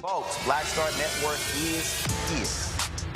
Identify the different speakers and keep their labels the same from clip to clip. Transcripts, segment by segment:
Speaker 1: Folks, Black Star Network is here.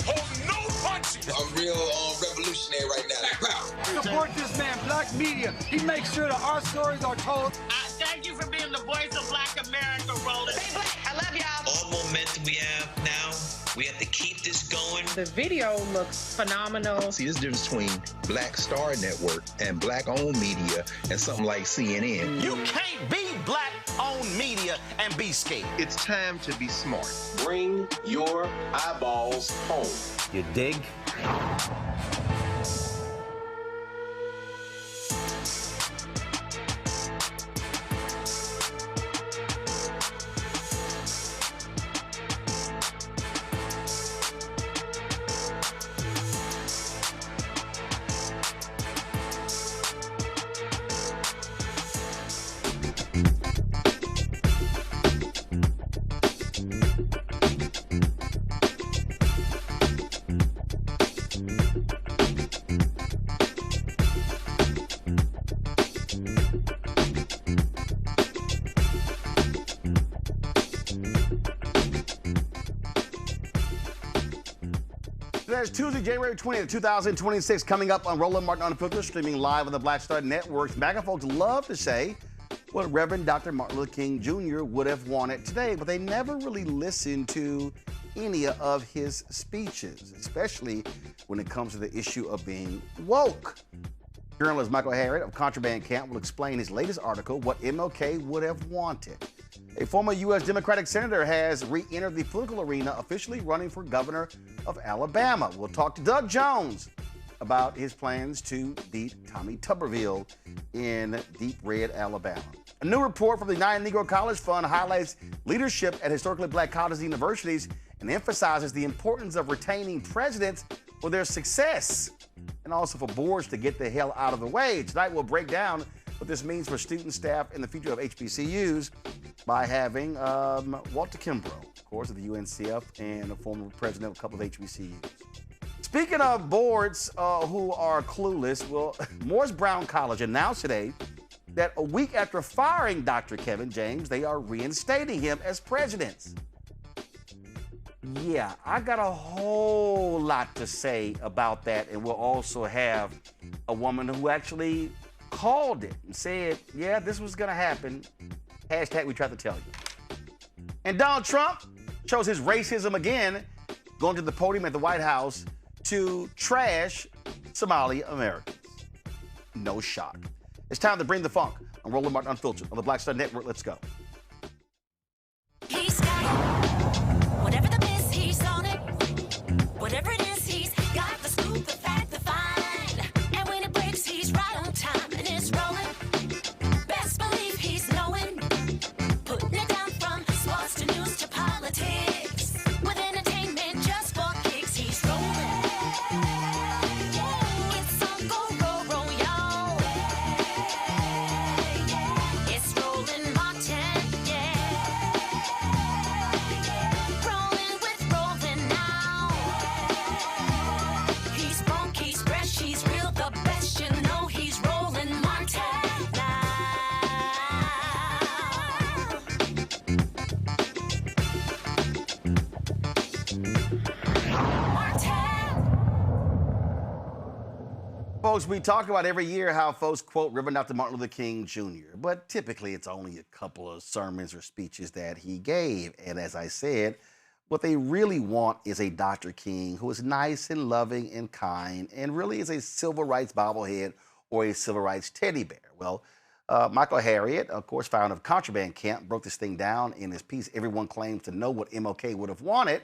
Speaker 2: Hold no punches!
Speaker 3: I'm real revolutionary right now. Black power.
Speaker 4: Support this man, Black Media. He makes sure that our stories are told.
Speaker 5: Thank you for being the voice of Black America, Roland.
Speaker 6: Stay black. I love y'all.
Speaker 7: All momentum we have now, we have to keep this going.
Speaker 8: The video looks phenomenal.
Speaker 9: See, this difference between Black Star Network and black-owned media and something like CNN.
Speaker 1: You can't be black-owned media and be scared.
Speaker 10: It's time to be smart.
Speaker 11: Bring your eyeballs home.
Speaker 1: You dig?
Speaker 12: It's Tuesday, January 20th, 2026, coming up on Roland Martin Unfiltered, streaming live on the Black Star Network. MAGA folks love to say what Reverend Dr. Martin Luther King Jr. would have wanted today, but they never really listen to any of his speeches, especially when it comes to the issue of being woke. Journalist Michael Harriot of Contraband Camp will explain his latest article, What MLK Would Have Wanted. A former U.S. Democratic senator has re-entered the political arena, officially running for governor of Alabama. We'll talk to Doug Jones about his plans to beat Tommy Tuberville in deep red Alabama. A new report from the United Negro College Fund highlights leadership at historically black colleges and universities and emphasizes the importance of retaining presidents for their success and also for boards to get the hell out of the way. Tonight we'll break down what this means for student staff and the future of HBCUs by having Walter Kimbrough, of course, of the UNCF and a former president of a couple of HBCUs. Speaking of boards who are clueless, well, Morris Brown College announced today that a week after firing Dr. Kevin James, they are reinstating him as president. Yeah, I got a whole lot to say about that, and we'll also have a woman who actually called it and said, yeah, this was gonna happen. Hashtag we tried to tell you. And Donald Trump shows his racism again, going to the podium at the White House to trash Somali Americans. No shock. It's time to bring the funk on Roland Martin Unfiltered on the Black Star Network. Let's go.
Speaker 6: He's got whatever the miss, he's on it. Whatever it is, he's got the scoop, the fact, the find. And when it breaks, he's right on time and it's rolling. Best believe he's knowing. Putting it down from sports to news to politics. With entertainment just for kicks, he's rolling. It's on go, roll, y'all. It's Roland Martin, yeah. Rolling with Roland now. He's funky, he's fresh, he's real, the best, you know he's Roland Martin now.
Speaker 12: Folks, we talk about every year how folks quote Reverend Dr. Martin Luther King Jr., but typically it's only a couple of sermons or speeches that he gave. And as I said, what they really want is a Dr. King who is nice and loving and kind and really is a civil rights bobblehead or a civil rights teddy bear. Well, Michael Harriot, of course, founder of Contraband Camp, broke this thing down in his piece, Everyone Claims to Know What MLK Would Have Wanted.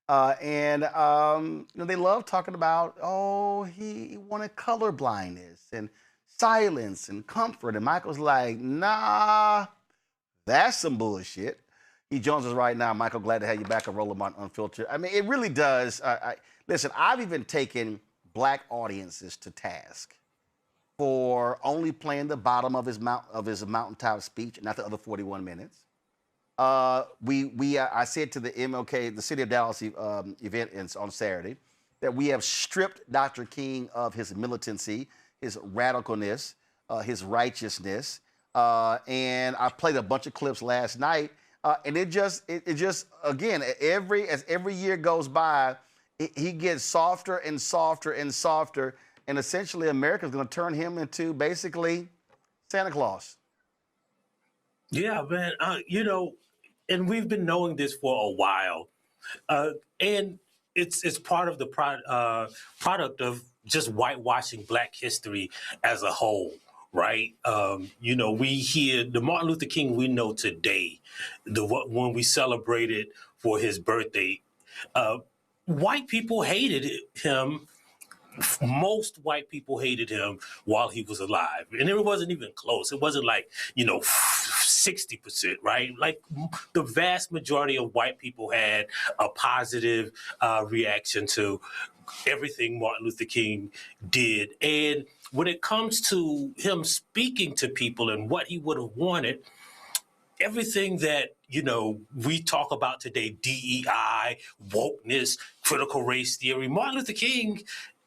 Speaker 12: You know, they love talking about, oh, he wanted color blindness and silence and comfort. And Michael's like, nah, that's some bullshit. He joins us right now. Michael, glad to have you back on Roland Martin Unfiltered. I mean, it really does. Listen, I've even taken black audiences to task for only playing the bottom of his mountaintop speech, not the other 41 minutes. I said to the MLK, the City of Dallas event on Saturday, that we have stripped Dr. King of his militancy, his radicalness, his righteousness, and I played a bunch of clips last night, and it just again, as every year goes by, he gets softer and softer and softer, and essentially America's going to turn him into basically Santa Claus.
Speaker 10: Yeah, man. You know, and we've been knowing this for a while, and it's part of the product of just whitewashing Black history as a whole, right? You know, we hear the Martin Luther King we know today, when we celebrated for his birthday, white people hated him. Most white people hated him while he was alive, and it wasn't even close. It wasn't like, you know, 60%, right? Like the vast majority of white people had a positive reaction to everything Martin Luther King did. And when it comes to him speaking to people and what he would have wanted, everything that, you know, we talk about today, DEI, wokeness, critical race theory, Martin Luther King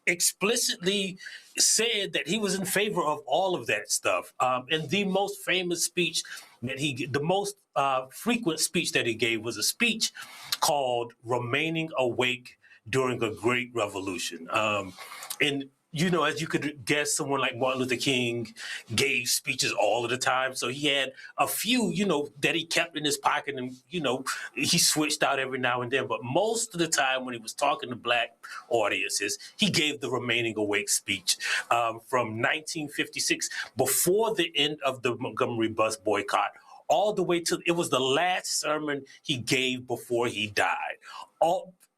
Speaker 10: explicitly said that he was in favor of all of that stuff. And the most famous speech that the most frequent speech that he gave was a speech called Remaining Awake During a Great Revolution. And you know, as you could guess, someone like Martin Luther King gave speeches all of the time. So he had a few, you know, that he kept in his pocket and, you know, he switched out every now and then. But most of the time when he was talking to Black audiences, he gave the Remaining Awake speech from 1956, before the end of the Montgomery bus boycott, all the way to, it was the last sermon he gave before he died.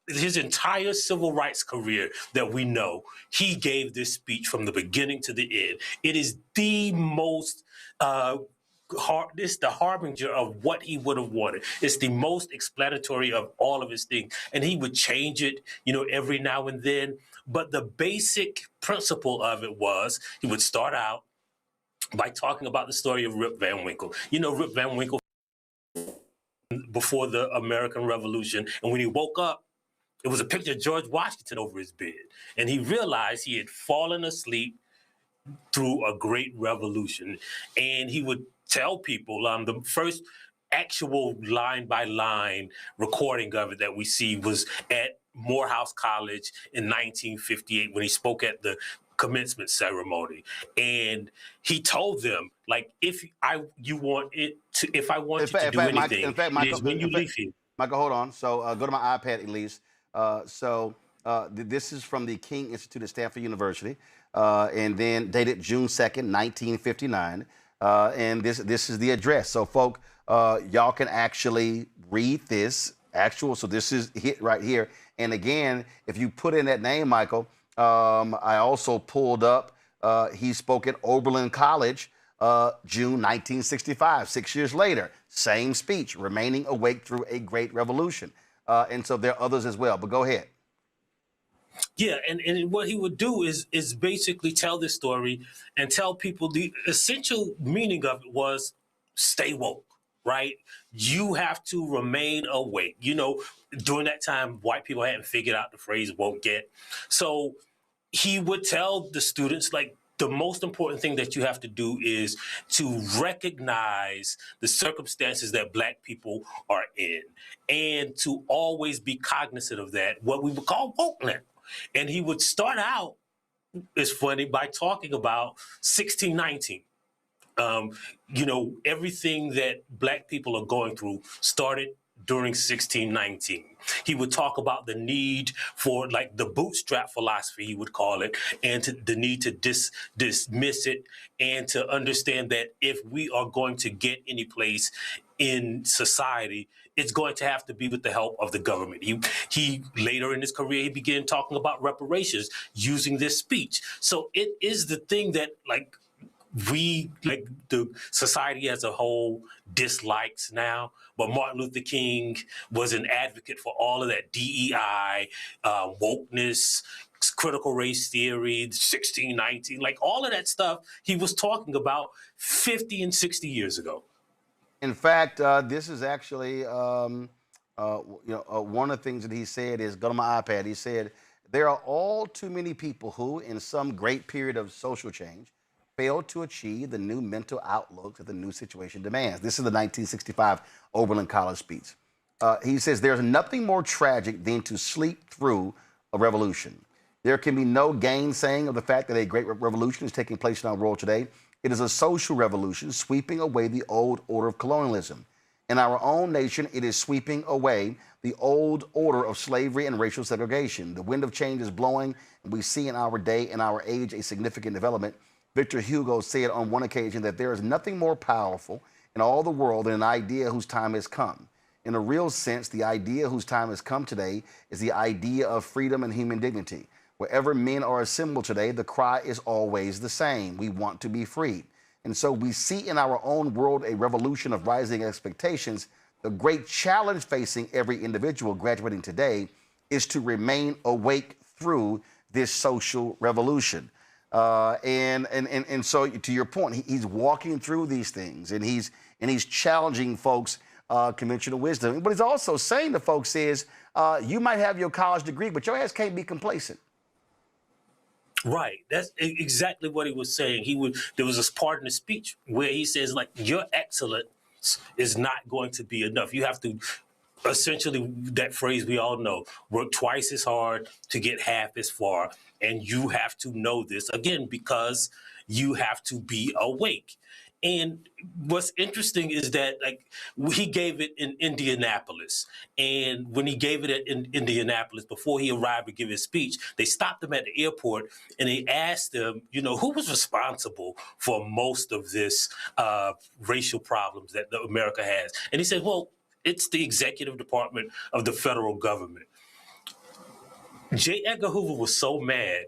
Speaker 10: His entire civil rights career that we know, he gave this speech from the beginning to the end. It is the most it's the harbinger of what he would have wanted. It's the most explanatory of all of his things. And he would change it, you know, every now and then. But the basic principle of it was, he would start out by talking about the story of Rip Van Winkle. You know, Rip Van Winkle before the American Revolution. And when he woke up, it was a picture of George Washington over his bed. And he realized he had fallen asleep through a great revolution. And he would tell people, the first actual line-by-line recording of it that we see was at Morehouse College in 1958 when he spoke at the commencement ceremony. And he told them, like, if I want you to do anything,
Speaker 12: in fact, Michael,
Speaker 10: when you leave here.
Speaker 12: Michael, hold on. So go to my iPad, Elise. This is from the King Institute at Stanford University, and then dated June 2nd, 1959. And this is the address. So, folk, y'all can actually read this so this is hit right here. And again, if you put in that name, Michael, I also pulled up, he spoke at Oberlin College, June 1965, 6 years later. Same speech, remaining awake through a great revolution. And so there are others as well, but go ahead.
Speaker 10: Yeah, and what he would do is basically tell this story and tell people the essential meaning of it was stay woke, right? You have to remain awake. You know, during that time, white people hadn't figured out the phrase woke yet. So he would tell the students, like, the most important thing that you have to do is to recognize the circumstances that Black people are in and to always be cognizant of that, what we would call wokeness. And he would start out, it's funny, by talking about 1619. You know, everything that Black people are going through started during 1619. He would talk about the need for, like, the bootstrap philosophy, he would call it, and the need to dismiss it and to understand that if we are going to get any place in society, it's going to have to be with the help of the government. He later in his career, he began talking about reparations using this speech. So it is the thing that, like, the society as a whole dislikes now. But Martin Luther King was an advocate for all of that DEI, wokeness, critical race theory, 1619, like all of that stuff he was talking about 50 and 60 years ago.
Speaker 12: In fact, this is actually, one of the things that he said is, go to my iPad, he said, there are all too many people who, in some great period of social change, failed to achieve the new mental outlook that the new situation demands. This is the 1965 Oberlin College speech. He says, there's nothing more tragic than to sleep through a revolution. There can be no gainsaying of the fact that a great revolution is taking place in our world today. It is a social revolution sweeping away the old order of colonialism. In our own nation, it is sweeping away the old order of slavery and racial segregation. The wind of change is blowing, and we see in our day and our age a significant development. Victor Hugo said on one occasion that there is nothing more powerful in all the world than an idea whose time has come. In a real sense, the idea whose time has come today is the idea of freedom and human dignity. Wherever men are assembled today, the cry is always the same. We want to be free. And so we see in our own world a revolution of rising expectations. The great challenge facing every individual graduating today is to remain awake through this social revolution. And so to your point, he's walking through these things and he's challenging folks' conventional wisdom. But he's also saying to folks is, you might have your college degree, but your ass can't be complacent.
Speaker 10: Right. That's exactly what he was saying. There was this part in the speech where he says, like, your excellence is not going to be enough. You have to essentially that phrase we all know, work twice as hard to get half as far. And you have to know this, again, because you have to be awake. And what's interesting is that, like, he gave it in Indianapolis. And when he gave it in Indianapolis, before he arrived to give his speech, they stopped him at the airport and they asked him, who was responsible for most of this racial problems that America has? And he said, well, it's the executive department of the federal government. J. Edgar Hoover was so mad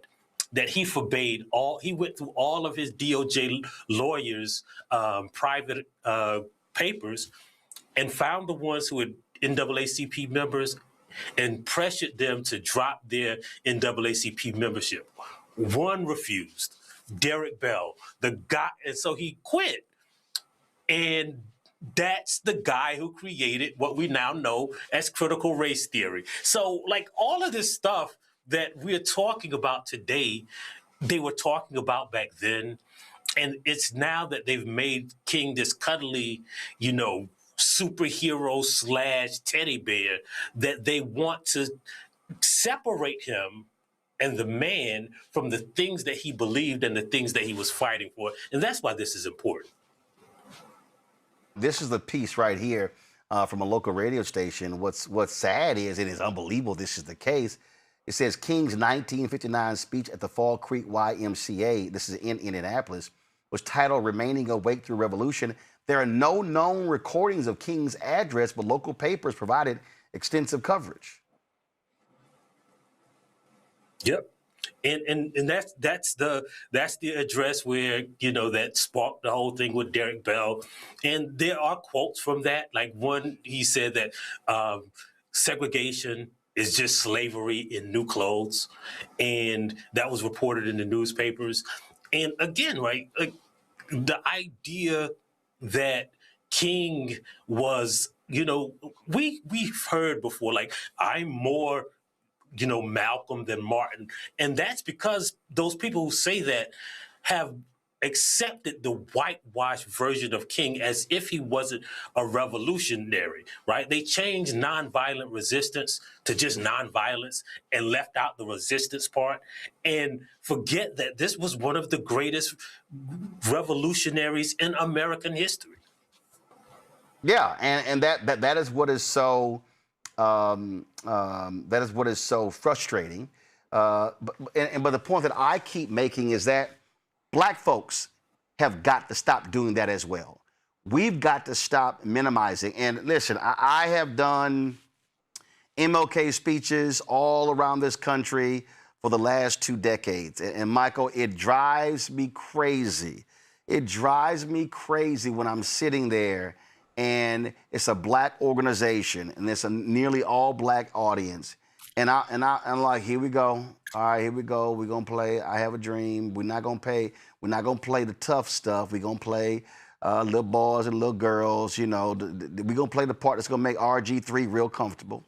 Speaker 10: that he went through all of his DOJ lawyers' private papers and found the ones who had NAACP members and pressured them to drop their NAACP membership. One refused, Derek Bell, the guy, and so he quit. And that's the guy who created what we now know as critical race theory. So, like, all of this stuff that we're talking about today, they were talking about back then. And it's now that they've made King this cuddly, superhero / teddy bear, that they want to separate him and the man from the things that he believed and the things that he was fighting for. And that's why this is important.
Speaker 12: This is the piece right here from a local radio station. What's sad is, it is unbelievable this is the case. It says King's 1959 speech at the Fall Creek YMCA, this is in Indianapolis, was titled Remaining Awake Through Revolution. There are no known recordings of King's address, but local papers provided extensive coverage.
Speaker 10: Yep. And that's the address where, that sparked the whole thing with Derek Bell. And there are quotes from that. Like one, he said that segregation is just slavery in new clothes. And that was reported in the newspapers. And again, right, like, the idea that King was, we've heard before, like, I'm more Malcolm than Martin. And that's because those people who say that have accepted the whitewashed version of King as if he wasn't a revolutionary, right? They changed nonviolent resistance to just nonviolence and left out the resistance part and forget that this was one of the greatest revolutionaries in American history.
Speaker 12: Yeah, and that is what is so that is what is so frustrating. But the point that I keep making is that Black folks have got to stop doing that as well. We've got to stop minimizing. And listen, I have done MLK speeches all around this country for the last 2 decades. And Michael, it drives me crazy. It drives me crazy when I'm sitting there and it's a Black organization and it's a nearly all Black audience. And I'm like, here we go. All right, here we go. We're gonna play I Have a Dream. We're not gonna play the tough stuff. We're gonna play little boys and little girls, we're gonna play the part that's gonna make RG3 real comfortable.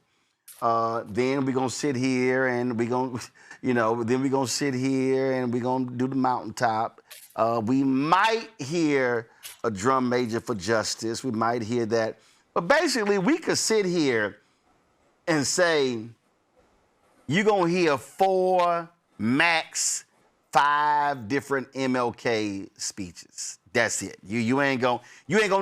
Speaker 12: Then we're gonna sit here and we're gonna, then we're gonna sit here and we're gonna do the mountaintop. We might hear a drum major for justice. We might hear that. But basically, we could sit here and say, you're going to hear 4, max 5 different MLK speeches. That's it. You ain't gonna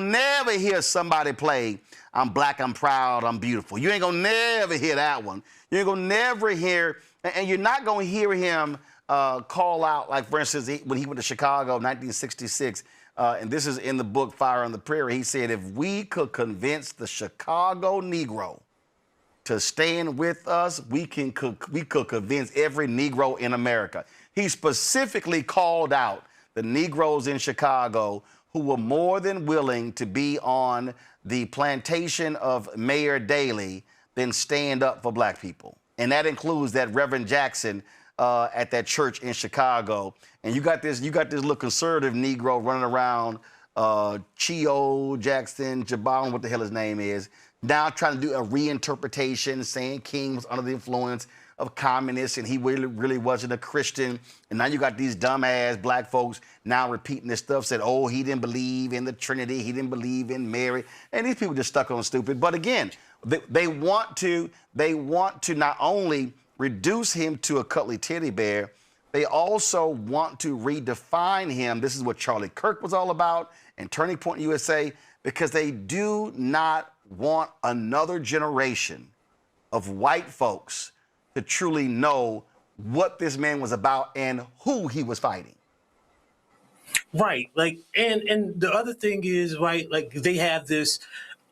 Speaker 12: never hear somebody play, I'm Black, I'm proud, I'm beautiful. You ain't gonna never hear that one. You ain't gonna never hear, and you're not gonna hear him call out, like, for instance, when he went to Chicago in 1966, and this is in the book Fire on the Prairie, he said, if we could convince the Chicago Negro to stand with us, we could convince every Negro in America. He specifically called out the Negroes in Chicago who were more than willing to be on the plantation of Mayor Daley than stand up for Black people. And that includes that Reverend Jackson at that church in Chicago. And you got this little conservative Negro running around, Chio Jackson, Jabal, what the hell his name is, now trying to do a reinterpretation, saying King was under the influence of communists and he really wasn't a Christian. And now you got these dumbass Black folks now repeating this stuff, said, oh, he didn't believe in the Trinity, he didn't believe in Mary. And these people just stuck on stupid. But again, They want to not only reduce him to a cuddly teddy bear, they also want to redefine him. This is what Charlie Kirk was all about and Turning Point USA, because they do not want another generation of white folks to truly know what this man was about and who he was fighting.
Speaker 10: Right. Like, and the other thing is, right, like they have this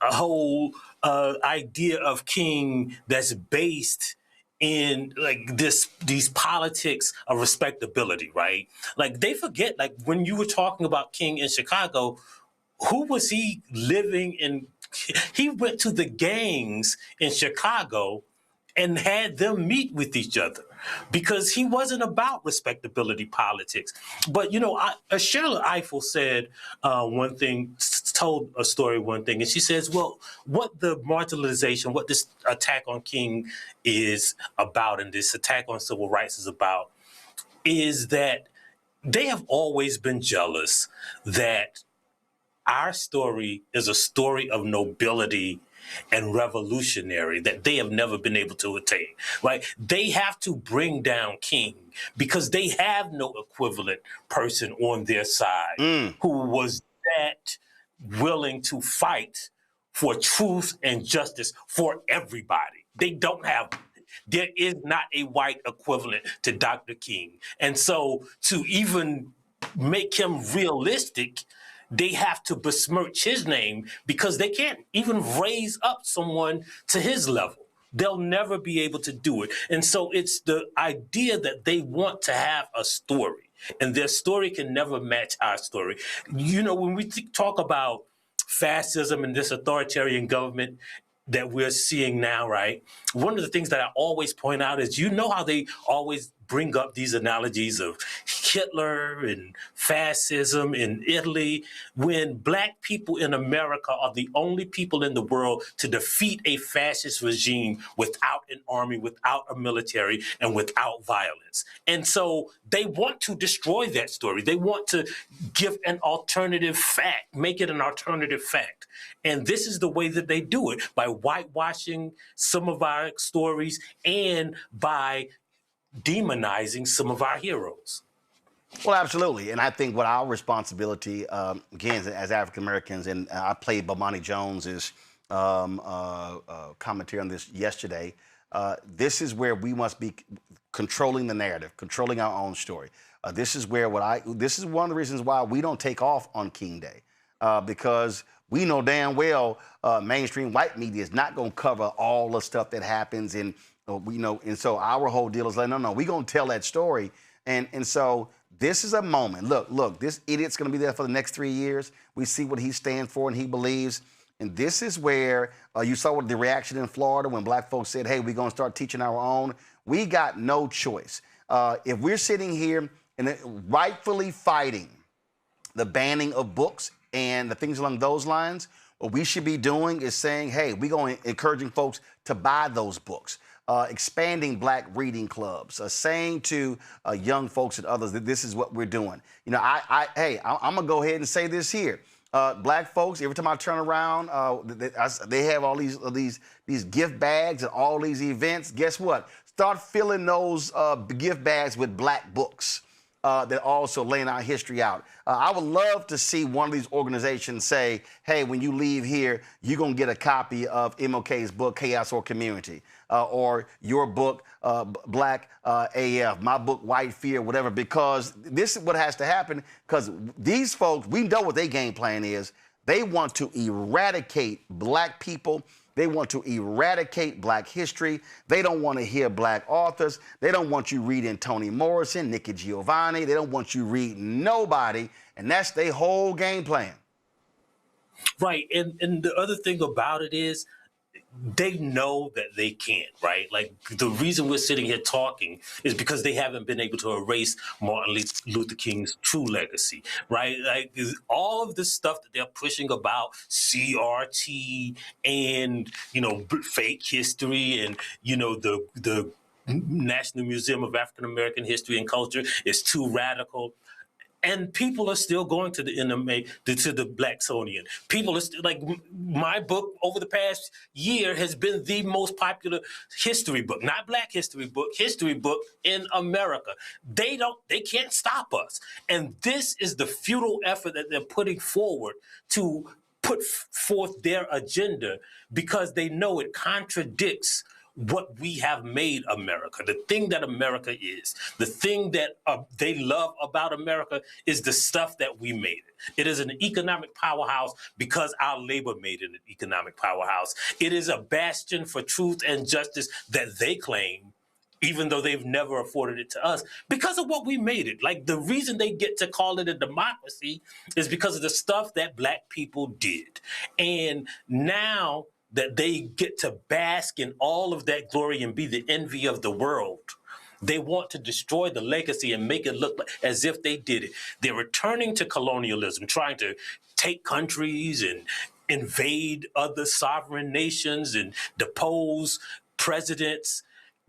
Speaker 10: whole idea of King that's based in like these politics of respectability, right? Like they forget, like when you were talking about King in Chicago, who was he living in? He went to the gangs in Chicago and had them meet with each other because he wasn't about respectability politics. But, you know, Shirley Eiffel said one thing, told a story one thing, and she says, well, what the marginalization, what this attack on King is about and this attack on civil rights is about is that they have always been jealous that our story is a story of nobility and revolutionary that they have never been able to attain, right? They have to bring down King because they have no equivalent person on their side who was that willing to fight for truth and justice for everybody. They don't have, there is not a white equivalent to Dr. King. And so to even make him realistic, they have to besmirch his name because they can't even raise up someone to his level. They'll never be able to do it. And so it's the idea that they want to have a story, and their story can never match our story. You know, when we talk about fascism and this authoritarian government that we're seeing now, right? One of the things that I always point out is, you know how they always bring up these analogies of Hitler and fascism in Italy, when black people in America are the only people in the world to defeat a fascist regime without an army, without a military, and without violence. And so they want to destroy that story. They want to give an alternative fact, make it an alternative fact. And this is the way that they do it, by whitewashing some of our stories and by demonizing some of our heroes.
Speaker 12: Well, absolutely. And I think what our responsibility, again, as African Americans, and I played Bomani Jones's commentary on this yesterday, this is where we must be controlling the narrative, controlling our own story. This is where this is one of the reasons why we don't take off on King Day, because we know damn well mainstream white media is not going to cover all the stuff that happens, and and so our whole deal is like, no, we're going to tell that story, and so this is a moment. Look, this idiot's going to be there for the next 3 years. We see what he stands for and he believes, and this is where you saw the reaction in Florida when black folks said, hey, we're going to start teaching our own. We got no choice. If we're sitting here and rightfully fighting the banning of books and the things along those lines, what we should be doing is saying, hey, we're going to encouraging folks to buy those books, expanding black reading clubs, saying to young folks and others that this is what we're doing. You know, I'm gonna go ahead and say this here. Black folks, every time I turn around, they have all these gift bags and all these events. Guess what? Start filling those gift bags with black books that also laying our history out. I would love to see one of these organizations say, hey, when you leave here, you're going to get a copy of MLK's book, Chaos or Community, or your book, Black AF, my book, White Fear, whatever, because this is what has to happen, because these folks, we know what their game plan is. They want to eradicate black people. They want to eradicate black history. They don't want to hear black authors. They don't want you reading Toni Morrison, Nikki Giovanni. They don't want you reading nobody. And that's their whole game plan.
Speaker 10: Right. And the other thing about it is they know that they can't, right? Like the reason we're sitting here talking is because they haven't been able to erase Martin Luther King's true legacy, right? Like all of the stuff that they're pushing about CRT and, fake history and, the National Museum of African American History and Culture is too radical. And people are still going to the NMA, to the Blacksonian. People are still, like, my book over the past year has been the most popular history book, not Black history book in America. They can't stop us. And this is the futile effort that they're putting forward to put forth their agenda, because they know it contradicts what we have made America. The thing that America is, the thing that they love about America is the stuff that we made it. It is an economic powerhouse because our labor made it an economic powerhouse. It is a bastion for truth and justice that they claim, even though they've never afforded it to us, because of what we made it. Like, the reason they get to call it a democracy is because of the stuff that Black people did. And now that they get to bask in all of that glory and be the envy of the world, they want to destroy the legacy and make it look as if they did it. They're returning to colonialism, trying to take countries and invade other sovereign nations and depose presidents,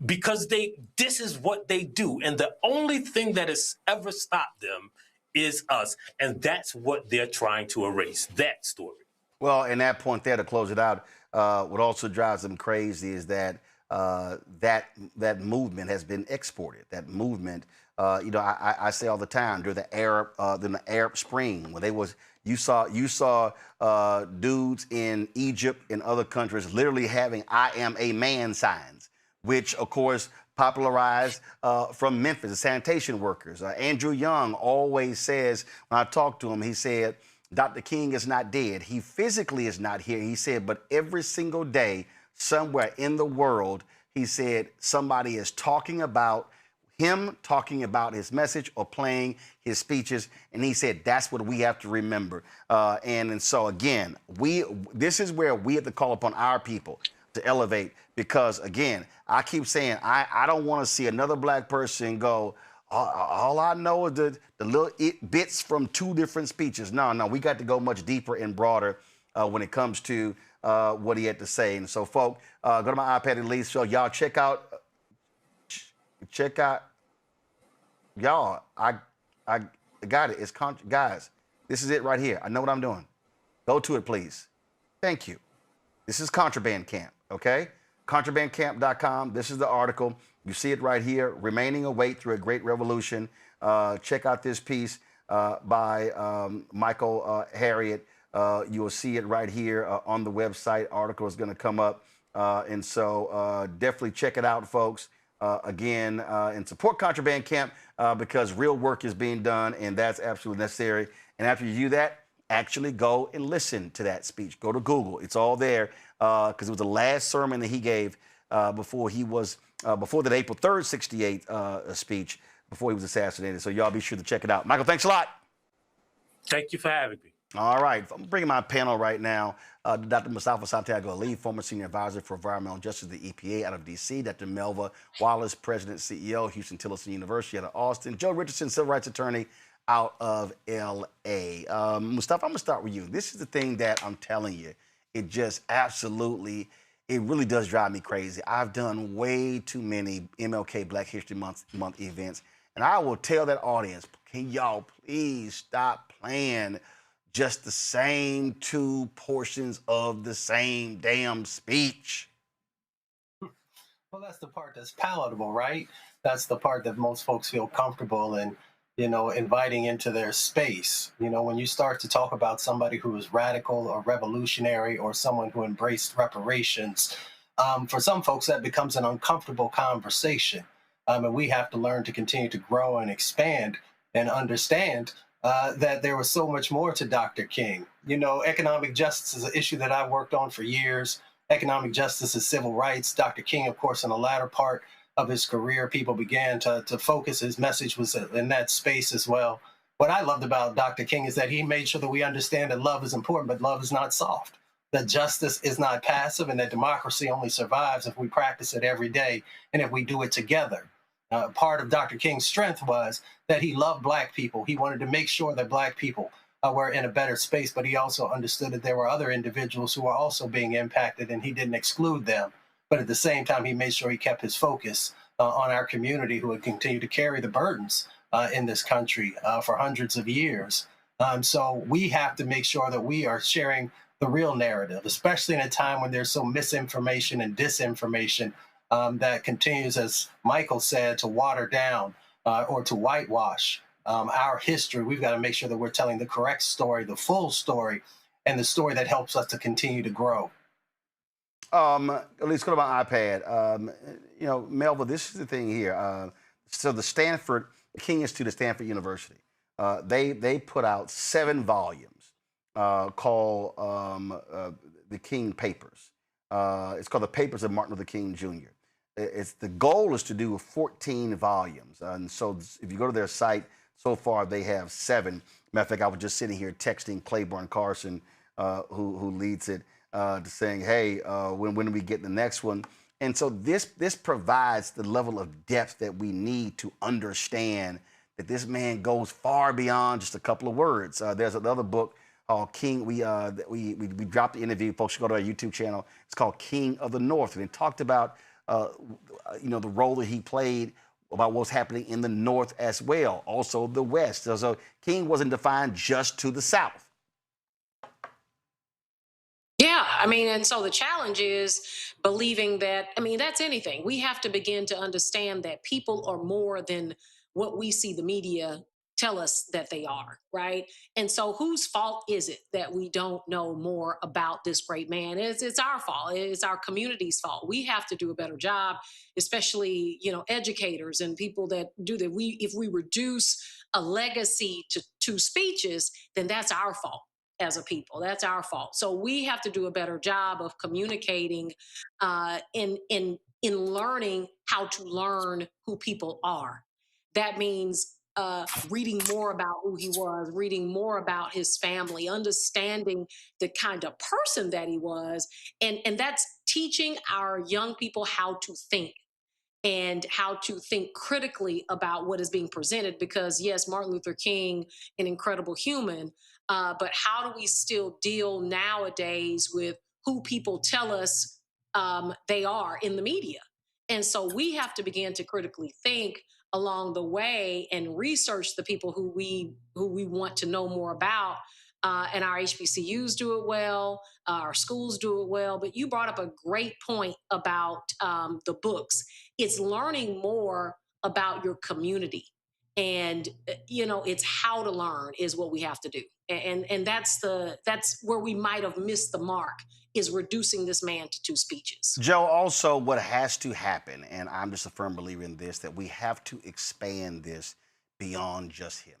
Speaker 10: because this is what they do. And the only thing that has ever stopped them is us. And that's what they're trying to erase, that story.
Speaker 12: Well, and that point there, to close it out, what also drives them crazy is that that movement has been exported. That movement, I say all the time, during the Arab Spring, when you saw dudes in Egypt and other countries literally having "I am a man" signs, which of course popularized from Memphis, the sanitation workers. Andrew Young always says, when I talk to him, he said, Dr. King is not dead. He physically is not here. He said, but every single day, somewhere in the world, he said, somebody is talking about him, talking about his message or playing his speeches. And he said, that's what we have to remember. And so, again, this is where we have to call upon our people to elevate, because, again, I keep saying, I don't want to see another Black person go, all I know is the little bits from two different speeches. No, we got to go much deeper and broader when it comes to what he had to say. And so, folk, go to my iPad at least. So y'all check out, y'all. I got it. Guys, this is it right here. I know what I'm doing. Go to it, please. Thank you. This is Contraband Camp. Okay, contrabandcamp.com. This is the article. You see it right here, Remaining Awake Through a Great Revolution. Check out this piece by Michael Harriot. You will see it right here on the website. Article is going to come up. And so definitely check it out, folks. Again, and support Contraband Camp because real work is being done, and that's absolutely necessary. And after you do that, actually go and listen to that speech. Go to Google. It's all there because it was the last sermon that he gave before the April 3rd, 68 speech, before he was assassinated. So y'all be sure to check it out. Michael, thanks a lot.
Speaker 10: Thank you for having me.
Speaker 12: All right. I'm bringing my panel right now. Dr. Mustafa Santiago Ali, former senior advisor for environmental justice at the EPA out of D.C. Dr. Melva Wallace, president, CEO, Houston-Tillotson University out of Austin. Joe Richardson, civil rights attorney out of L.A. Mustafa, I'm going to start with you. This is the thing that I'm telling you. It just absolutely, it really does drive me crazy. I've done way too many MLK Black History Month events, and I will tell that audience, can y'all please stop playing just the same two portions of the same damn speech?
Speaker 13: Well, that's the part that's palatable, right? That's the part that most folks feel comfortable in, inviting into their space. When you start to talk about somebody who is radical or revolutionary or someone who embraced reparations, for some folks that becomes an uncomfortable conversation. And we have to learn to continue to grow and expand and understand that there was so much more to Dr. King. Economic justice is an issue that I worked on for years. Economic justice is civil rights. Dr. King, of course, in the latter part of his career, people began to focus. His message was in that space as well. What I loved about Dr. King is that he made sure that we understand that love is important, but love is not soft, that justice is not passive, and that democracy only survives if we practice it every day and if we do it together. Part of Dr. King's strength was that he loved Black people. He wanted to make sure that Black people were in a better space, but he also understood that there were other individuals who were also being impacted, and he didn't exclude them. But at the same time, he made sure he kept his focus on our community, who would continue to carry the burdens in this country for hundreds of years. So we have to make sure that we are sharing the real narrative, especially in a time when there's so misinformation and disinformation that continues, as Michael said, to water down or to whitewash our history. We've got to make sure that we're telling the correct story, the full story, and the story that helps us to continue to grow.
Speaker 12: Let's go to my iPad. Melville, this is the thing here. So the King Institute at Stanford University, they put out 7 volumes called the King Papers. It's called the Papers of Martin Luther King Jr. The goal is to do 14 volumes. And so if you go to their site, so far they have 7. Matter of fact, I was just sitting here texting Claiborne Carson, who leads it, saying, hey, when do we get the next one? And so this provides the level of depth that we need to understand that this man goes far beyond just a couple of words. There's another book called King. We dropped the interview. Folks should go to our YouTube channel. It's called King of the North. And it talked about the role that he played about what's happening in the North as well, also the West. So King wasn't defined just to the South.
Speaker 14: Yeah, and so the challenge is believing that, that's anything. We have to begin to understand that people are more than what we see the media tell us that they are, right? And so whose fault is it that we don't know more about this great man? It's our fault. It's our community's fault. We have to do a better job, especially, educators and people that do that. If we reduce a legacy to 2 speeches, then that's our fault. As a people, that's our fault. So we have to do a better job of communicating in learning how to learn who people are. That means reading more about who he was, reading more about his family, understanding the kind of person that he was. And that's teaching our young people how to think and how to think critically about what is being presented. Because yes, Martin Luther King, an incredible human, but how do we still deal nowadays with who people tell us they are in the media? And so we have to begin to critically think along the way and research the people who we want to know more about. And our HBCUs do it well, our schools do it well. But you brought up a great point about the books. It's learning more about your community. And, it's how to learn is what we have to do. And that's where we might have missed the mark, is reducing this man to 2 speeches.
Speaker 12: Joe, also what has to happen, and I'm just a firm believer in this, that we have to expand this beyond just him.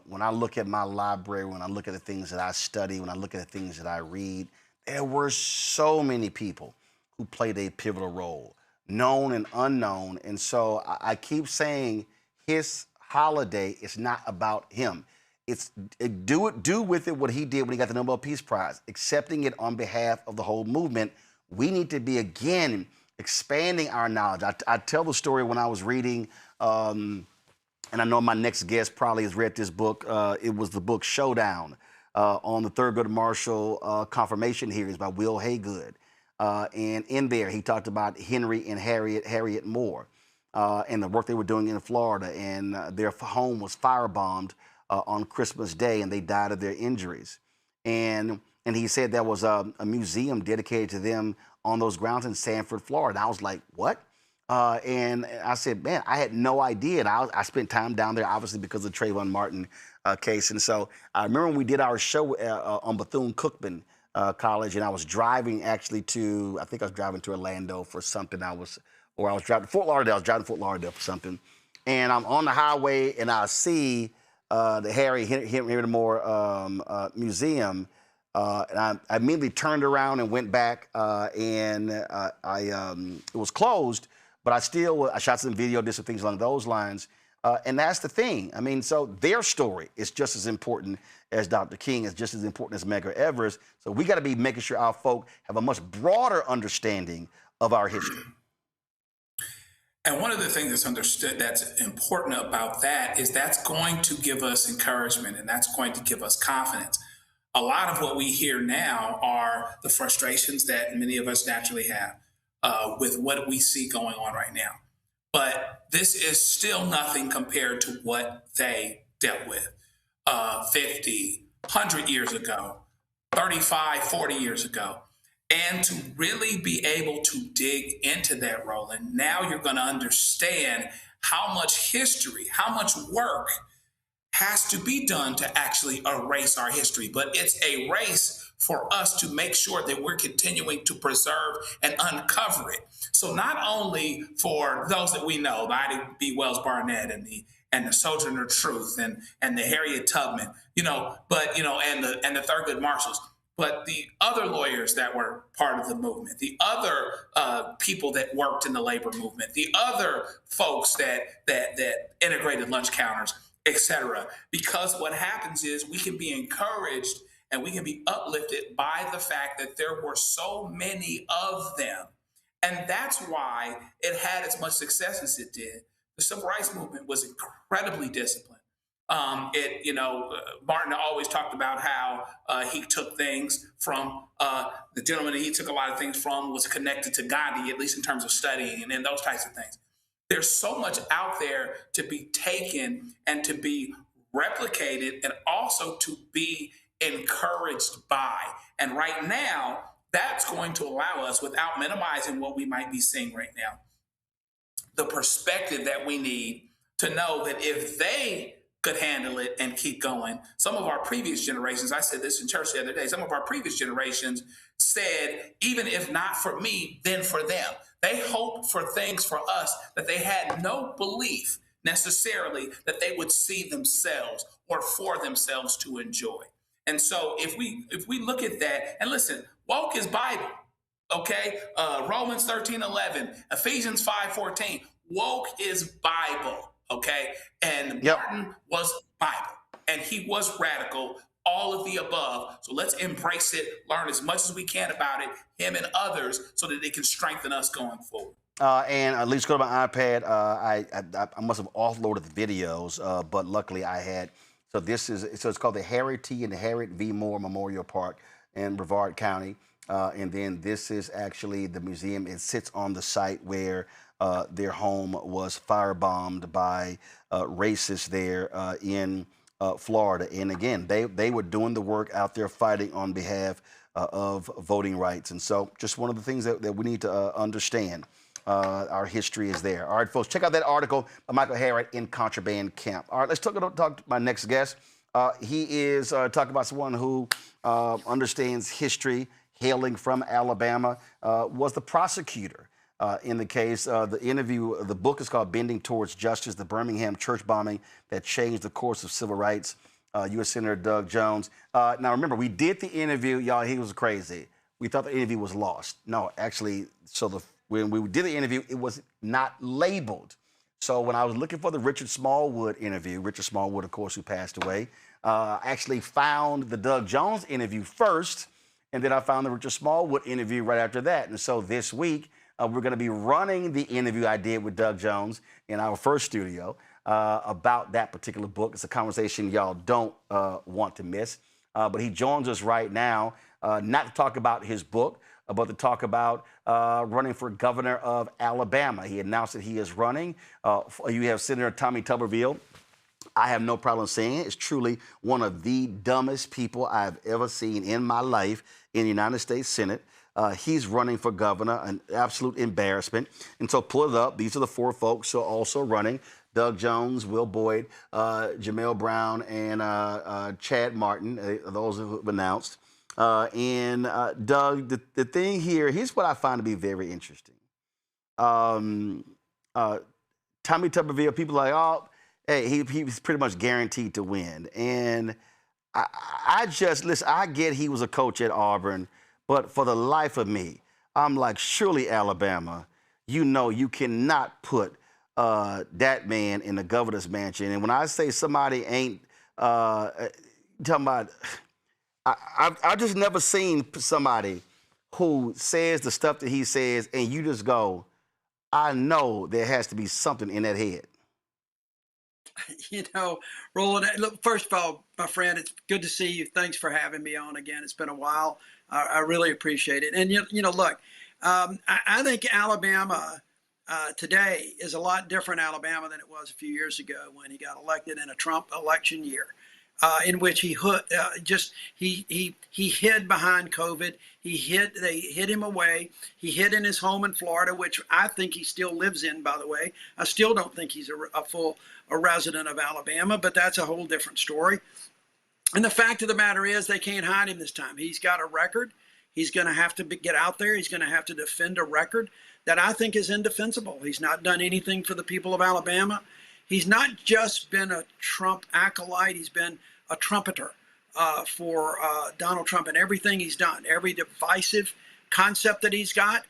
Speaker 12: When I look at my library, when I look at the things that I study, when I look at the things that I read, there were so many people who played a pivotal role, known and unknown. And so I keep saying his holiday is not about him. It's do with it what he did when he got the Nobel Peace Prize, accepting it on behalf of the whole movement. We need to be, again, expanding our knowledge. I tell the story when I was reading, and I know my next guest probably has read this book. It was the book Showdown on the Thurgood Marshall confirmation hearings by Will Haygood. And in there, he talked about Henry and Harriet Moore and the work they were doing in Florida. And their home was firebombed on Christmas Day, and they died of their injuries. And he said there was a museum dedicated to them on those grounds in Sanford, Florida. I was like, what? And I said, man, I had no idea. And I spent time down there, obviously, because of the Trayvon Martin case. And so I remember when we did our show on Bethune-Cookman College, and I was driving actually to, I think I was driving to Orlando for something. I was driving to Fort Lauderdale. I was driving to Fort Lauderdale for something. And I'm on the highway, and I see the Henry Moore Museum. And I immediately turned around and went back, and it was closed. But I shot some video, did some things along those lines. And that's the thing. I mean, so their story is just as important as Dr. King, is just as important as Medgar Evers. So we got to be making sure our folk have a much broader understanding of our history.
Speaker 15: And one of the things that's understood that's important about that is that's going to give us encouragement, and that's going to give us confidence. A lot of what we hear now are the frustrations that many of us naturally have with what we see going on right now. But this is still nothing compared to what they dealt with 50, 100 years ago, 35, 40 years ago. And to really be able to dig into that, Roland, now you're going to understand how much history, how much work has to be done to actually erase our history. But it's a race for us to make sure that we're continuing to preserve and uncover it. So not only for those that we know, the Ida B. Wells Barnett and the Sojourner Truth and the Harriet Tubman, but and the Thurgood Marshalls, but the other lawyers that were part of the movement, the other people that worked in the labor movement, the other folks that integrated lunch counters, etc. Because what happens is we can be encouraged and we can be uplifted by the fact that there were so many of them. And that's why it had as much success as it did. The civil rights movement was incredibly disciplined. Martin always talked about how he took things from the gentleman that he took a lot of things from was connected to Gandhi, at least in terms of studying and those types of things. There's so much out there to be taken and to be replicated and also to be encouraged by. And right now, that's going to allow us, without minimizing what we might be seeing right now, the perspective that we need to know that if they could handle it and keep going. Some of our previous generations, I said this in church the other day, some of our previous generations said, even if not for me, then for them. They hoped for things for us that they had no belief necessarily that they would see themselves or for themselves to enjoy. And so if we look at that, and listen, woke is Bible, okay? Romans 13:11, Ephesians 5:14, woke is Bible, okay? And Martin was Bible, and he was radical, all of the above. So let's embrace it, learn as much as we can about it, him and others, so that it can strengthen us going forward.
Speaker 12: And at least go to my iPad. I must have offloaded the videos, but luckily I had. So it's called the Harriet T. and the Harriet V. Moore Memorial Park in Brevard County. And then this is actually the museum. It sits on the site where their home was firebombed by racists there in Florida. And again, they were doing the work out there fighting on behalf of voting rights. And so just one of the things that we need to understand. Our history is there. All right, folks, check out that article by Michael Harriot in Contraband Camp. All right, let's talk to my next guest. He is talking about someone who understands history, hailing from Alabama, was the prosecutor in the case. The book is called Bending Towards Justice, the Birmingham Church Bombing That Changed the Course of Civil Rights, U.S. Senator Doug Jones. Now, remember, we did the interview. Y'all, he was crazy. We thought the interview was lost. No, actually, when we did the interview, it was not labeled. So when I was looking for the Richard Smallwood interview, Richard Smallwood, of course, who passed away, I actually found the Doug Jones interview first, and then I found the Richard Smallwood interview right after that. And so this week, we're going to be running the interview I did with Doug Jones in our first studio about that particular book. It's a conversation y'all don't want to miss. But he joins us right now, not to talk about his book, but to talk about running for governor of Alabama. He announced that he is running. You have Senator Tommy Tuberville. I have no problem saying it. It's truly one of the dumbest people I've ever seen in my life in the United States Senate. He's running for governor, an absolute embarrassment. And so pull it up. These are the four folks who are also running. Doug Jones, Will Boyd, Jamel Brown, and Chad Martin, those who have announced. Doug, the thing here, here's what I find to be very interesting. Tommy Tuberville, people are like, oh, hey, he's pretty much guaranteed to win. And I get he was a coach at Auburn, but for the life of me, I'm like, surely Alabama, you cannot put that man in the governor's mansion. And when I say somebody ain't talking about, I've just never seen somebody who says the stuff that he says, and you just go, I know there has to be something in that head.
Speaker 16: Roland, look, first of all, my friend, it's good to see you. Thanks for having me on again. It's been a while. I really appreciate it. And, look, I think Alabama today is a lot different Alabama than it was a few years ago when he got elected in a Trump election year, in which he hid behind COVID. They hid him away. He hid in his home in Florida, which I think he still lives in, by the way. I still don't think he's a resident of Alabama, but that's a whole different story. And the fact of the matter is they can't hide him this time. He's got a record. He's going to have to get out there. He's going to have to defend a record that I think is indefensible. He's not done anything for the people of Alabama. He's not just been a Trump acolyte. He's been a trumpeter for Donald Trump and everything he's done. Every divisive concept that he's got,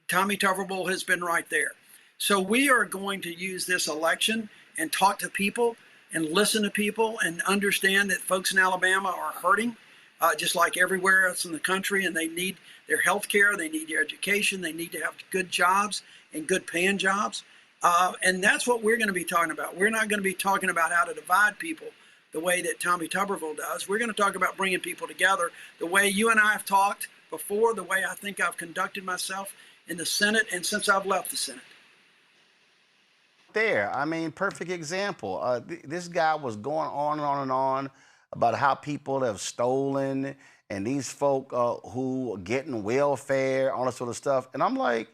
Speaker 16: Tommy Tuberville has been right there. So we are going to use this election and talk to people and listen to people and understand that folks in Alabama are hurting, just like everywhere else in the country, and they need their health care, they need their education, they need to have good jobs and good paying jobs. And that's what we're going to be talking about. We're not going to be talking about how to divide people the way that Tommy Tuberville does. We're going to talk about bringing people together the way you and I have talked before, the way I think I've conducted myself in the Senate and since I've left the Senate.
Speaker 12: There, I mean, perfect example. This guy was going on and on and on about how people have stolen and these folk who are getting welfare, all that sort of stuff. And I'm like,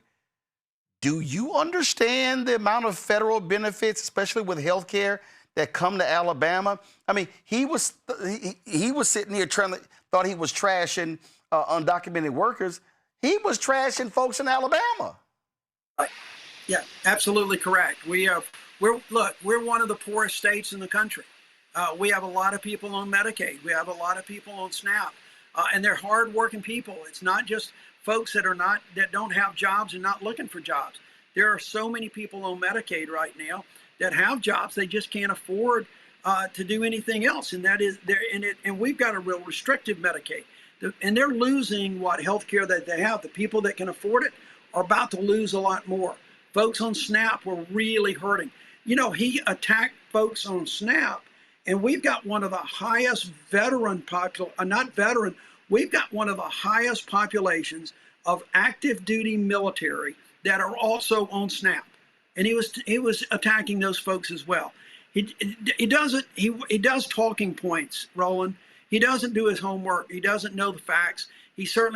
Speaker 12: do you understand the amount of federal benefits, especially with health care, that come to Alabama? I mean, he was sitting here thought he was trashing undocumented workers. He was trashing folks in Alabama.
Speaker 16: Yeah, absolutely correct. We're one of the poorest states in the country. We have a lot of people on Medicaid. We have a lot of people on SNAP, and they're hardworking people. It's not just folks that don't have jobs and not looking for jobs. There are so many people on Medicaid right now that have jobs. They just can't afford to do anything else, and we've got a real restrictive Medicaid, and they're losing what health care that they have. The people that can afford it are about to lose a lot more. Folks on SNAP were really hurting. You know, he attacked folks on SNAP, and we've got one of the highest we've got one of the highest populations of active duty military that are also on SNAP. And he was attacking those folks as well. He does talking points, Roland. He doesn't do his homework. He doesn't know the facts. He sure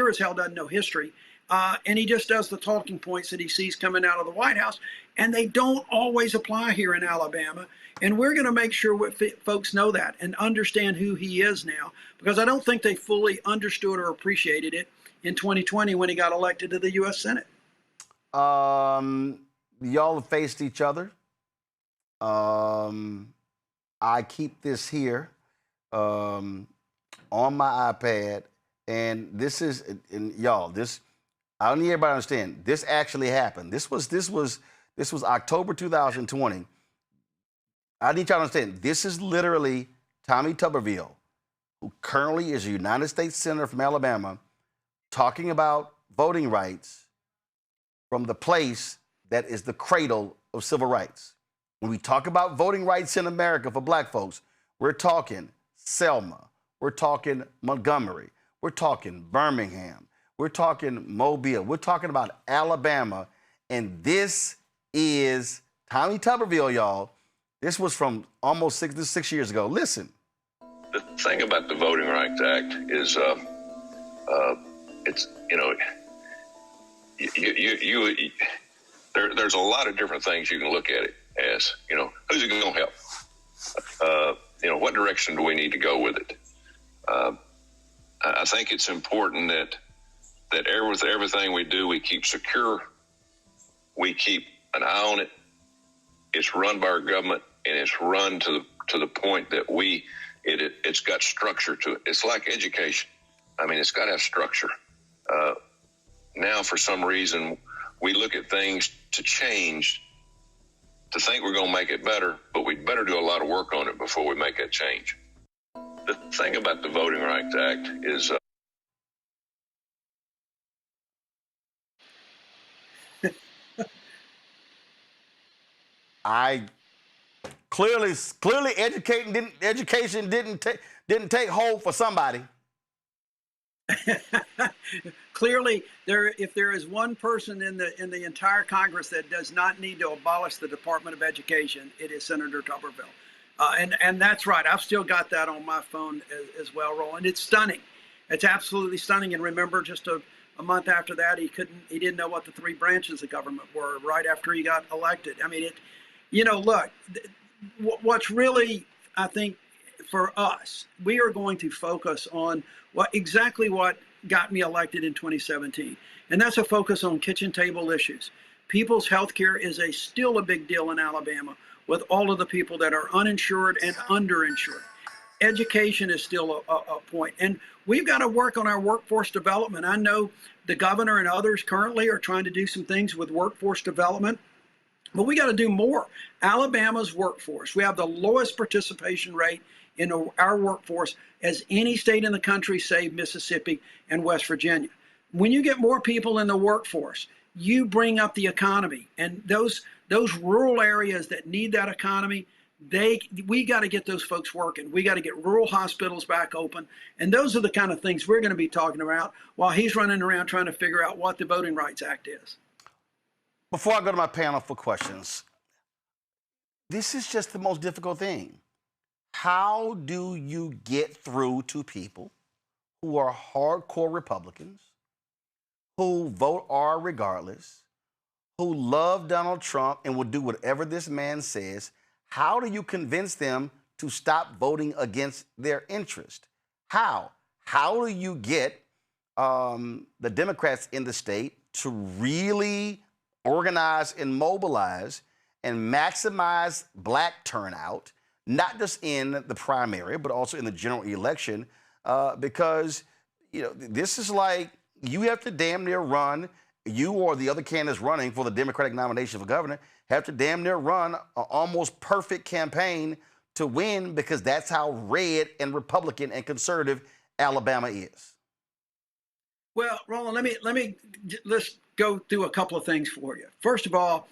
Speaker 16: as hell doesn't know history. And he just does the talking points that he sees coming out of the White House, and they don't always apply here in Alabama. And we're going to make sure folks know that and understand who he is now, because I don't think they fully understood or appreciated it in 2020 when he got elected to the U.S. Senate.
Speaker 12: Y'all have faced each other. I keep this here on my iPad, and this is, and y'all, this. I don't need everybody to understand. This actually happened. This was October 2020. I need y'all to understand. This is literally Tommy Tuberville, who currently is a United States Senator from Alabama, talking about voting rights from the place that is the cradle of civil rights. When we talk about voting rights in America for black folks, we're talking Selma, we're talking Montgomery, we're talking Birmingham, we're talking Mobile. We're talking about Alabama. And this is Tommy Tuberville, y'all. This was from almost 6 years ago. Listen.
Speaker 17: The thing about the Voting Rights Act is it's, there's a lot of different things you can look at it as. Who's it going to help? What direction do we need to go with it? I think it's important that with everything we do, we keep secure. We keep an eye on it. It's run by our government, and it's run to the point that it's got structure to it. It's like education. I mean, it's got to have structure. Now, for some reason, we look at things to change, to think we're going to make it better, but we'd better do a lot of work on it before we make that change. The thing about the Voting Rights Act is
Speaker 12: clearly education didn't take hold for somebody.
Speaker 16: Clearly, if there is one person in the entire Congress that does not need to abolish the Department of Education, it is Senator Tuberville. And that's right. I've still got that on my phone as well, Roland. It's stunning. It's absolutely stunning. And remember, just a month after that, he didn't know what the three branches of government were right after he got elected. I mean, look, what's really, I think, for us, we are going to focus on exactly what got me elected in 2017. And that's a focus on kitchen table issues. People's health care is still a big deal in Alabama with all of the people that are uninsured and underinsured. Education is still a point. And we've got to work on our workforce development. I know the governor and others currently are trying to do some things with workforce development, but we got to do more. Alabama's workforce, we have the lowest participation rate in our workforce as any state in the country, save Mississippi and West Virginia. When you get more people in the workforce, you bring up the economy. And those rural areas that need that economy, we got to get those folks working. We got to get rural hospitals back open. And those are the kind of things we're going to be talking about while he's running around trying to figure out what the Voting Rights Act is.
Speaker 12: Before I go to my panel for questions, this is just the most difficult thing. How do you get through to people who are hardcore Republicans, who vote R regardless, who love Donald Trump and will do whatever this man says? How do you convince them to stop voting against their interest? How? How do you get the Democrats in the state to really organize and mobilize and maximize black turnout, not just in the primary, but also in the general election? Because, this is like you have to damn near run, you or the other candidates running for the Democratic nomination for governor have to damn near run an almost perfect campaign to win, because that's how red and Republican and conservative Alabama is.
Speaker 16: Well, Roland, let's go through a couple of things for you. First of all,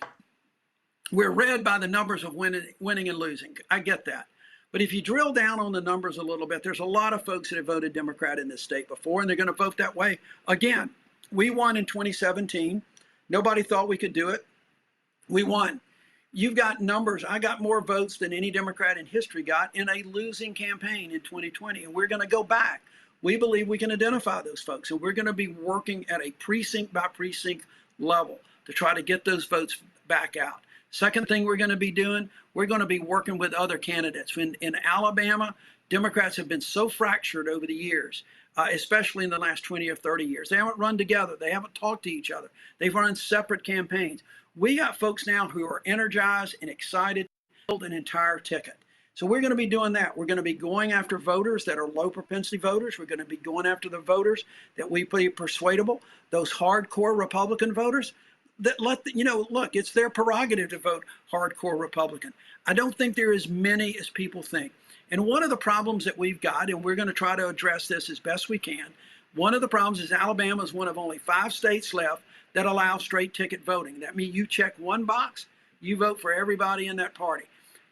Speaker 16: we're red by the numbers of winning and losing. I get that. But if you drill down on the numbers a little bit, there's a lot of folks that have voted Democrat in this state before, and they're going to vote that way again. We won in 2017. Nobody thought we could do it. We won. You've got numbers. I got more votes than any Democrat in history got in a losing campaign in 2020, and we're going to go back. We believe we can identify those folks, and we're going to be working at a precinct by precinct level to try to get those votes back out. Second thing we're going to be doing, we're going to be working with other candidates. In Alabama, Democrats have been so fractured over the years, especially in the last 20 or 30 years. They haven't run together. They haven't talked to each other. They've run separate campaigns. We got folks now who are energized and excited to build an entire ticket. So we're going to be doing that. We're going to be going after voters that are low propensity voters. We're going to be going after the voters that we believe persuadable, those hardcore Republican voters that look, it's their prerogative to vote hardcore Republican. I don't think there are as many as people think. And one of the problems that we've got, and we're going to try to address this as best we can, one of the problems is Alabama is one of only 5 states left that allow straight ticket voting. That means you check one box, you vote for everybody in that party.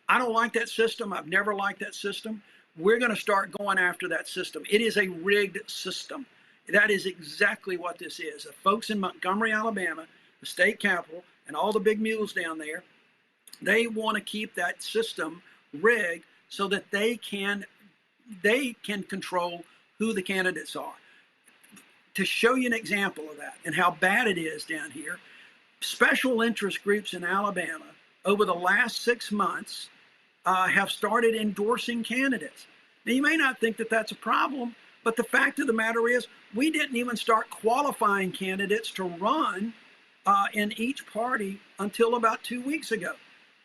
Speaker 16: I don't like that system. I've never liked that system. We're going to start going after that system. It is a rigged system. That is exactly what this is. The folks in Montgomery, Alabama, the state capital, and all the big mules down there, they want to keep that system rigged so that they can control who the candidates are. To show you an example of that and how bad it is down here, special interest groups in Alabama over the last 6 months have started endorsing candidates. Now, you may not think that that's a problem, but the fact of the matter is we didn't even start qualifying candidates to run in each party until about 2 weeks ago.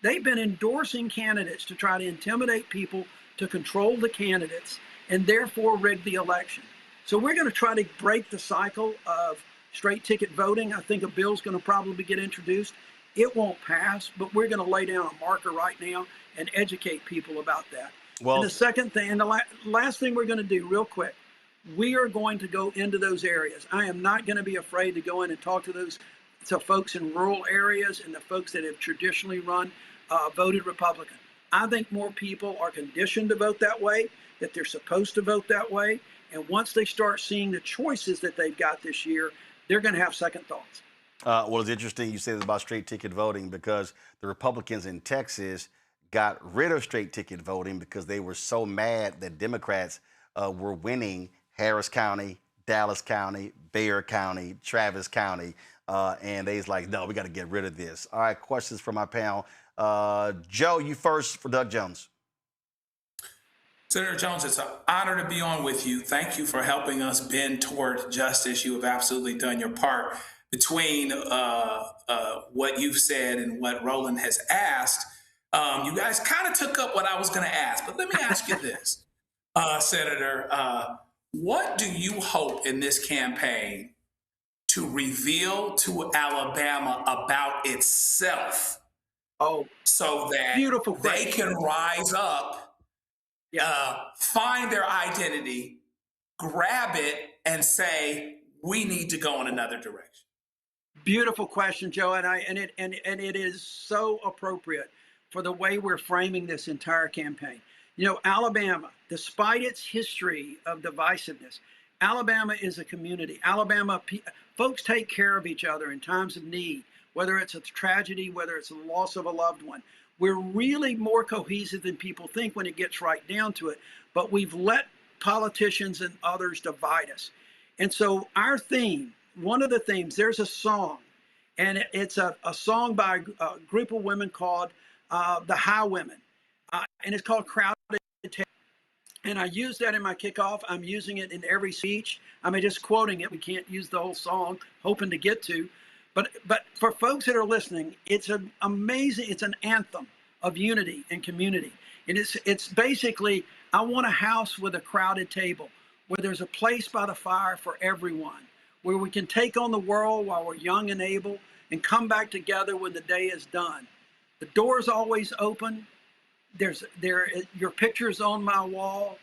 Speaker 16: They've been endorsing candidates to try to intimidate people to control the candidates and therefore rig the election. So we're going to try to break the cycle of straight ticket voting. I think a bill's going to probably get introduced. It won't pass, but we're going to lay down a marker right now and educate people about that. Well, and the second thing, and the last thing we're going to do real quick, we are going to go into those areas. I am not going to be afraid to go in and talk to those folks in rural areas and the folks that have traditionally voted Republican. I think more people are conditioned to vote that way, that they're supposed to vote that way, And once they start seeing the choices that they've got this year, they're going to have second thoughts.
Speaker 12: Well, it's interesting you say this about straight ticket voting, because the Republicans in Texas got rid of straight ticket voting because they were so mad that Democrats were winning Harris County, Dallas County, Bexar County, Travis County, and they was like, no, we got to get rid of this. All right, questions from my panel. Joe, you first for Doug Jones.
Speaker 15: Senator Jones, it's an honor to be on with you. Thank you for helping us bend toward justice. You have absolutely done your part. Between what you've said and what Roland has asked, you guys kind of took up what I was going to ask. But let me ask you this, Senator. What do you hope in this campaign to reveal to Alabama about itself? So that they can rise up, find their identity, grab it, and say, we need to go in another direction.
Speaker 16: Beautiful question, Joe, and it is so appropriate for the way we're framing this entire campaign. You know, Alabama, despite its history of divisiveness, Alabama is a community. Alabama, folks take care of each other in times of need, whether it's a tragedy, whether it's the loss of a loved one. We're really more cohesive than people think when it gets right down to it, but we've let politicians and others divide us. And so our theme, one of the themes, there's a song, and it's a song by a group of women called the High Women, and it's called Crowded Table. And I use that in my kickoff. I'm using it in every speech. I mean, just quoting it. We can't use the whole song, hoping to get to. But for folks that are listening, it's an amazing, it's an anthem of unity and community. And it's basically, I want a house with a crowded table, where there's a place by the fire for everyone, where we can take on the world while we're young and able and come back together when the day is done. The door's always open. Your picture's on my wall.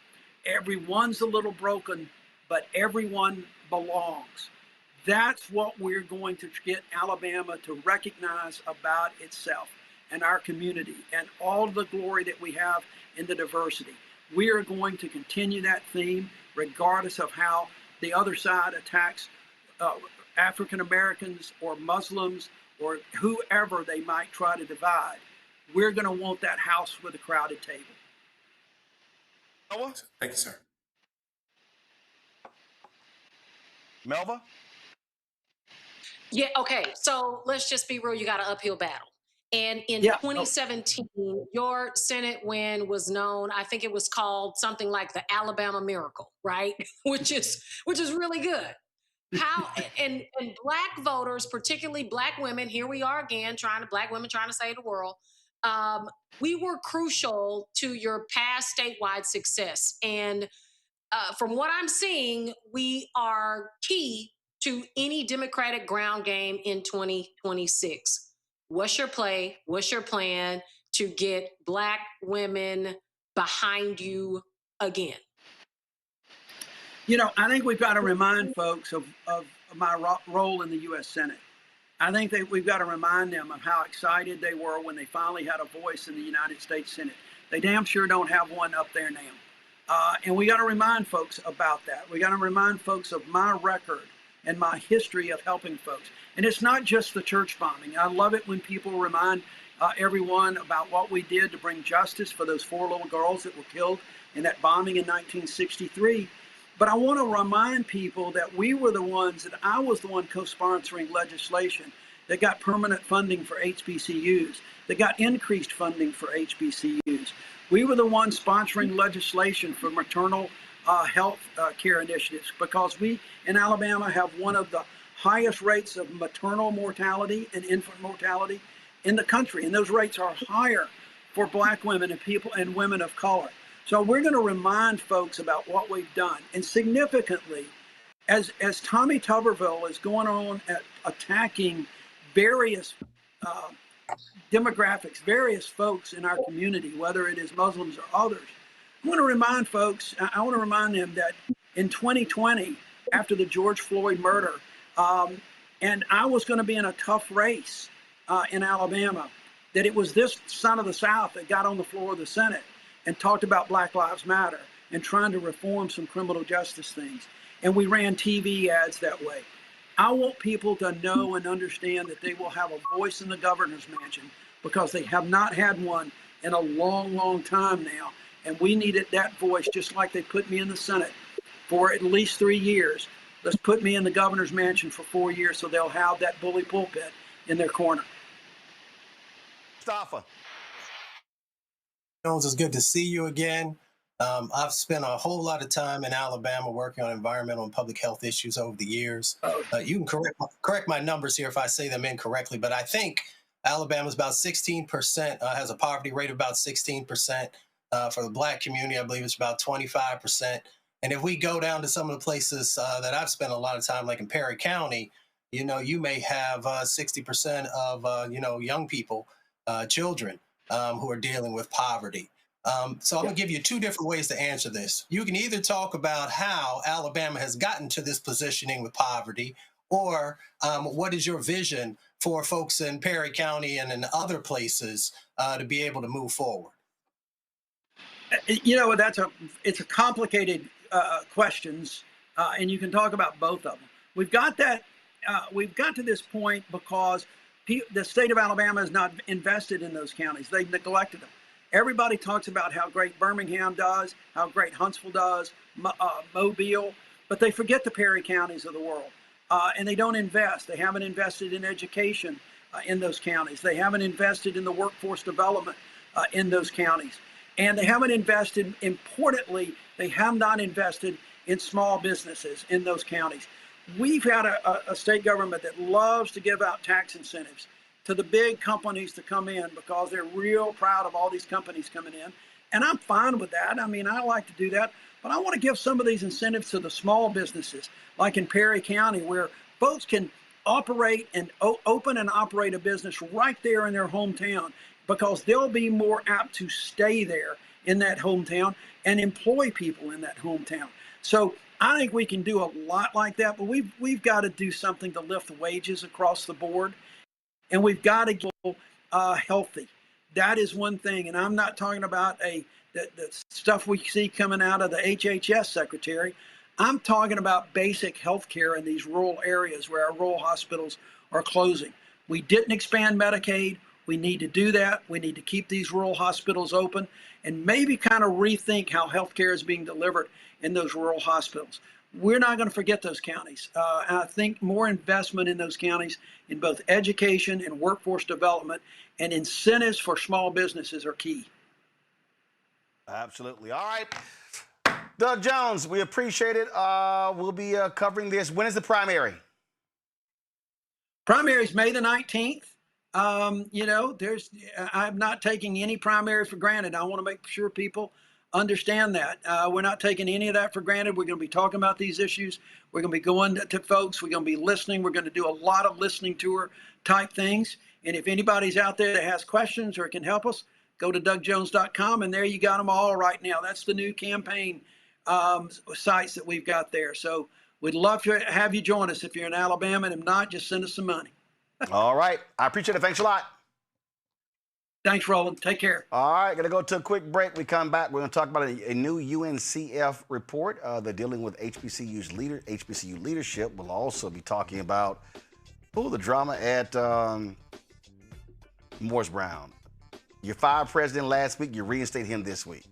Speaker 16: Everyone's a little broken, but everyone belongs. That's what we're going to get Alabama to recognize about itself and our community and all the glory that we have in the diversity. We are going to continue that theme regardless of how the other side attacks African Americans or Muslims or whoever they might try to divide. We're going to want that house with a crowded table.
Speaker 12: Melva?
Speaker 15: Thank you, sir.
Speaker 12: Melva?
Speaker 14: Yeah, okay. So let's just be real. You got an uphill battle. And in 2017, your Senate win was known, I think it was called something like the Alabama Miracle, right? which is really good. How and Black voters, particularly Black women, here we are again, Black women trying to save the world. We were crucial to your past statewide success. And from what I'm seeing, we are key to any Democratic ground game in 2026. What's your play? What's your plan to get Black women behind you again?
Speaker 16: You know, I think we've got to remind folks of my role in the U.S. Senate. I think that we've got to remind them of how excited they were when they finally had a voice in the United States Senate. They damn sure don't have one up there now. And we got to remind folks about that. We got to remind folks of my record and my history of helping folks. And it's not just the church bombing. I love it when people remind everyone about what we did to bring justice for those 4 little girls that were killed in that bombing in 1963. But I want to remind people that we were the ones, that I was the one co-sponsoring legislation that got permanent funding for HBCUs, that got increased funding for HBCUs. We were the ones sponsoring legislation for maternal health care initiatives, because we in Alabama have one of the highest rates of maternal mortality and infant mortality in the country. And those rates are higher for Black women and people and women of color. So we're going to remind folks about what we've done. And significantly, as Tommy Tuberville is going on at attacking various demographics, various folks in our community, whether it is Muslims or others, I want to remind folks, I want to remind them that in 2020, after the George Floyd murder, and I was going to be in a tough race in Alabama, that it was this son of the South that got on the floor of the Senate and talked about Black Lives Matter, and trying to reform some criminal justice things. And we ran TV ads that way. I want people to know and understand that they will have a voice in the governor's mansion because they have not had one in a long, long time now. And we needed that voice, just like they put me in the Senate for at least 3 years. Let's put me in the governor's mansion for 4 years so they'll have that bully pulpit in their corner.
Speaker 12: Mustafa.
Speaker 13: Jones, it's good to see you again. I've spent a whole lot of time in Alabama working on environmental and public health issues over the years. You can correct my numbers here if I say them incorrectly, but I think Alabama's about 16%, has a poverty rate of about 16%. For the Black community, I believe it's about 25%. And if we go down to some of the places that I've spent a lot of time, like in Perry County, you may have 60% of, young people, children who are dealing with poverty. So I'm going to give you two different ways to answer this. You can either talk about how Alabama has gotten to this positioning with poverty, or what is your vision for folks in Perry County and in other places to be able to move forward?
Speaker 16: It's a complicated questions, and you can talk about both of them. We've got to this point because the state of Alabama has not invested in those counties. They've neglected them. Everybody talks about how great Birmingham does, how great Huntsville does, Mobile, but they forget the Perry counties of the world, and they don't invest. They haven't invested in education in those counties. They haven't invested in the workforce development in those counties. And they haven't invested, importantly, they have not invested in small businesses in those counties. We've had a state government that loves to give out tax incentives to the big companies to come in because they're real proud of all these companies coming in. And I'm fine with that. I mean, I like to do that. But I want to give some of these incentives to the small businesses, like in Perry County, where folks can operate and open and operate a business right there in their hometown, because they'll be more apt to stay there in that hometown and employ people in that hometown. So I think we can do a lot like that, but we've got to do something to lift the wages across the board, and we've got to get healthy. That is one thing, and I'm not talking about the stuff we see coming out of the HHS secretary. I'm talking about basic health care in these rural areas where our rural hospitals are closing. We didn't expand Medicaid. We need to do that. We need to keep these rural hospitals open and maybe kind of rethink how healthcare is being delivered in those rural hospitals. We're not going to forget those counties. And I think more investment in those counties in both education and workforce development and incentives for small businesses are key.
Speaker 12: Absolutely. All right. Doug Jones, we appreciate it. We'll be covering this. When is the primary?
Speaker 16: Primary is May the 19th. I'm not taking any primary for granted. I want to make sure people understand that. We're not taking any of that for granted. We're going to be talking about these issues. We're going to be going to folks. We're going to be listening. We're going to do a lot of listening tour type things. And if anybody's out there that has questions or can help us, go to DougJones.com, and there you got them all right now. That's the new campaign sites that we've got there. So we'd love to have you join us if you're in Alabama, and if not, just send us some money.
Speaker 12: All right. I appreciate it. Thanks a lot.
Speaker 16: Thanks, Roland. Take care.
Speaker 12: All right. Going to go to a quick break. We come back. We're going to talk about a new UNCF report. They're dealing with HBCU leadership. We'll also be talking about the drama at Morris Brown. You fired president last week. You reinstate him this week.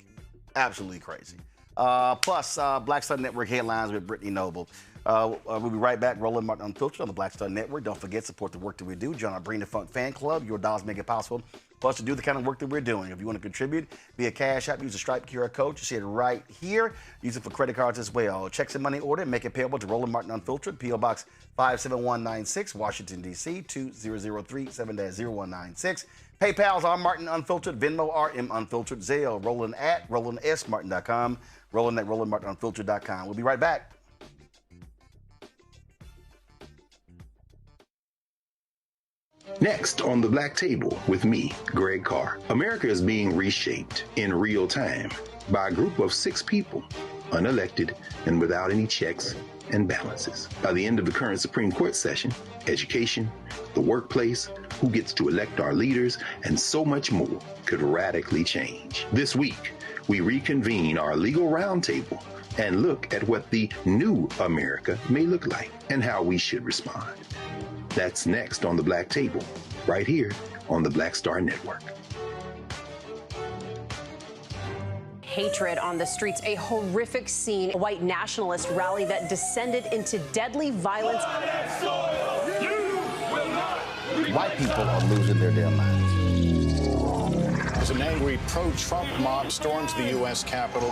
Speaker 12: Absolutely crazy. Plus, Black Star Network headlines with Brittany Noble. We'll be right back. Roland Martin Unfiltered on the Black Star Network. Don't forget, support the work that we do. Join our Bring the Funk fan club. Your dollars make it possible for us to do the kind of work that we're doing. If you want to contribute via Cash App, use the Stripe QR code. You see it right here. Use it for credit cards as well. Checks and money order and make it payable to Roland Martin Unfiltered, P.O. Box 57196, Washington, D.C. 20037-0196. PayPal's R Martin Unfiltered, Venmo RM Unfiltered, Zelle, Roland at RolandSMartin.com, Roland at RolandMartinUnfiltered.com. We'll be right back.
Speaker 9: Next on the Black Table with me, Greg Carr. America is being reshaped in real time by a group of 6 people, unelected and without any checks and balances. By the end of the current Supreme Court session, education, the workplace, who gets to elect our leaders, and so much more could radically change. This week, we reconvene our legal roundtable and look at what the new America may look like and how we should respond. That's next on The Black Table, right here on the Black Star Network.
Speaker 18: Hatred on the streets, a horrific scene, a white nationalist rally that descended into deadly violence.
Speaker 12: White people are losing their damn minds.
Speaker 19: As an angry pro-Trump mob storms the U.S. Capitol,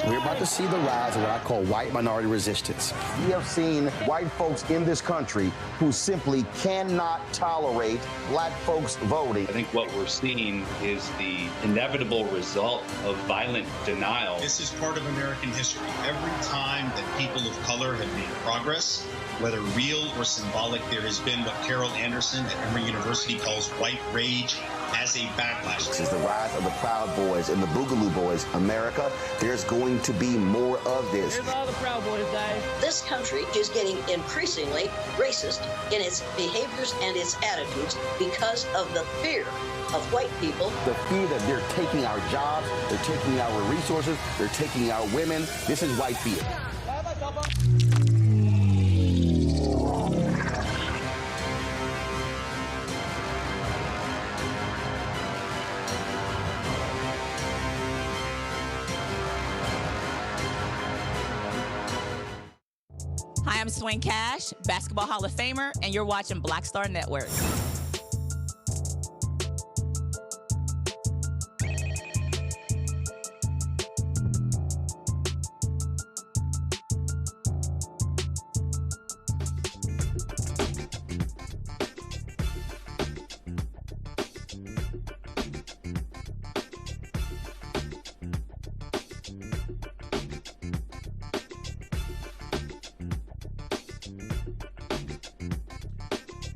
Speaker 12: we're about to see the rise of what I call white minority resistance. We have seen white folks in this country who simply cannot tolerate black folks voting.
Speaker 20: I think what we're seeing is the inevitable result of violent denial.
Speaker 21: This is part of American history. Every time that people of color have made progress, whether real or symbolic, there has been what Carol Anderson at Emory University calls white rage as a backlash.
Speaker 12: This is the rise of the Proud Boys and the Boogaloo Boys. America, there's going to be more of this.
Speaker 22: Here's all the Proud Boys, guys.
Speaker 23: This country is getting increasingly racist in its behaviors and its attitudes because of the fear of white people.
Speaker 12: The fear that they're taking our jobs, they're taking our resources, they're taking our women. This is white fear.
Speaker 24: Hi, I'm Swing Cash, Basketball Hall of Famer, and you're watching Black Star Network.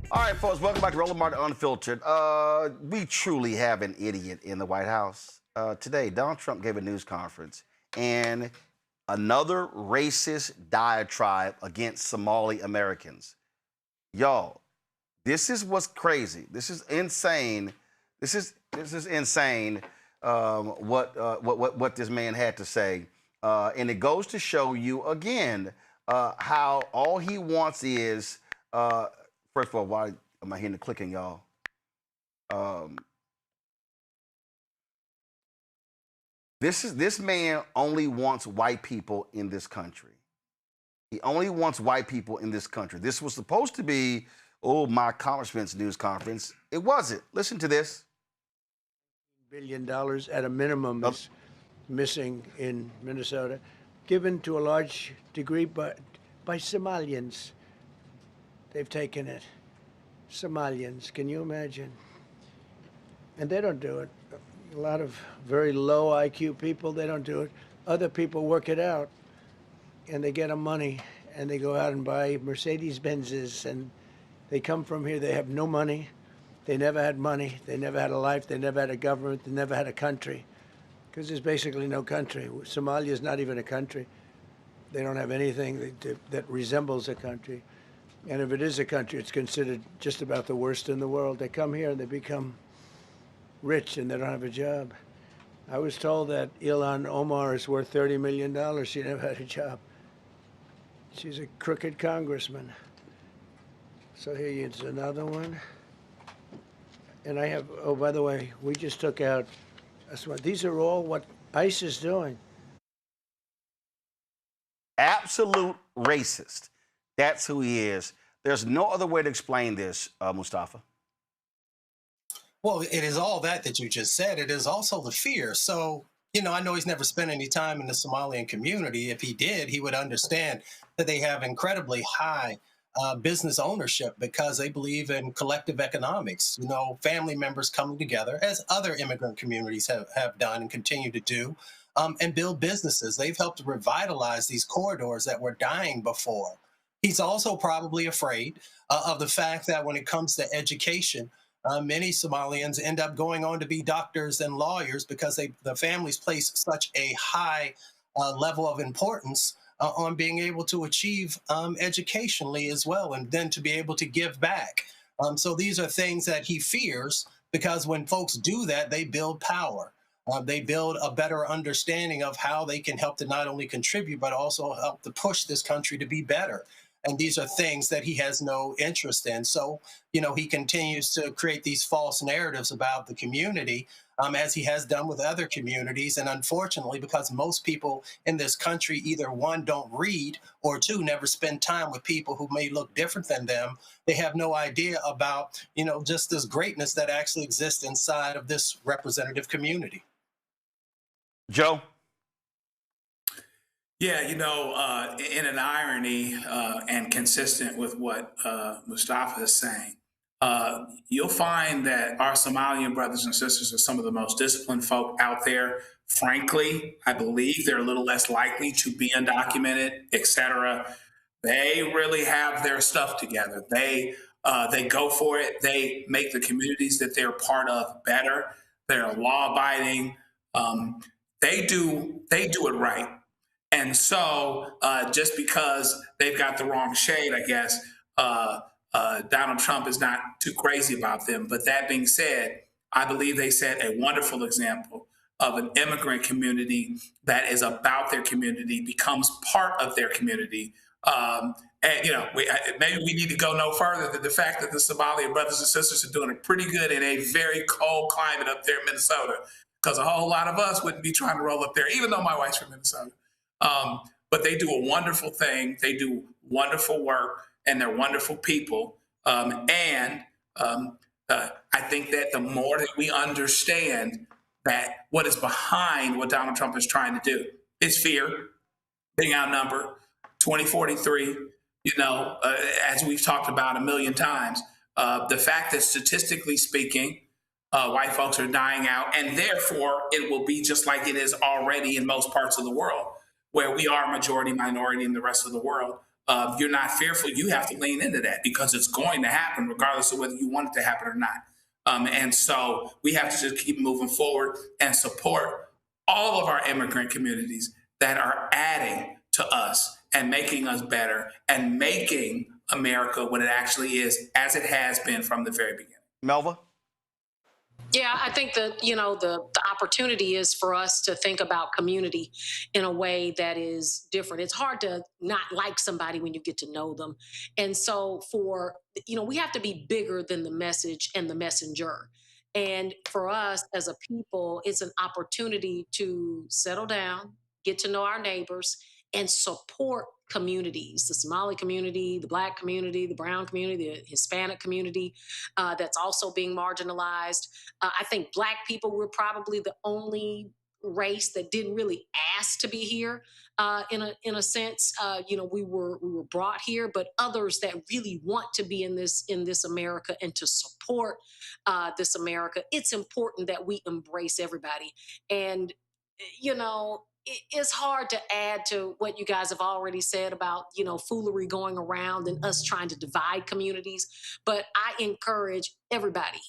Speaker 12: All right, folks, welcome back to Roland Martin Unfiltered. We truly have an idiot in the White House. Today, Donald Trump gave a news conference, and another racist diatribe against Somali Americans. Y'all, this is what's crazy. This is insane. This is insane. What this man had to say, and it goes to show you again how all he wants is. First of all, why am I hearing the clicking, y'all? This man only wants white people in this country. He only wants white people in this country. This was supposed to be, my congressman's news conference. It wasn't. Listen to this.
Speaker 25: $1 billion at a minimum is missing in Minnesota, given to a large degree by Somalians. They've taken it. Somalians, can you imagine? And they don't do it. A lot of very low IQ people, they don't do it. Other people work it out, and they get them money, and they go out and buy Mercedes-Benzes, and they come from here, they have no money. They never had money. They never had a life. They never had a government. They never had a country, because there's basically no country. Somalia is not even a country. They don't have anything that resembles a country. And if it is a country, it's considered just about the worst in the world. They come here and they become rich and they don't have a job. I was told that Ilhan Omar is worth $30 million. She never had a job. She's a crooked congressman. So here is another one. And I have, oh, by the way, we just took out, these are all what ICE is doing.
Speaker 12: Absolute racist. That's who he is. There's no other way to explain this, Mustafa.
Speaker 13: Well, it is all that you just said. It is also the fear. So, I know he's never spent any time in the Somalian community. If he did, he would understand that they have incredibly high business ownership because they believe in collective economics, family members coming together, as other immigrant communities have done and continue to do, and build businesses. They've helped revitalize these corridors that were dying before. He's also probably afraid of the fact that when it comes to education, many Somalians end up going on to be doctors and lawyers because the families place such a high level of importance on being able to achieve educationally as well, and then to be able to give back. So these are things that he fears, because when folks do that, they build power. They build a better understanding of how they can help to not only contribute, but also help to push this country to be better. And these are things that he has no interest in. So, he continues to create these false narratives about the community, as he has done with other communities. And unfortunately, because most people in this country either one, don't read, or two, never spend time with people who may look different than them, they have no idea about, just this greatness that actually exists inside of this representative community.
Speaker 12: Joe?
Speaker 15: Yeah, in an irony and consistent with what Mustafa is saying, you'll find that our Somalian brothers and sisters are some of the most disciplined folk out there. Frankly, I believe they're a little less likely to be undocumented, etc. They really have their stuff together. They go for it. They make the communities that they're part of better. They're law-abiding. They do it right. And so just because they've got the wrong shade, I guess, Donald Trump is not too crazy about them. But that being said, I believe they set a wonderful example of an immigrant community that is about their community, becomes part of their community. Maybe we need to go no further than the fact that the Somalian brothers and sisters are doing it pretty good in a very cold climate up there in Minnesota, because a whole lot of us wouldn't be trying to roll up there, even though my wife's from Minnesota. But they do a wonderful thing. They do wonderful work, and they're wonderful people. I think that the more that we understand that what is behind what Donald Trump is trying to do is fear, being outnumbered, 2043, as we've talked about a million times, the fact that statistically speaking, white folks are dying out, and therefore it will be just like it is already in most parts of the world, where we are majority minority in the rest of the world. You're not fearful. You have to lean into that because it's going to happen regardless of whether you want it to happen or not. And so we have to just keep moving forward and support all of our immigrant communities that are adding to us and making us better and making America what it actually is, as it has been from the very beginning.
Speaker 12: Melva?
Speaker 14: Yeah, I think that, the opportunity is for us to think about community in a way that is different. It's hard to not like somebody when you get to know them. And so we have to be bigger than the message and the messenger. And for us as a people, it's an opportunity to settle down, get to know our neighbors, and support communities, the Somali community, the Black community, the brown community, the Hispanic community that's also being marginalized. I think Black people were probably the only race that didn't really ask to be here in a sense. We were brought here, but others that really want to be in this America and to support this America, it's important that we embrace everybody. And, it's hard to add to what you guys have already said about, foolery going around and us trying to divide communities. But I encourage everybody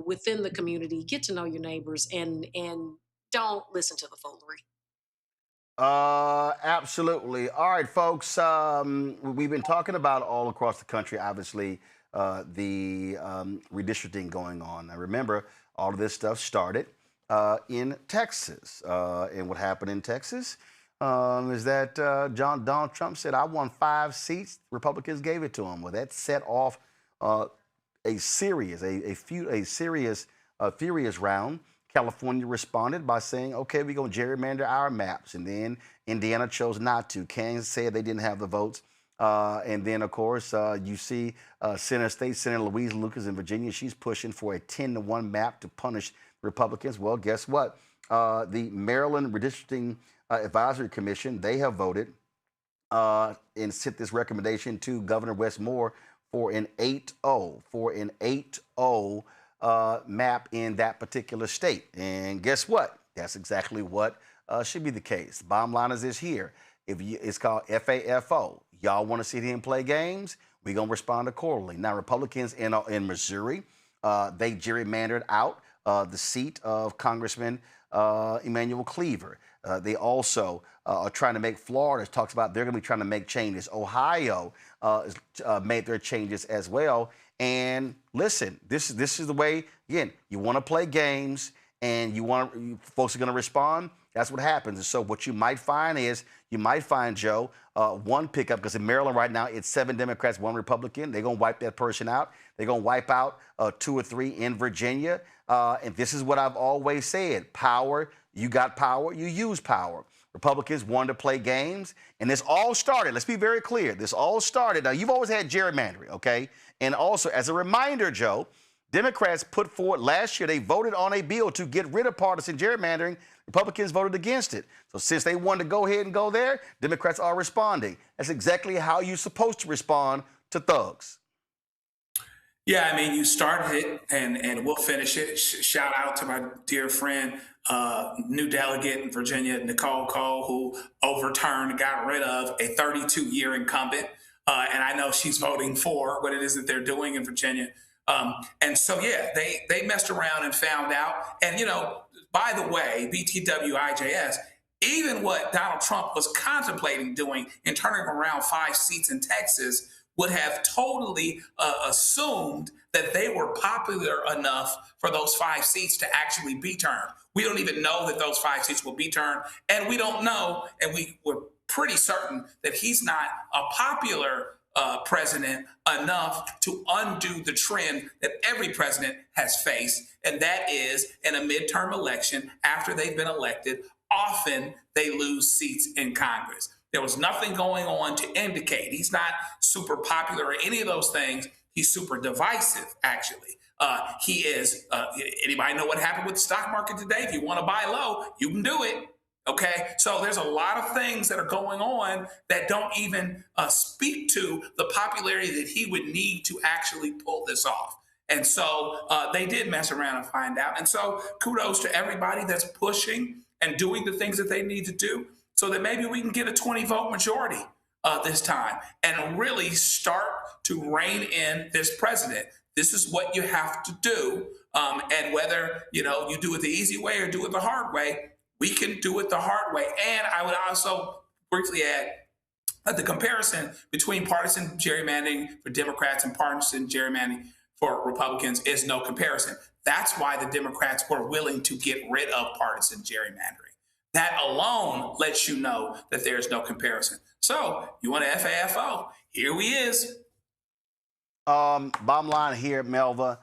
Speaker 14: within the community, get to know your neighbors and don't listen to the foolery.
Speaker 12: Absolutely. All right, folks. We've been talking about all across the country, obviously, the redistricting going on. Now, remember, all of this stuff started in Texas. And what happened in Texas is that Donald Trump said, I won 5 seats. Republicans gave it to him. Well, that set off a furious round. California responded by saying, okay, we're going to gerrymander our maps. And then Indiana chose not to. Kansas said they didn't have the votes. And then, of course, you see State Senator Louise Lucas in Virginia. She's pushing for a 10-to-1 map to punish Republicans. Well, guess what? The Maryland Redistricting Advisory Commission, they have voted and sent this recommendation to Governor Wes Moore for an 8-0 map in that particular state. And guess what? That's exactly what should be the case. Bottom line is this here. It's called FAFO. Y'all want to sit here and play games? We're going to respond accordingly. Now, Republicans in Missouri, they gerrymandered out the seat of Congressman Emanuel Cleaver. They also are trying to make Florida, talks about they're going to be trying to make changes. Ohio made their changes as well. And listen, this is the way, again, you want to play games and folks are going to respond, that's what happens. And so what you might find is, Joe, one pickup, because in Maryland right now, it's 7 Democrats, 1 Republican. They're going to wipe that person out. They're going to wipe out 2 or 3 in Virginia. And this is what I've always said. Power, you got power, you use power. Republicans wanted to play games, and this all started, let's be very clear, this all started, now you've always had gerrymandering, okay? And also, as a reminder, Joe, Democrats put forward last year, they voted on a bill to get rid of partisan gerrymandering. Republicans voted against it. So since they wanted to go ahead and go there, Democrats are responding. That's exactly how you're supposed to respond to thugs.
Speaker 15: Yeah, I mean, you started it, and we'll finish it. Shout out to my dear friend, new delegate in Virginia, Nicole Cole, who overturned, got rid of a 32-year incumbent. And I know she's voting for what it is that they're doing in Virginia. And so, yeah, they messed around and found out. And, you know, by the way, BTWIJS, even what Donald Trump was contemplating doing in turning around 5 seats in Texas would have totally assumed that they were popular enough for those 5 seats to actually be turned. We don't even know that those 5 seats will be turned. And we don't know, and we're pretty certain that he's not a popular president enough to undo the trend that every president has faced, and that is in a midterm election, after they've been elected, often they lose seats in Congress. There was nothing going on to indicate he's not super popular or any of those things. He's super divisive, actually. He is, anybody know what happened with the stock market today? If you want to buy low, you can do it. Okay, so there's a lot of things that are going on that don't even speak to the popularity that he would need to actually pull this off. And so they did mess around and find out. And so kudos to everybody that's pushing and doing the things that they need to do so that maybe we can get a 20-vote majority this time and really start to rein in this president. This is what you have to do. And whether, you know, you do it the easy way or do it the hard way, we can do it the hard way. And I would also briefly add that the comparison between partisan gerrymandering for Democrats and partisan gerrymandering for Republicans is no comparison. That's why the Democrats were willing to get rid of partisan gerrymandering. That alone lets you know that there's no comparison. So you want to FAFO? Here we is.
Speaker 12: Bottom line here, Melva,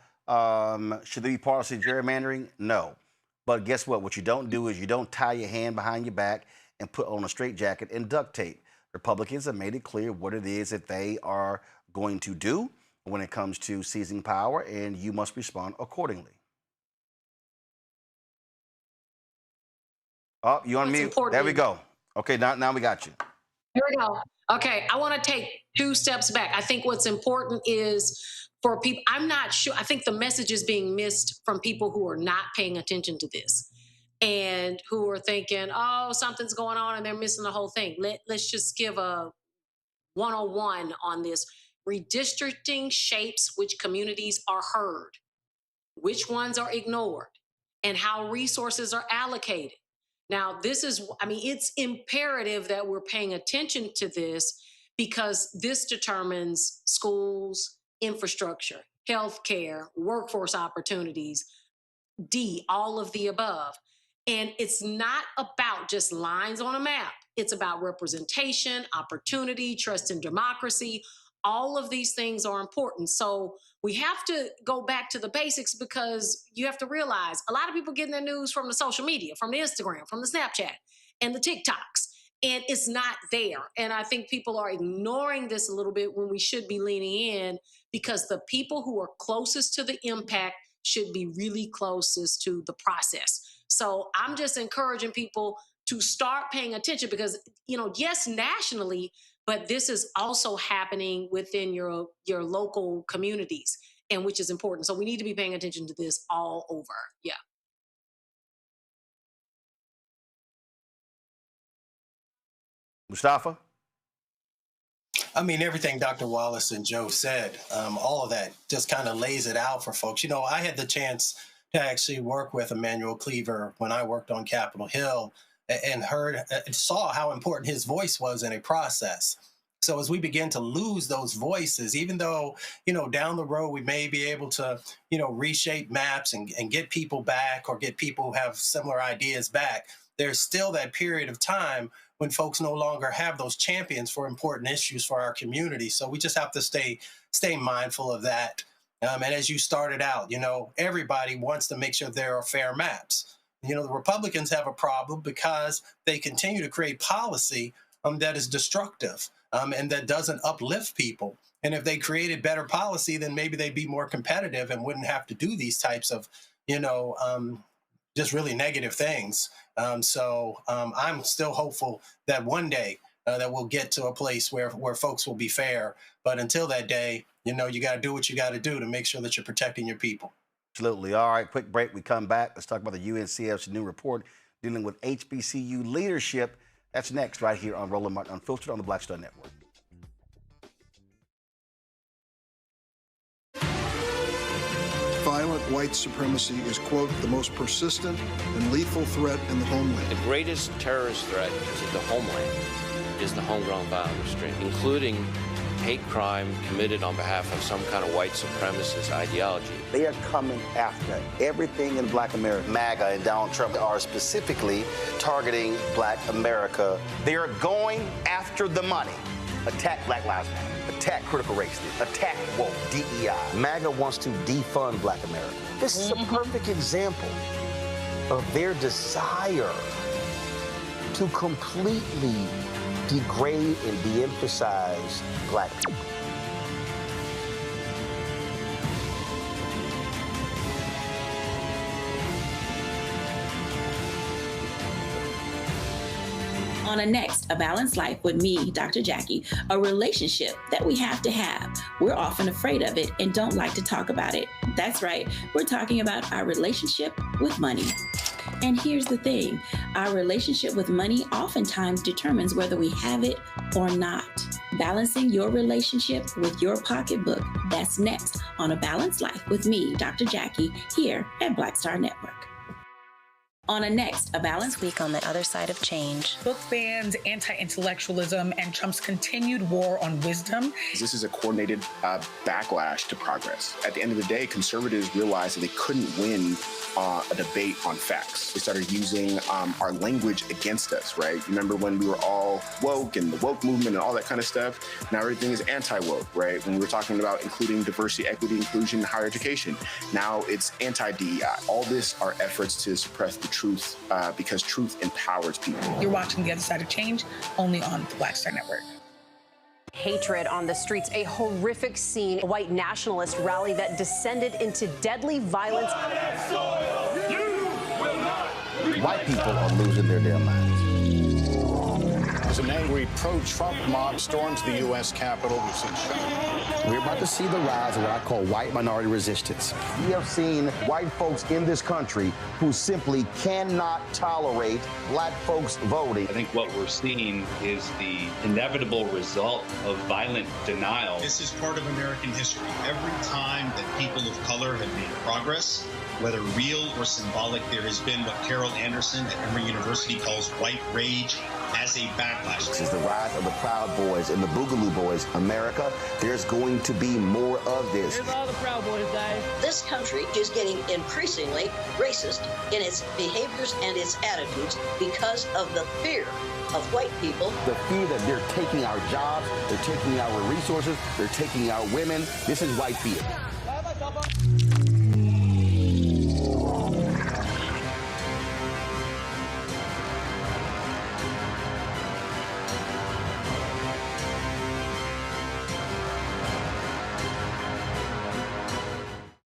Speaker 12: should there be partisan gerrymandering? No. But guess what? What you don't do is you don't tie your hand behind your back and put on a straitjacket and duct tape. Republicans have made it clear what it is that they are going to do when it comes to seizing power, and you must respond accordingly. Oh, you on mute? There we go. Okay, now we got you.
Speaker 14: Here we go. Okay, I want to take 2 steps back. I think what's important is for people, I'm not sure, I think the message is being missed from people who are not paying attention to this and who are thinking, oh, something's going on and they're missing the whole thing. Let's just give a 101 on this. Redistricting shapes which communities are heard, which ones are ignored, and how resources are allocated. Now, this is, I mean, it's imperative that we're paying attention to this because this determines schools, infrastructure, healthcare, workforce opportunities, all of the above. And it's not about just lines on a map. It's about representation, opportunity, trust in democracy. All of these things are important. So we have to go back to the basics because you have to realize a lot of people getting their news from the social media, from the Instagram, from the Snapchat, and the TikToks. And it's not there. And I think people are ignoring this a little bit when we should be leaning in because the people who are closest to the impact should be really closest to the process. So I'm just encouraging people to start paying attention because, you know, yes, nationally, but this is also happening within your local communities, and which is important. So we need to be paying attention to this all over. Yeah.
Speaker 12: Mustafa?
Speaker 13: I mean, everything Dr. Wallace and Joe said, all of that just kind of lays it out for folks. You know, I had the chance to actually work with Emmanuel Cleaver when I worked on Capitol Hill and saw how important his voice was in a process. So as we begin to lose those voices, even though, down the road we may be able to, reshape maps and get people back or get people who have similar ideas back, there's still that period of time when folks no longer have those champions for important issues for our community. So we just have to stay mindful of that. And as you started out, everybody wants to make sure there are fair maps. The Republicans have a problem because they continue to create policy that is destructive and that doesn't uplift people. And if they created better policy, then maybe they'd be more competitive and wouldn't have to do these types of, just really negative things. So I'm still hopeful that one day that we'll get to a place where folks will be fair. But until that day, you got to do what you got to do to make sure that you're protecting your people.
Speaker 12: Absolutely. All right, quick break. We come back. Let's talk about the UNCF's new report dealing with HBCU leadership. That's next right here on Roland Martin Unfiltered on the Black Star Network.
Speaker 2: Violent white supremacy is, quote, the most persistent and lethal threat in the homeland.
Speaker 3: The greatest terrorist threat to the homeland is the homegrown violence stream, including hate crime committed on behalf of some kind of white supremacist ideology.
Speaker 12: They are coming after everything in Black America. MAGA and Donald Trump are specifically targeting Black America. They are going after the money. Attack Black Lives Matter. Attack critical race theory. Attack woke, DEI. MAGA wants to defund Black America. This is a perfect example of their desire to completely degrade and de-emphasize Black people.
Speaker 4: On a next, A Balanced Life with me, Dr. Jackie, a relationship that we have to have. We're often afraid of it and don't like to talk about it. That's right, we're talking about our relationship with money. And here's the thing, our relationship with money oftentimes determines whether we have it or not. Balancing your relationship with your pocketbook, that's next on A Balanced Life with me, Dr. Jackie, here at Black Star Network. On a next, A Balanced
Speaker 5: Week on the Other Side of Change.
Speaker 22: Book bans, anti-intellectualism, and Trump's continued war on wisdom.
Speaker 26: This is a coordinated backlash to progress. At the end of the day, conservatives realized that they couldn't win a debate on facts. They started using our language against us, right? Remember when we were all woke and the woke movement and all that kind of stuff? Now everything is anti-woke, right? When we were talking about including diversity, equity, inclusion, and higher education, now it's anti-DEI. All this are efforts to suppress the truth because truth empowers people.
Speaker 22: You're watching The Other Side of Change only on the Black Star Network.
Speaker 18: Hatred on the streets, a horrific scene, a white nationalist rally that descended into deadly violence.
Speaker 12: White people are losing their damn minds.
Speaker 19: As an angry pro-Trump mob storms the U.S. Capitol, we've seen
Speaker 12: We're about to see the rise of what I call white minority resistance. We have seen white folks in this country who simply cannot tolerate Black folks voting.
Speaker 20: I think what we're seeing is the inevitable result of violent denial.
Speaker 21: This is part of American history. Every time that people of color have made progress, whether real or symbolic, there has been what Carol Anderson at Emory University calls white rage as a backlash.
Speaker 12: This is the rise of the Proud Boys and the Boogaloo Boys. America, there's going to be more of this.
Speaker 23: Here's all the Proud Boys, guys. This country is getting increasingly racist in its behaviors and its attitudes because of the fear of white people.
Speaker 12: The fear that they're taking our jobs, they're taking our resources, they're taking our women. This is white fear.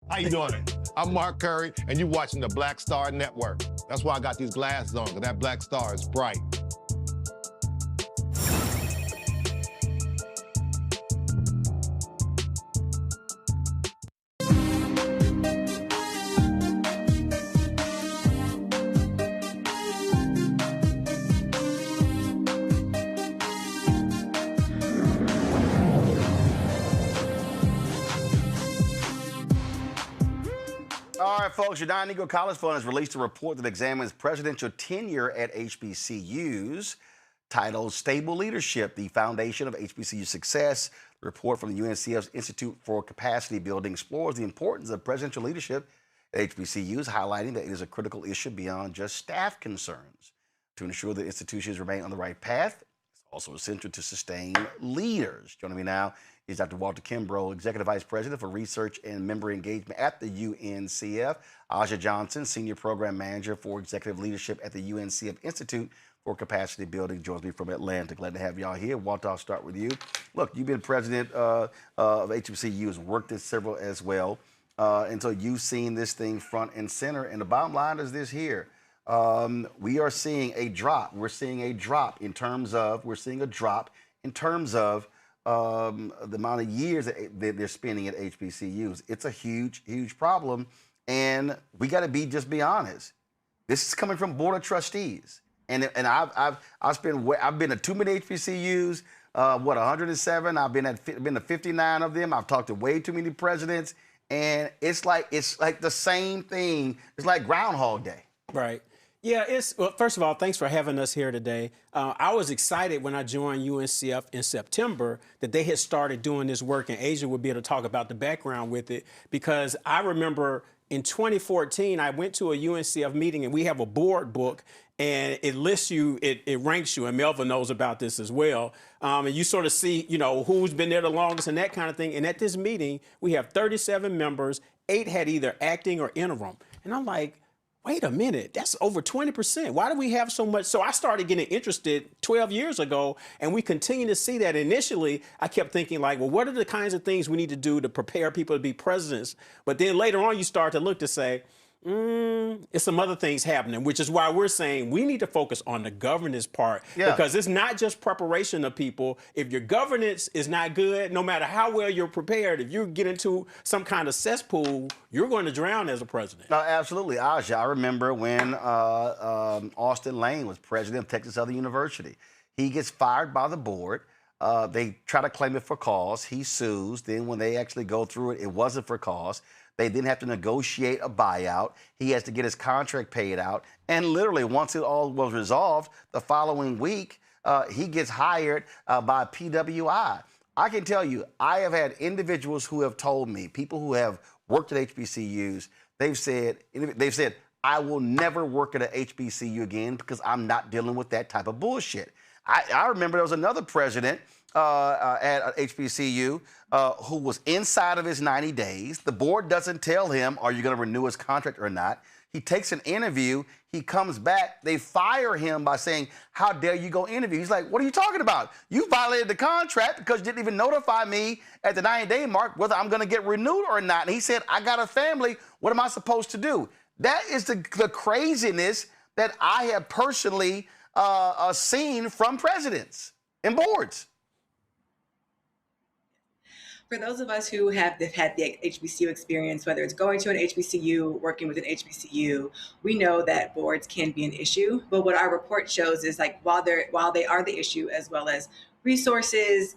Speaker 27: How you doing? I'm Mark Curry, and you're watching the Black Star Network. That's why I got these glasses on, because that black star is bright.
Speaker 12: All right, folks, United Negro College Fund has released a report that examines presidential tenure at HBCUs. titled Stable Leadership, the Foundation of HBCU Success. The report from the UNCF's Institute for Capacity Building explores the importance of presidential leadership at HBCUs, highlighting that it is a critical issue beyond just staff concerns. To ensure that institutions remain on the right path, it's also essential to sustain leaders. Joining me now is Dr. Walter Kimbrough, Executive Vice President for Research and Member Engagement at the UNCF. Aja Johnson, Senior Program Manager for Executive Leadership at the UNCF Institute for Capacity Building, joins me from Atlanta. Glad to have y'all here. Walter, I'll start with you. Look, you've been president of HBCUs, worked at several as well. And so you've seen this thing front and center. And the bottom line is this here. We are seeing a drop. We're seeing a drop in terms of, the amount of years that they're spending at HBCUs. It's a huge, huge problem. And we got to be honest. This is coming from Board of Trustees. And I've been to too many HBCUs, 107. I've been to 59 of them. I've talked to way too many presidents. And it's like the same thing. It's like Groundhog Day.
Speaker 1: Right. Yeah, well, first of all, thanks for having us here today. I was excited when I joined UNCF in September that they had started doing this work, and Asia would be able to talk about the background with it, because I remember in 2014, I went to a UNCF meeting, and we have a board book, and it lists you, it ranks you, and Melva knows about this as well. And you sort of see, who's been there the longest and that kind of thing. And at this meeting, we have 37 members, 8 had either acting or interim. And I'm like, wait a minute, that's over 20%. Why do we have so much? So I started getting interested 12 years ago, and we continue to see that. Initially, I kept thinking like, well, what are the kinds of things we need to do to prepare people to be presidents? But then later on, you start to look to say, it's some other things happening, which is why we're saying we need to focus on the governance part, because it's not just preparation of people. If your governance is not good, no matter how well you're prepared, if you get into some kind of cesspool, you're going to drown as a president.
Speaker 12: No, absolutely, Aja. I remember when Austin Lane was president of Texas Southern University. He gets fired by the board. They try to claim it for cause. He sues. Then when they actually go through it, it wasn't for cause. They then have to negotiate a buyout. He has to get his contract paid out. And literally, once it all was resolved, the following week, he gets hired by PWI. I can tell you, I have had individuals who have told me, people who have worked at HBCUs, they've said, I will never work at a HBCU again because I'm not dealing with that type of bullshit. I remember there was another president at HBCU who was inside of his 90 days. The board doesn't tell him, are you going to renew his contract or not? He takes an interview. He comes back. They fire him by saying, how dare you go interview? He's like, what are you talking about? You violated the contract because you didn't even notify me at the 90-day mark whether I'm going to get renewed or not. And he said, I got a family. What am I supposed to do? That is the craziness that I have personally seen from presidents and boards.
Speaker 6: For those of us who have had the HBCU experience, whether it's going to an HBCU, working with an HBCU, we know that boards can be an issue. But what our report shows is like while they are the issue, as well as resources,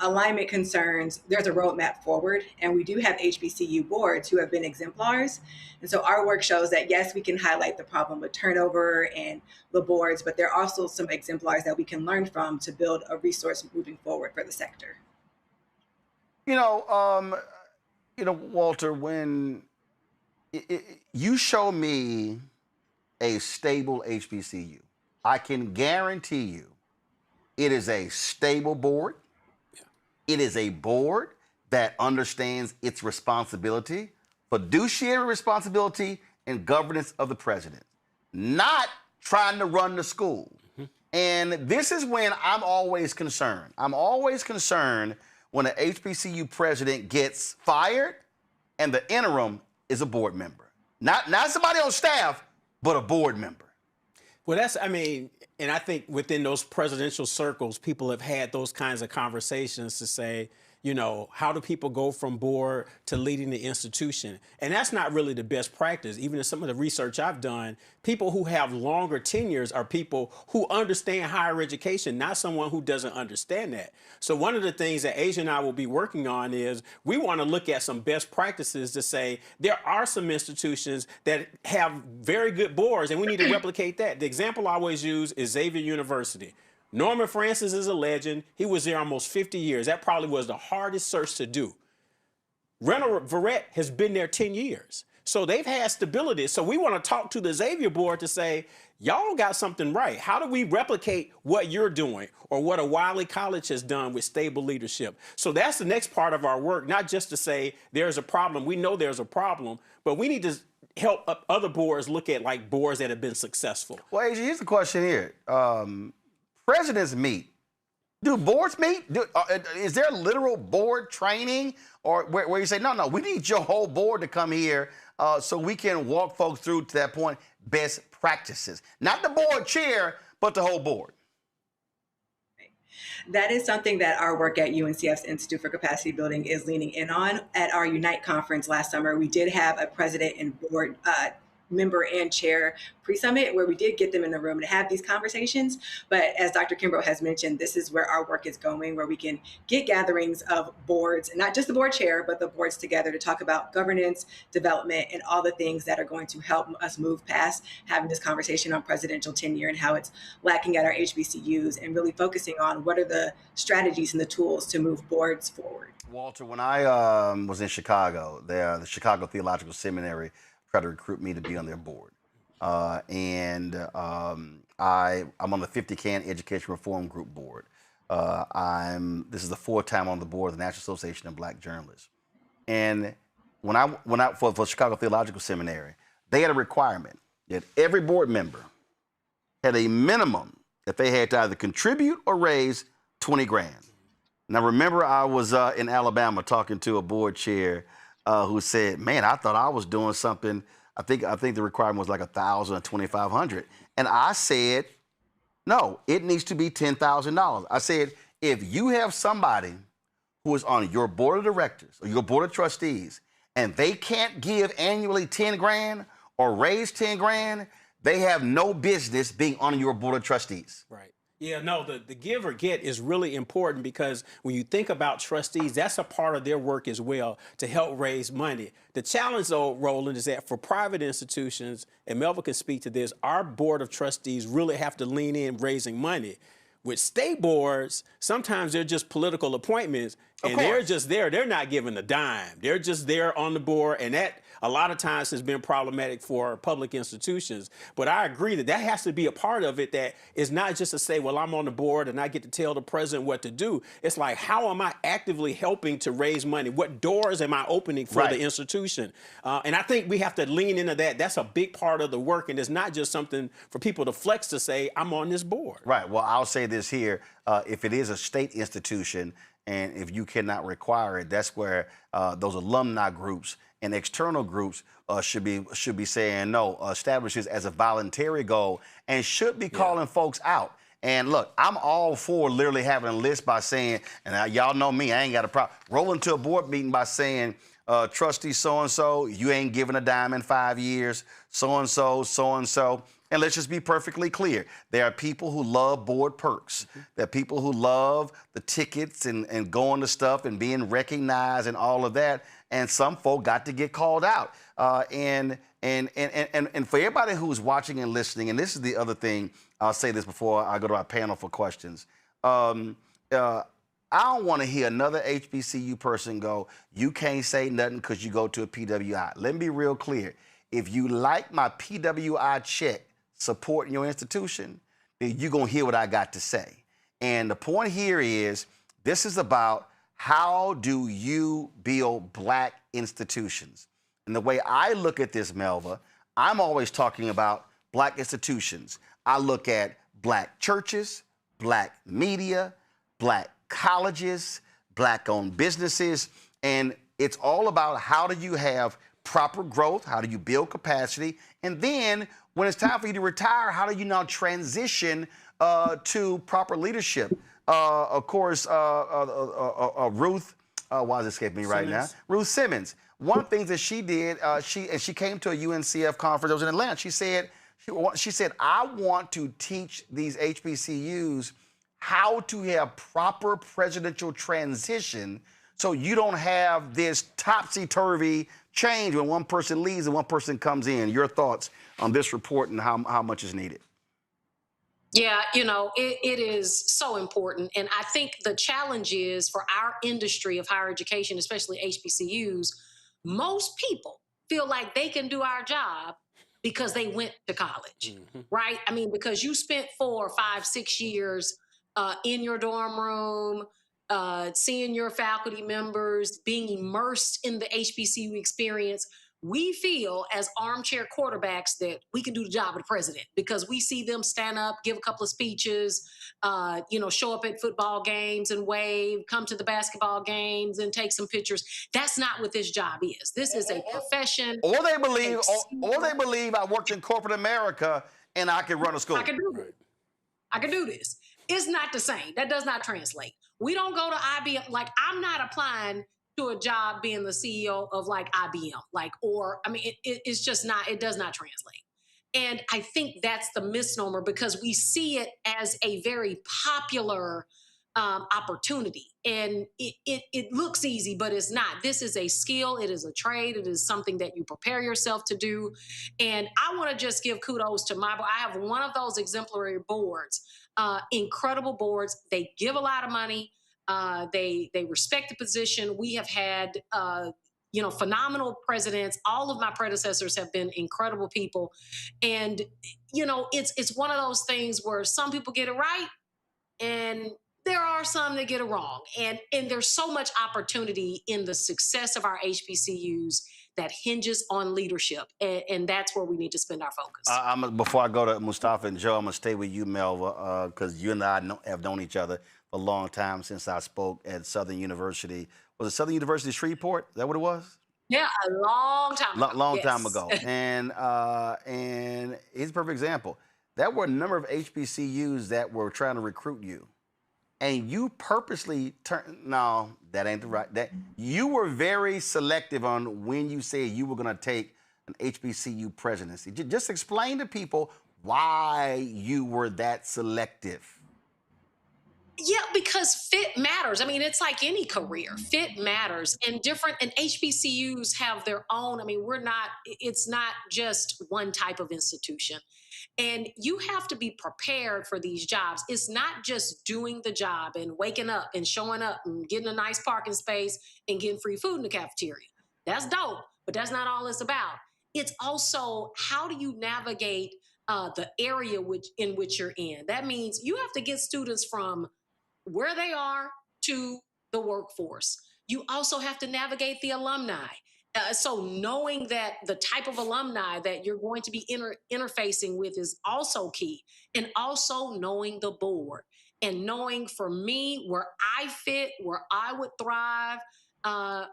Speaker 6: alignment concerns, there's a roadmap forward. And we do have HBCU boards who have been exemplars. And so our work shows that, yes, we can highlight the problem with turnover and the boards, but there are also some exemplars that we can learn from to build a resource moving forward for the sector.
Speaker 12: Walter, when you show me a stable HBCU, I can guarantee you it is a stable board. It is a board that understands its responsibility, fiduciary responsibility, and governance of the president, not trying to run the school. And this is when I'm always concerned. I'm always concerned when an HBCU president gets fired and the interim is a board member. Not somebody on staff, but a board member.
Speaker 1: Well, and I think within those presidential circles, people have had those kinds of conversations to say, how do people go from board to leading the institution? And that's not really the best practice. Even in some of the research I've done, people who have longer tenures are people who understand higher education, not someone who doesn't understand that. So one of the things that Asia and I will be working on is we want to look at some best practices to say there are some institutions that have very good boards and we need to replicate that. The example I always use is Xavier University. Norman Francis is a legend. He was there almost 50 years. That probably was the hardest search to do. Reynold Verrett has been there 10 years. So they've had stability. So we want to talk to the Xavier board to say, y'all got something right. How do we replicate what you're doing or what a Wiley College has done with stable leadership? So that's the next part of our work, not just to say there's a problem. We know there's a problem, but we need to help other boards look at like boards that have been successful.
Speaker 12: Well, AJ, here's the question here. Presidents meet. Do boards meet? Is there literal board training or where you say, no, we need your whole board to come here so we can walk folks through to that point, best practices? Not the board chair, but the whole board.
Speaker 6: That is something that our work at UNCF's Institute for Capacity Building is leaning in on. At our Unite conference last summer, we did have a president and board member and chair pre-summit where we did get them in the room to have these conversations. But as Dr. Kimbrough has mentioned, this is where our work is going, where we can get gatherings of boards, and not just the board chair, but the boards together to talk about governance, development, and all the things that are going to help us move past having this conversation on presidential tenure and how it's lacking at our HBCUs, and really focusing on what are the strategies and the tools to move boards forward.
Speaker 12: Walter, when I was in Chicago, the Chicago Theological Seminary tried to recruit me to be on their board. I'm on the 50 Can Education Reform Group board. This is the fourth time on the board of the National Association of Black Journalists. And when I went out for Chicago Theological Seminary, they had a requirement that every board member had a minimum that they had to either contribute or raise 20 grand. Now, remember, I was in Alabama talking to a board chair who said, man, I thought I was doing something. I think the requirement was like $1,000 or $2,500. And I said, no, it needs to be $10,000. I said, if you have somebody who is on your board of directors or your board of trustees and they can't give annually 10 grand or raise 10 grand, they have no business being on your board of trustees.
Speaker 1: Right. Yeah, no, the give or get is really important because when you think about trustees, that's a part of their work as well to help raise money. The challenge, though, Roland, is that for private institutions, and Melvin can speak to this, our board of trustees really have to lean in raising money. With state boards, sometimes they're just political appointments, and they're just there. They're not giving a dime. They're just there on the board, and that a lot of times has been problematic for public institutions. But I agree that has to be a part of it, that is not just to say, well, I'm on the board and I get to tell the president what to do. It's like, how am I actively helping to raise money? What doors am I opening for the institution? And I think we have to lean into that. That's a big part of the work, and it's not just something for people to flex to say, I'm on this board.
Speaker 12: Right. Well, I'll say this here. If it is a state institution and if you cannot require it, that's where those alumni groups and external groups should be saying no, establish this as a voluntary goal and should be calling folks out. And look, I'm all for literally having a list by saying, and y'all know me, I ain't got a problem. Rolling to a board meeting by saying, trustee so-and-so, you ain't giving a dime in 5 years, so-and-so, so-and-so. And let's just be perfectly clear. There are people who love board perks. There are people who love the tickets and going to stuff and being recognized and all of that. And some folk got to get called out. And for everybody who's watching and listening, and this is the other thing, I'll say this before I go to our panel for questions. I don't want to hear another HBCU person go, you can't say nothing because you go to a PWI. Let me be real clear. If you like my PWI check supporting your institution, then you're going to hear what I got to say. And the point here is, this is about how do you build black institutions? And the way I look at this, Melva, I'm always talking about black institutions. I look at black churches, black media, black colleges, black-owned businesses, and it's all about how do you have proper growth, how do you build capacity, and then when it's time for you to retire, how do you now transition to proper leadership? Of course, Ruth, why is it escaping me right now? Ruth Simmons. One of the things that she did, she came to a UNCF conference. It was in Atlanta. She said, I want to teach these HBCUs how to have proper presidential transition so you don't have this topsy-turvy change when one person leaves and one person comes in. Your thoughts on this report and how much is needed?
Speaker 14: Yeah, it is so important. And I think the challenge is for our industry of higher education, especially HBCUs, most people feel like they can do our job because they went to college, right? I mean, because you spent 4, 5, 6 years in your dorm room, seeing your faculty members, being immersed in the HBCU experience. We feel as armchair quarterbacks that we can do the job of the president because we see them stand up, give a couple of speeches, show up at football games and wave, come to the basketball games and take some pictures. That's not what this job is. This is a profession.
Speaker 12: Or they believe I worked in corporate America and I can run a school.
Speaker 14: I can do this. I can do this. It's not the same. That does not translate. We don't go to IBM. Like, I'm not applying to a job being the CEO of like IBM, it's just not, it does not translate. And I think that's the misnomer because we see it as a very popular opportunity. And it looks easy, but it's not. This is a skill. It is a trade. It is something that you prepare yourself to do. And I want to just give kudos to I have one of those exemplary boards, incredible boards. They give a lot of money. They respect the position. We have had, phenomenal presidents. All of my predecessors have been incredible people. And, it's one of those things where some people get it right and there are some that get it wrong. And there's so much opportunity in the success of our HBCUs that hinges on leadership. And that's where we need to spend our focus.
Speaker 12: Before I go to Mustafa and Joe, I'm going to stay with you, Melva, because you and I have known each other for a long time since I spoke at Southern University. Was it Southern University Shreveport? Is that what it was?
Speaker 14: Yeah, a long time ago.
Speaker 12: Long time ago. And here's a perfect example. There were a number of HBCUs that were trying to recruit you. And you purposely no, that ain't the right. You were very selective on when you said you were going to take an HBCU presidency. Just explain to people why you were that selective.
Speaker 14: Yeah, because fit matters. I mean, it's like any career. Fit matters. And HBCUs have their own. I mean, it's not just one type of institution. And you have to be prepared for these jobs. It's not just doing the job and waking up and showing up and getting a nice parking space and getting free food in the cafeteria. That's dope, but that's not all it's about. It's also how do you navigate the area in which you're in. That means you have to get students from where they are to the workforce. You also have to navigate the alumni. So knowing that the type of alumni that you're going to be interfacing with is also key. And also knowing the board and knowing for me where I fit, where I would thrive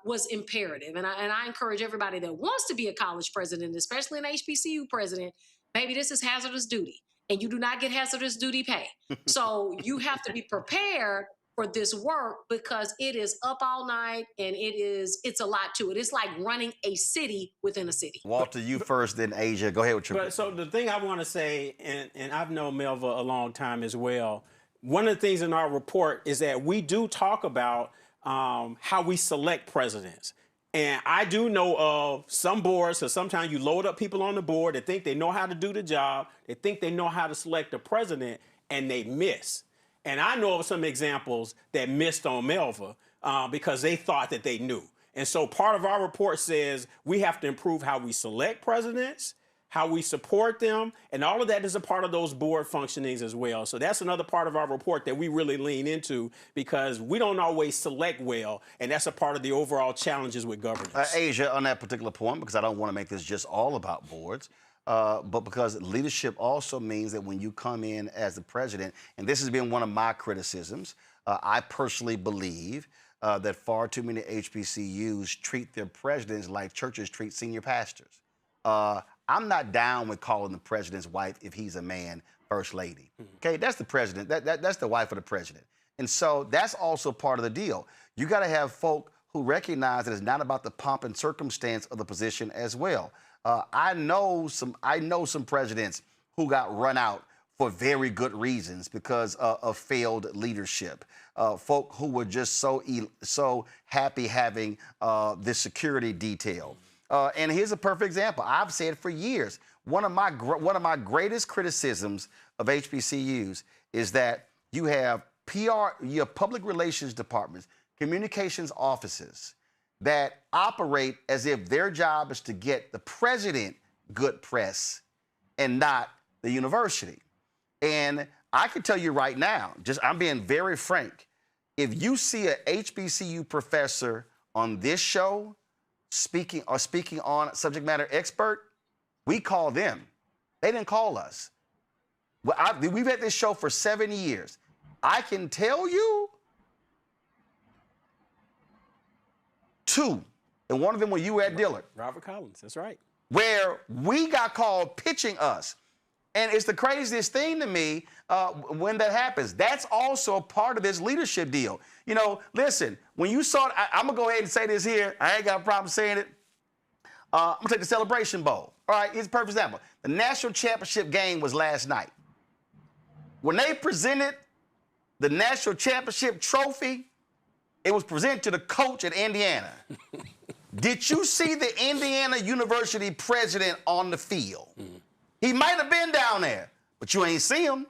Speaker 14: was imperative. And I encourage everybody that wants to be a college president, especially an HBCU president, maybe this is hazardous duty and you do not get hazardous duty pay. So you have to be prepared for this work because it is up all night and it's a lot to it. It's like running a city within a city.
Speaker 12: Walter, you first, then Asia. Go ahead with your.
Speaker 1: So the thing I want to say, and I've known Melva a long time as well, one of the things in our report is that we do talk about how we select presidents. And I do know of some boards, so sometimes you load up people on the board that think they know how to do the job, they think they know how to select a president, and they miss. And I know of some examples that missed on Melva because they thought that they knew. And so part of our report says we have to improve how we select presidents, how we support them, and all of that is a part of those board functionings as well. So that's another part of our report that we really lean into because we don't always select well, and that's a part of the overall challenges with governance.
Speaker 12: Asia, on that particular point, because I don't want to make this just all about boards, but because leadership also means that when you come in as the president, and this has been one of my criticisms, I personally believe that far too many HBCUs treat their presidents like churches treat senior pastors. I'm not down with calling the president's wife, if he's a man, first lady. Okay, that's the president. That's the wife of the president. And so that's also part of the deal. You got to have folk who recognize that it's not about the pomp and circumstance of the position as well. I know some presidents who got run out for very good reasons because of failed leadership. Folk who were just so happy having this security detail. And here's a perfect example. I've said for years, one of my greatest criticisms of HBCUs is that you have PR, you have public relations departments, communications offices that operate as if their job is to get the president good press and not the university. And I can tell you right now, I'm being very frank, if you see a HBCU professor on this show speaking on subject matter expert, we call them. They didn't call us. Well, we've had this show for 7 years. I can tell you 2, and one of them when you were at Dillard.
Speaker 1: Robert Collins, that's right.
Speaker 12: Where we got called pitching us. And it's the craziest thing to me when that happens. That's also part of this leadership deal. You know, listen, when you saw it, I'm going to go ahead and say this here. I ain't got a problem saying it. I'm going to take the Celebration Bowl. All right, here's a perfect example. The national championship game was last night. When they presented the national championship trophy, it was presented to the coach at Indiana. Did you see the Indiana University president on the field? He might have been down there, but you ain't see him.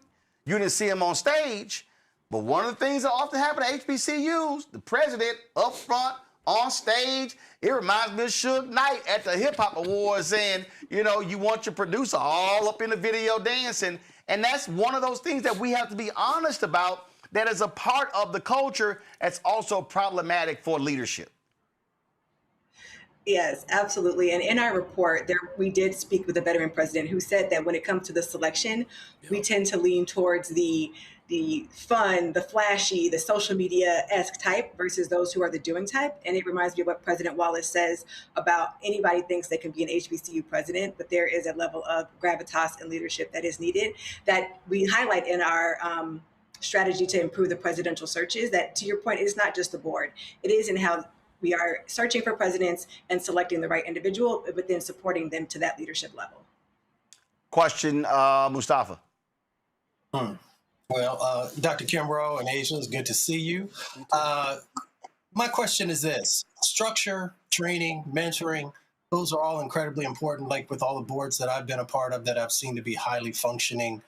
Speaker 12: You didn't see him on stage. But one of the things that often happen at HBCUs, the president up front, on stage, it reminds me of Suge Knight at the Hip Hop Awards saying, you know, you want your producer all up in the video dancing. And that's one of those things that we have to be honest about, that is a part of the culture that's also problematic for leadership.
Speaker 6: Yes, absolutely. And in our report, we did speak with a veteran president who said that when it comes to the selection, we tend to lean towards the fun, the flashy, the social media-esque type versus those who are the doing type. And it reminds me of what President Wallace says about anybody thinks they can be an HBCU president, but there is a level of gravitas and leadership that is needed that we highlight in our strategy to improve the presidential searches. That, to your point, is not just the board. It is in how we are searching for presidents and selecting the right individual, but then supporting them to that leadership level.
Speaker 12: Question, Mustafa.
Speaker 13: Well, Dr. Kimbrough and Asia, it's good to see you. My question is this: structure, training, mentoring, those are all incredibly important, like with all the boards that I've been a part of that I've seen to be highly functioning.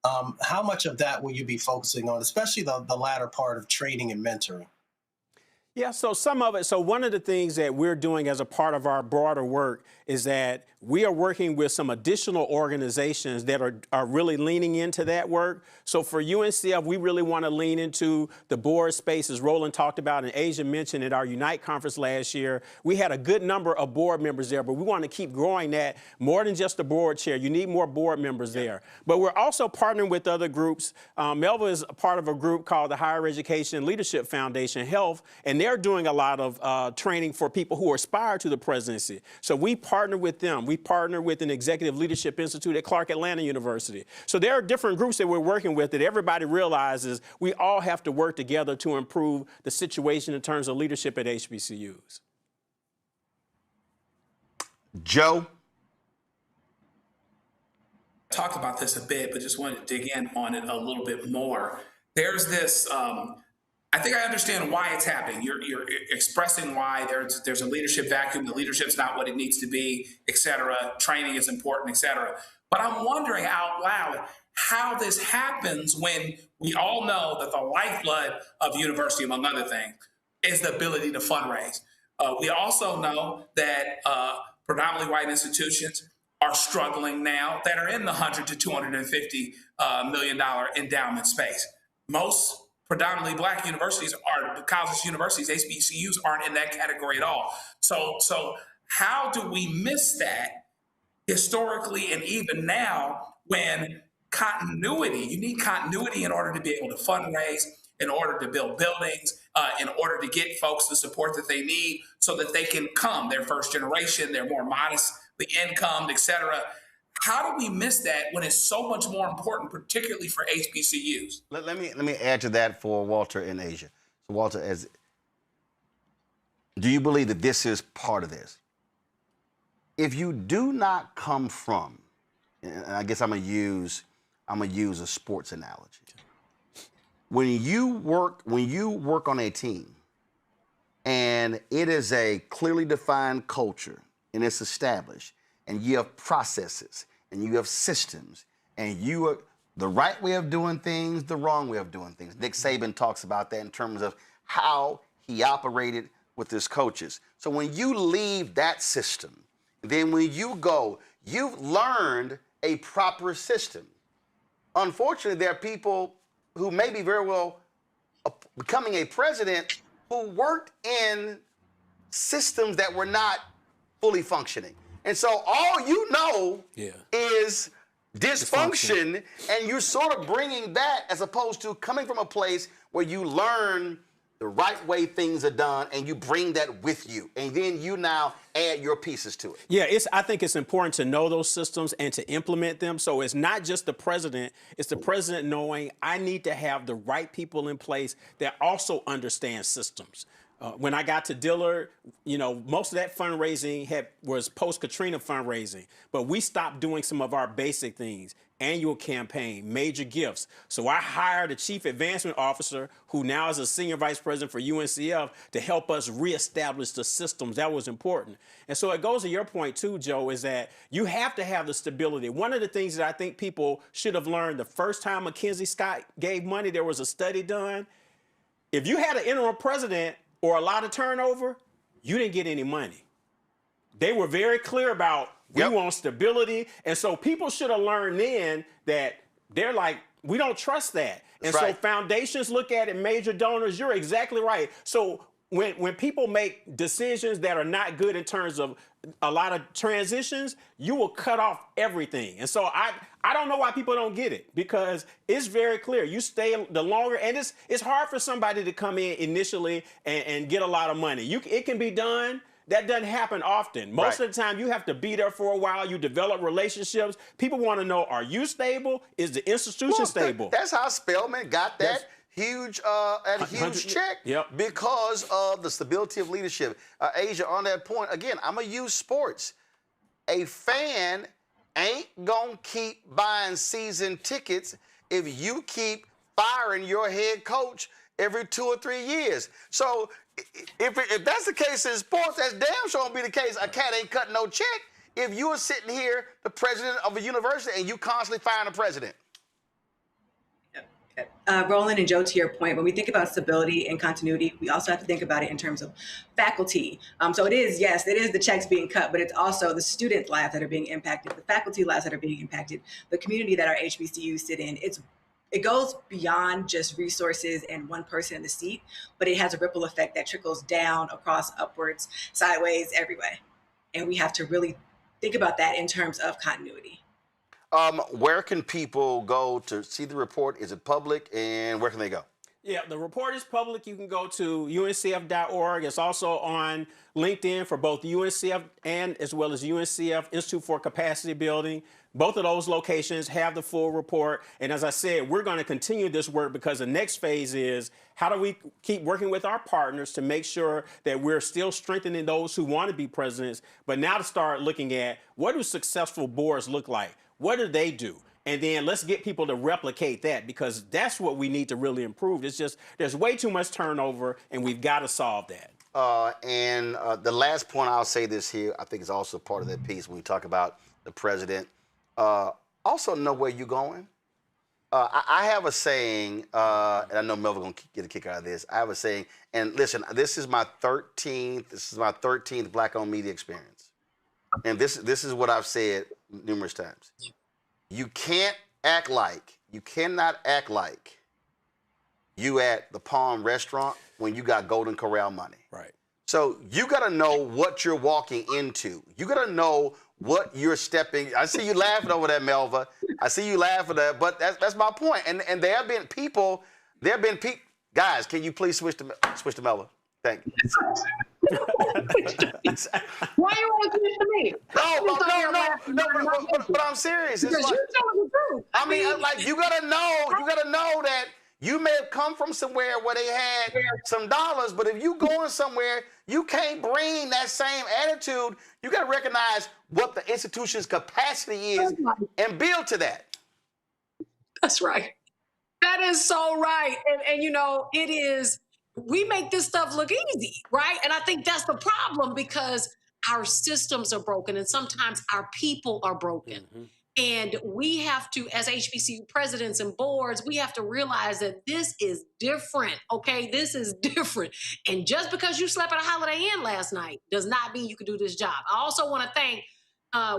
Speaker 13: How much of that will you be focusing on, especially the latter part of training and mentoring?
Speaker 1: Yeah, so some of it. So one of the things that we're doing as a part of our broader work is that we are working with some additional organizations that are really leaning into that work. So for UNCF, we really want to lean into the board space, as Roland talked about and Asia mentioned at our Unite conference last year. We had a good number of board members there, but we want to keep growing that more than just the board chair. You need more board members there. But we're also partnering with other groups. Melva is a part of a group called the Higher Education Leadership Foundation Health, and they're doing a lot of training for people who aspire to the presidency. So we partner with them. We partner with an Executive Leadership Institute at Clark Atlanta University. So there are different groups that we're working with that everybody realizes we all have to work together to improve the situation in terms of leadership at HBCUs.
Speaker 12: Joe?
Speaker 15: Talked about this a bit, but just wanted to dig in on it a little bit more. There's this, I think I understand why it's happening. You're expressing why there's a leadership vacuum, the leadership's not what it needs to be, et cetera. Training is important, et cetera. But I'm wondering out loud how this happens when we all know that the lifeblood of the university, among other things, is the ability to fundraise. We also know that predominantly white institutions are struggling now that are in the $100 to $250 million endowment space. Most predominantly black universities are college universities, HBCUs aren't in that category at all. So how do we miss that historically and even now when you need continuity in order to be able to fundraise, in order to build buildings, in order to get folks the support that they need so that they can come, their first generation, they're more modestly incomed, et cetera. How do we miss that when it's so much more important, particularly for HBCUs?
Speaker 12: Let me add to that for Walter and Asia. So Walter, do you believe that this is part of this? If you do not come from, and I guess I'm gonna use a sports analogy. When you work on a team, and it is a clearly defined culture, and it's established, and you have processes, and you have systems, and you the right way of doing things, the wrong way of doing things. Nick Saban talks about that in terms of how he operated with his coaches. So when you leave that system, then when you go, you've learned a proper system. Unfortunately, there are people who may be very well becoming a president who worked in systems that were not fully functioning. And so all you know is dysfunction, and you're sort of bringing that as opposed to coming from a place where you learn the right way things are done and you bring that with you. And then you now add your pieces to it.
Speaker 1: Yeah, I think it's important to know those systems and to implement them. So it's not just the president, it's the president knowing I need to have the right people in place that also understand systems. When I got to Dillard, you know, most of that fundraising was post-Katrina fundraising, but we stopped doing some of our basic things, annual campaign, major gifts. So I hired a chief advancement officer who now is a senior vice president for UNCF to help us reestablish the systems. That was important. And so it goes to your point too, Joe, is that you have to have the stability. One of the things that I think people should have learned the first time Mackenzie Scott gave money, there was a study done. If you had an interim president or a lot of turnover, you didn't get any money. They were very clear about we want stability. And so people should have learned then that they're like, we don't trust that. And so foundations look at it, major donors, you're exactly right. So when people make decisions that are not good in terms of a lot of transitions, you will cut off everything. And so I don't know why people don't get it, because it's very clear. You stay the longer, and it's hard for somebody to come in initially and get a lot of money. It can be done. That doesn't happen often. Most of the time, you have to be there for a while. You develop relationships. People want to know, are you stable? Is the institution stable?
Speaker 12: That's how Spelman got that huge check because of the stability of leadership. Asia, on that point, again, I'm going to use sports. A fan ain't going to keep buying season tickets if you keep firing your head coach every 2 or 3 years. So if that's the case in sports, that's damn sure gonna be the case. A cat ain't cutting no check if you are sitting here, the president of a university, and you constantly firing the president.
Speaker 6: Roland and Joe, to your point, when we think about stability and continuity, we also have to think about it in terms of faculty. So it is the checks being cut, but it's also the student lives that are being impacted, the faculty lives that are being impacted, the community that our HBCUs sit in. It goes beyond just resources and one person in the seat, but it has a ripple effect that trickles down, across, upwards, sideways, everywhere. And we have to really think about that in terms of continuity.
Speaker 12: Where can people go to see the report? Is it public, and where can they go?
Speaker 1: Yeah, the report is public. You can go to uncf.org. It's also on LinkedIn for both UNCF and as well as UNCF Institute for Capacity Building. Both of those locations have the full report. And as I said, we're going to continue this work because the next phase is how do we keep working with our partners to make sure that we're still strengthening those who want to be presidents, but now to start looking at what do successful boards look like? What do they do? And then let's get people to replicate that, because that's what we need to really improve. It's just there's way too much turnover, and we've got to solve that.
Speaker 12: The last point I'll say this here, I think is also part of that piece when we talk about the president. Also know where you're going. I have a saying, and I know Melvin gonna get a kick out of this. I have a saying, and listen, this is my 13th Black-owned media experience, and this is what I've said numerous times. You cannot act like you at the Palm restaurant when you got Golden Corral money.
Speaker 1: Right.
Speaker 12: So you got to know what you're walking into. You got to know what you're stepping. I see you laughing over that, Melva. I see you laughing at that, but that's my point. And there have been people, guys, can you please switch to Melva? Thank you.
Speaker 14: Why you want to switch to me?
Speaker 12: No, but I'm serious. It's like, I mean, like you gotta know that you may have come from somewhere where they had some dollars, but if you going somewhere, you can't bring that same attitude. You gotta recognize what the institution's capacity is and build to that.
Speaker 14: That's right. That is so right. And you know, it is. We make this stuff look easy, right? And I think that's the problem, because our systems are broken and sometimes our people are broken. And we have to, as HBCU presidents and boards, we have to realize that this is different, okay? This is different. And just because you slept at a Holiday Inn last night does not mean you can do this job. I also want to thank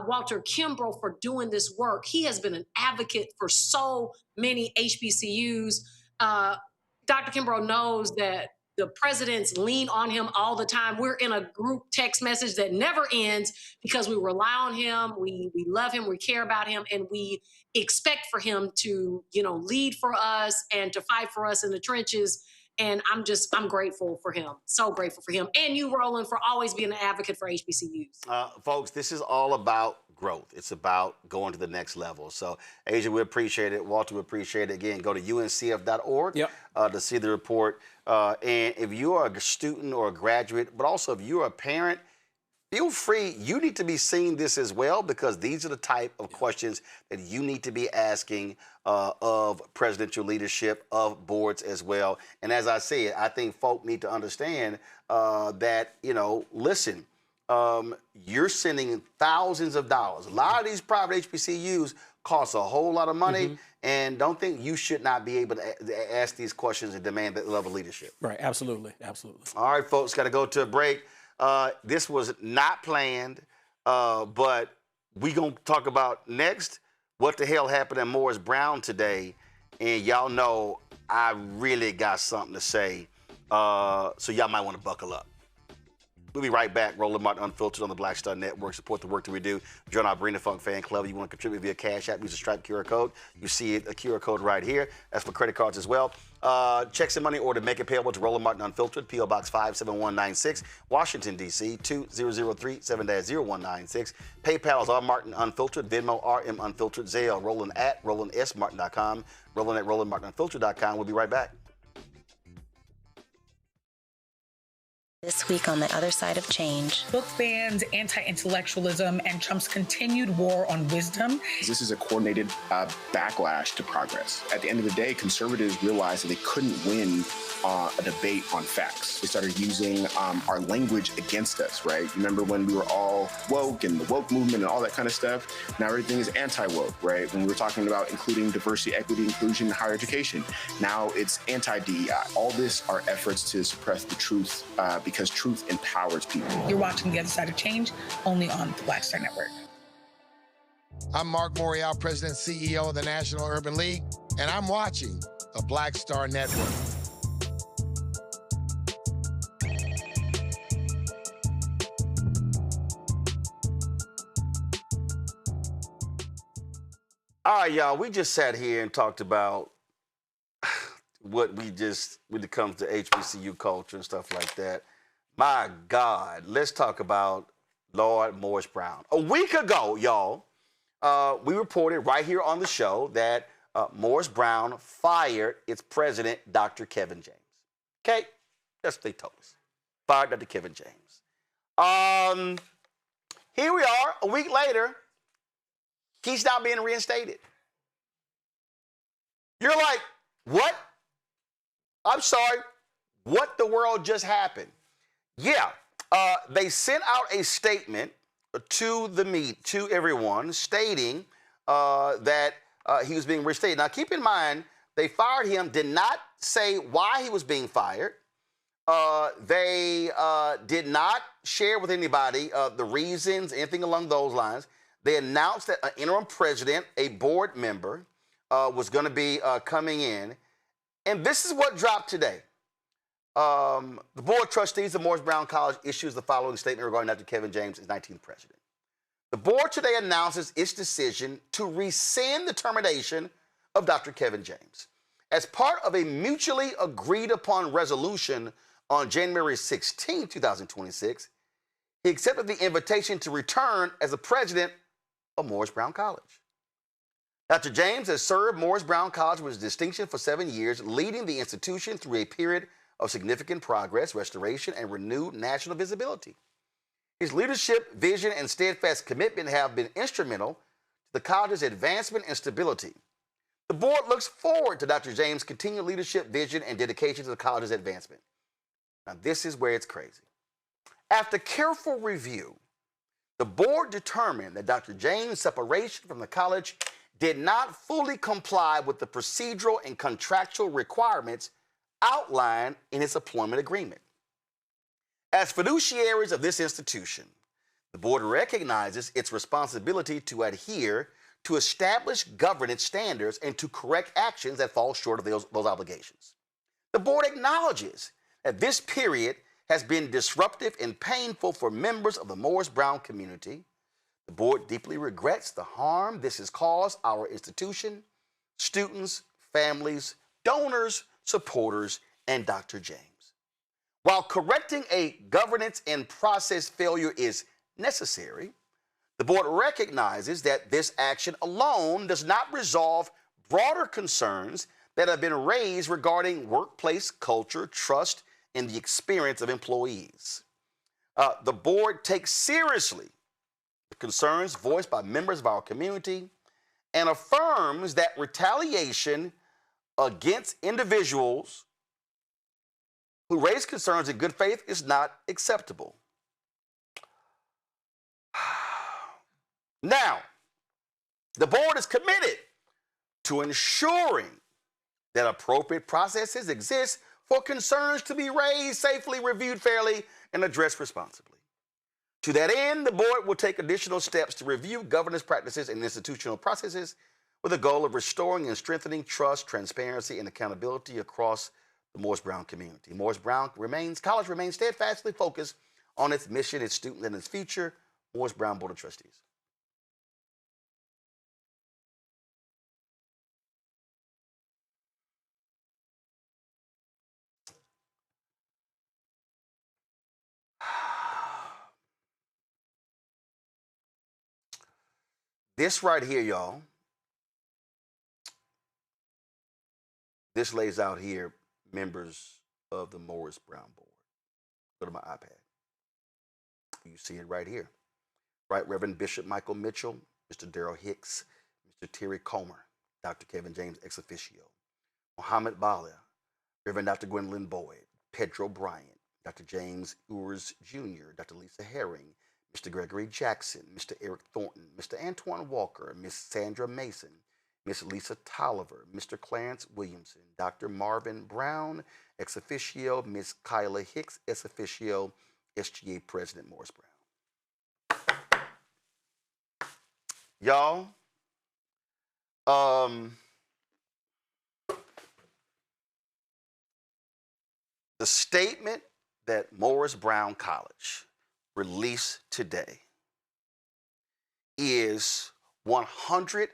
Speaker 14: Walter Kimbrough for doing this work. He has been an advocate for so many HBCUs. Dr. Kimbrough knows that the presidents lean on him all the time. We're in a group text message that never ends because we rely on him. We love him. We care about him. And we expect for him to, lead for us and to fight for us in the trenches. And I'm grateful for him. So grateful for him. And you, Roland, for always being an advocate for HBCUs.
Speaker 12: Folks, this is all about growth. It's about going to the next level. So, Asia, we appreciate it. Walter, we appreciate it. Again, go to uncf.org to see the report. And if you are a student or a graduate, but also if you're a parent, feel free. You need to be seeing this as well, because these are the type of questions that you need to be asking of presidential leadership, of boards as well. And as I said, I think folk need to understand that, listen, you're sending thousands of dollars. A lot of these private HBCUs cost a whole lot of money, and don't think you should not be able to ask these questions and demand that level of leadership.
Speaker 1: Right, absolutely, absolutely.
Speaker 12: All right, folks, got to go to a break. This was not planned, but we're going to talk about next what the hell happened at Morris Brown today. And y'all know I really got something to say, so y'all might want to buckle up. We'll be right back. Roland Martin Unfiltered on the Black Star Network. Support the work that we do. Join our Bring the Funk fan club. You want to contribute via Cash App, use a Stripe QR code. You see it, a QR code right here. That's for credit cards as well. Checks and money order, make it payable to Roland Martin Unfiltered, P.O. Box 57196, Washington, D.C. 20037-0196. PayPal is R Martin Unfiltered, Venmo RM Unfiltered, Zelle, Roland at RolandSMartin.com, Roland at RolandMartinUnfiltered.com. We'll be right back.
Speaker 5: This week on the other side of change.
Speaker 22: Book bans, anti-intellectualism, and Trump's continued war on wisdom.
Speaker 26: This is a coordinated backlash to progress. At the end of the day, conservatives realized that they couldn't win a debate on facts. They started using our language against us, right? Remember when we were all woke and the woke movement and all that kind of stuff? Now everything is anti-woke, right? When we were talking about including diversity, equity, inclusion in higher education, now it's anti-DEI. All this are efforts to suppress the truth because truth empowers people.
Speaker 22: You're watching The Other Side of Change, only on the Black Star Network.
Speaker 27: I'm Mark Morial, President and CEO of the National Urban League, and I'm watching the Black Star Network.
Speaker 12: All right, y'all, we just sat here and talked about when it comes to HBCU culture and stuff like that. My God, let's talk about Lord Morris Brown. A week ago, y'all, we reported right here on the show that Morris Brown fired its president, Dr. Kevin James. Okay? That's what they told us. Fired Dr. Kevin James. Here we are, a week later, he's now being reinstated. You're like, what? I'm sorry, what the world just happened? Yeah, they sent out a statement to everyone stating that he was being reinstated. Now, keep in mind, they fired him, did not say why he was being fired. They did not share with anybody the reasons, anything along those lines. They announced that an interim president, a board member, was going to be coming in. And this is what dropped today. The Board of Trustees of Morris Brown College issues the following statement regarding Dr. Kevin James as 19th president. The board today announces its decision to rescind the termination of Dr. Kevin James. As part of a mutually agreed upon resolution on January 16, 2026, he accepted the invitation to return as the president of Morris Brown College. Dr. James has served Morris Brown College with distinction for 7 years, leading the institution through a period of significant progress, restoration, and renewed national visibility. His leadership, vision, and steadfast commitment have been instrumental to the college's advancement and stability. The board looks forward to Dr. James' continued leadership, vision, and dedication to the college's advancement. Now, this is where it's crazy. After careful review, The board determined that Dr. James' separation from the college did not fully comply with the procedural and contractual requirements outlined in its employment agreement. As fiduciaries of this institution, the board recognizes its responsibility to adhere to established governance standards and to correct actions that fall short of those obligations. The board acknowledges that this period has been disruptive and painful for members of the Morris Brown community. The board deeply regrets the harm this has caused our institution, students, families, donors, supporters, and Dr. James. While correcting a governance and process failure is necessary, the board recognizes that this action alone does not resolve broader concerns that have been raised regarding workplace culture, trust, and the experience of employees. The board takes seriously the concerns voiced by members of our community and affirms that retaliation against individuals who raise concerns in good faith is not acceptable. Now, the board is committed to ensuring that appropriate processes exist for concerns to be raised safely, reviewed fairly, and addressed responsibly. To that end, the board will take additional steps to review governance practices and institutional processes with the goal of restoring and strengthening trust, transparency, and accountability across the Morris Brown community. Morris Brown College remains steadfastly focused on its mission, its students, and its future. Morris Brown Board of Trustees. This right here, y'all, this lays out here members of the Morris Brown Board. Go to my iPad. You see it right here. Right Reverend Bishop Michael Mitchell, Mr. Darrell Hicks, Mr. Terry Comer, Dr. Kevin James ex officio, Muhammad Bala, Reverend Dr. Gwendolyn Boyd, Pedro Bryant, Dr. James Ewers Jr., Dr. Lisa Herring, Mr. Gregory Jackson, Mr. Eric Thornton, Mr. Antoine Walker, Miss Sandra Mason, Miss Lisa Tolliver, Mr. Clarence Williamson, Dr. Marvin Brown, ex officio, Miss Kyla Hicks, ex officio, SGA President Morris Brown. Y'all, the statement that Morris Brown College released today is 100%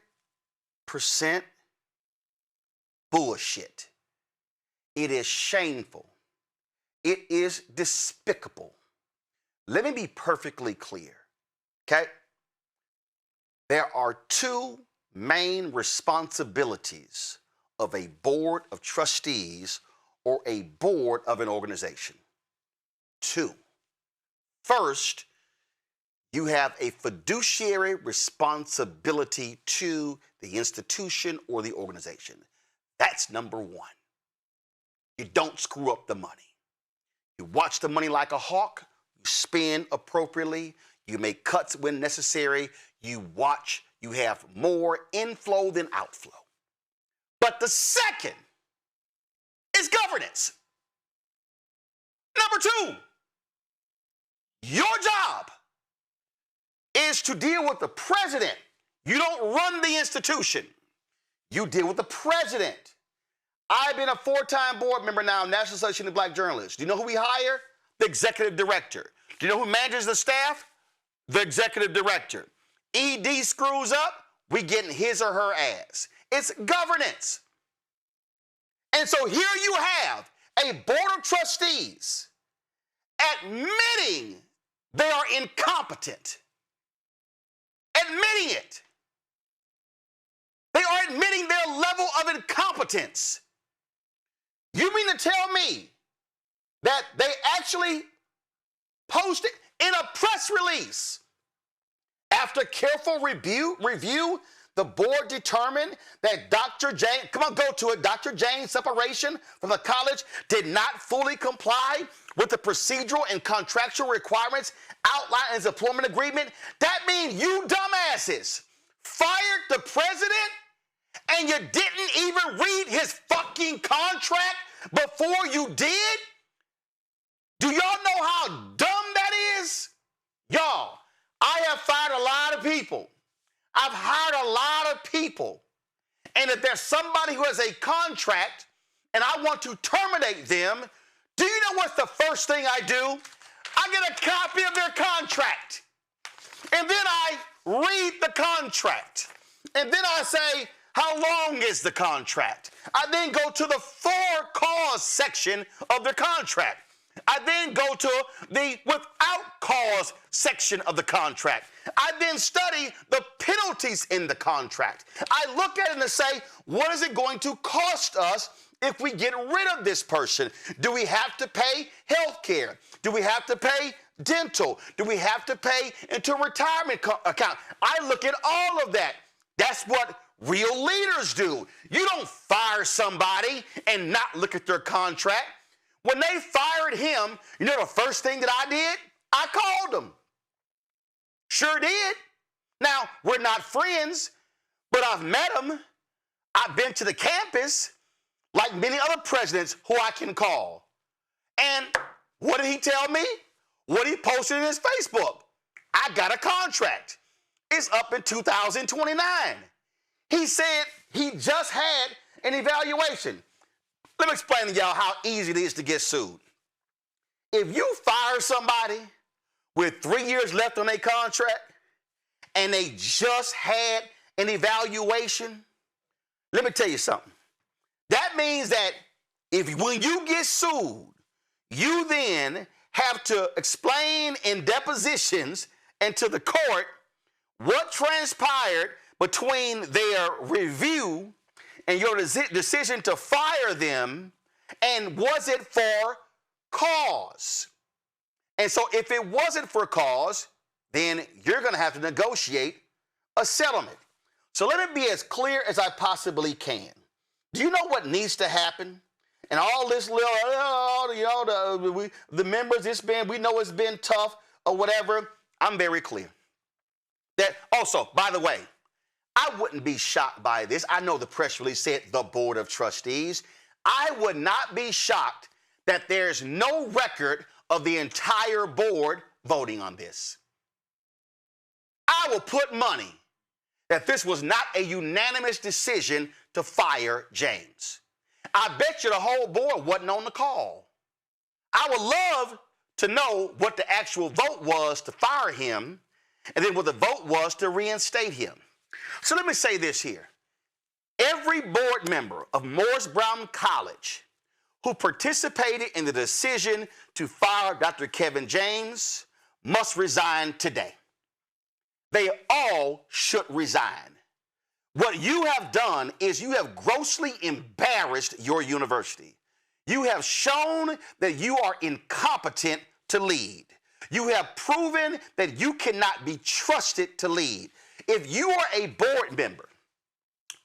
Speaker 12: bullshit. It is shameful. It is despicable. Let me be perfectly clear, okay? There are two main responsibilities of a board of trustees or a board of an organization. Two. First, you have a fiduciary responsibility to the institution or the organization. That's number one. You don't screw up the money. You watch the money like a hawk. You spend appropriately. You make cuts when necessary. You watch. You have more inflow than outflow. But the second is governance. Number two, your job is to deal with the president. You don't run the institution. You deal with the president. I've been a 4-time board member now, National Association of Black Journalists. Do you know who we hire? The executive director. Do you know who manages the staff? The executive director. ED screws up, we get in his or her ass. It's governance. And so here you have a board of trustees admitting they are incompetent. Admitting it. They are admitting their level of incompetence. You mean to tell me that they actually posted in a press release after careful review the board determined that Dr. James, come on, go to it, Dr. James' separation from the college did not fully comply with the procedural and contractual requirements outlined in his employment agreement. That means you dumbasses fired the president and you didn't even read his fucking contract before you did? Do y'all know how dumb that is? Y'all, I have fired a lot of people. I've hired a lot of people. And if there's somebody who has a contract and I want to terminate them, do you know what's the first thing I do? I get a copy of their contract. And then I read the contract. And then I say, how long is the contract? I then go to the for cause section of the contract. I then go to the without cause section of the contract. I then study the penalties in the contract. I look at it and say, what is it going to cost us if we get rid of this person? Do we have to pay health care? Do we have to pay dental? Do we have to pay into a retirement account? I look at all of that. That's what real leaders do. You don't fire somebody and not look at their contract. When they fired him, you know the first thing that I did? I called him. Sure did. Now, we're not friends, but I've met him. I've been to the campus like many other presidents who I can call. And what did he tell me? What he posted in his Facebook. I got a contract. It's up in 2029. He said he just had an evaluation. Let me explain to y'all how easy it is to get sued. If you fire somebody with 3 years left on their contract and they just had an evaluation, let me tell you something. That means that when you get sued, you then have to explain in depositions and to the court what transpired between their review and your decision to fire them, and was it for cause? And so if it wasn't for cause, then you're going to have to negotiate a settlement. So let it be as clear as I possibly can. Do you know what needs to happen? And all this little, the members, we know it's been tough or whatever. I'm very clear. That also, by the way, I wouldn't be shocked by this. I know the press release said the Board of Trustees. I would not be shocked that there's no record of the entire board voting on this. I will put money that this was not a unanimous decision to fire James. I bet you the whole board wasn't on the call. I would love to know what the actual vote was to fire him, and then what the vote was to reinstate him. So let me say this here. Every board member of Morris Brown College who participated in the decision to fire Dr. Kevin James must resign today. They all should resign. What you have done is you have grossly embarrassed your university. You have shown that you are incompetent to lead. You have proven that you cannot be trusted to lead. If you are a board member,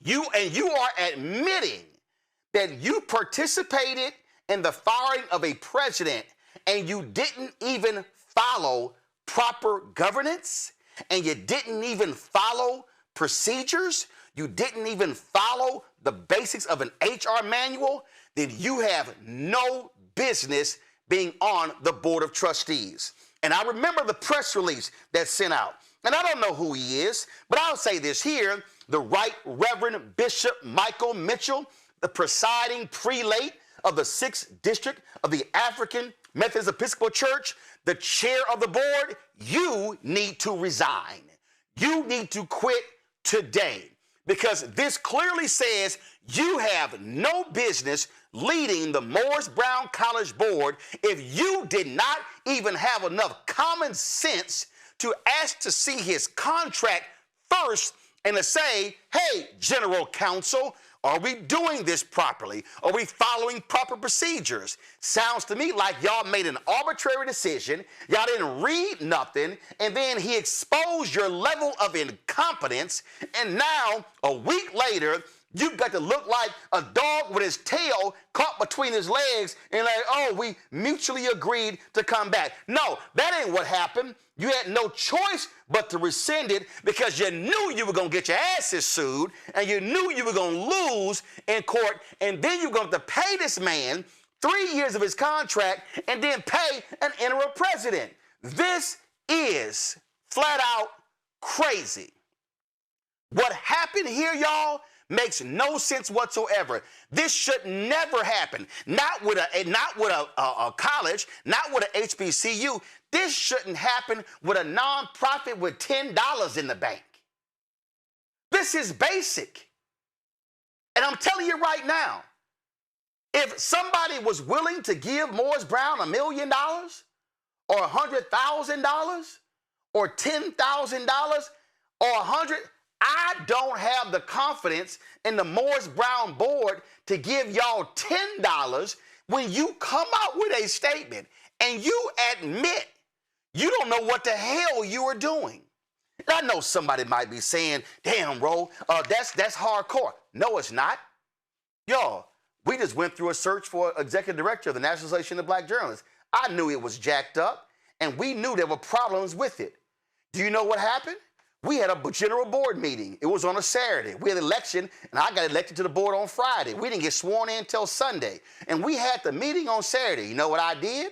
Speaker 12: you are admitting that you participated in the firing of a president and you didn't even follow proper governance, and you didn't even follow procedures, you didn't even follow the basics of an HR manual, then you have no business being on the Board of Trustees. And I remember the press release that's sent out. And I don't know who he is, but I'll say this here. The Right Reverend Bishop Michael Mitchell, the presiding prelate of the 6th District of the African Methodist Episcopal Church, the chair of the board, you need to resign. You need to quit today, because this clearly says you have no business leading the Morris Brown College Board if you did not even have enough common sense to ask to see his contract first and to say, hey, General Counsel, Are we doing this properly? Are we following proper procedures? Sounds to me like y'all made an arbitrary decision. Y'all didn't read nothing, and then he exposed your level of incompetence, and now, a week later, you got to look like a dog with his tail caught between his legs and like, oh, we mutually agreed to come back. No, that ain't what happened. You had no choice but to rescind it because you knew you were going to get your asses sued and you knew you were going to lose in court, and then you're going to have to pay this man 3 years of his contract and then pay an interim president. This is flat out crazy. What happened here, y'all, makes no sense whatsoever. This should never happen. Not with a college, not with a HBCU. This shouldn't happen with a nonprofit with $10 in the bank. This is basic. And I'm telling you right now, if somebody was willing to give Morris Brown $1 million or $100,000 or $10,000 or $100,000, I don't have the confidence in the Morris Brown board to give y'all $10 when you come out with a statement and you admit you don't know what the hell you are doing. And I know somebody might be saying, damn, Ro, that's hardcore. No, it's not. Y'all, we just went through a search for executive director of the National Association of Black Journalists. I knew it was jacked up, and we knew there were problems with it. Do you know what happened? We had a general board meeting. It was on a Saturday. We had an election, and I got elected to the board on Friday. We didn't get sworn in until Sunday. And we had the meeting on Saturday. You know what I did?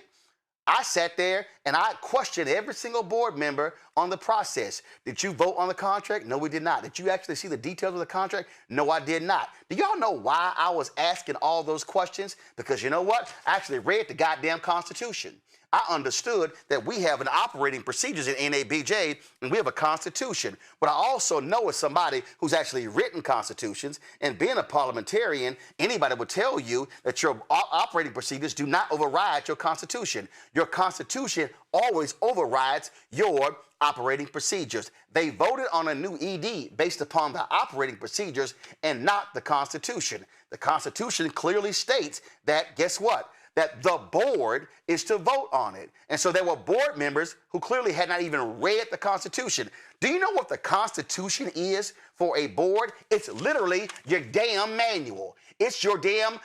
Speaker 12: I sat there and I questioned every single board member on the process. Did you vote on the contract? No, we did not. Did you actually see the details of the contract? No, I did not. Do y'all know why I was asking all those questions? Because you know what? I actually read the goddamn Constitution. I understood that we have an operating procedures in NABJ and we have a constitution. But I also know as somebody who's actually written constitutions, and being a parliamentarian, anybody would tell you that your operating procedures do not override your constitution. Your constitution always overrides your operating procedures. They voted on a new ED based upon the operating procedures and not the Constitution. The Constitution clearly states that, guess what? That the board is to vote on it. And so there were board members who clearly had not even read the Constitution. Do you know what the Constitution is for a board? It's literally your damn manual. It's your damn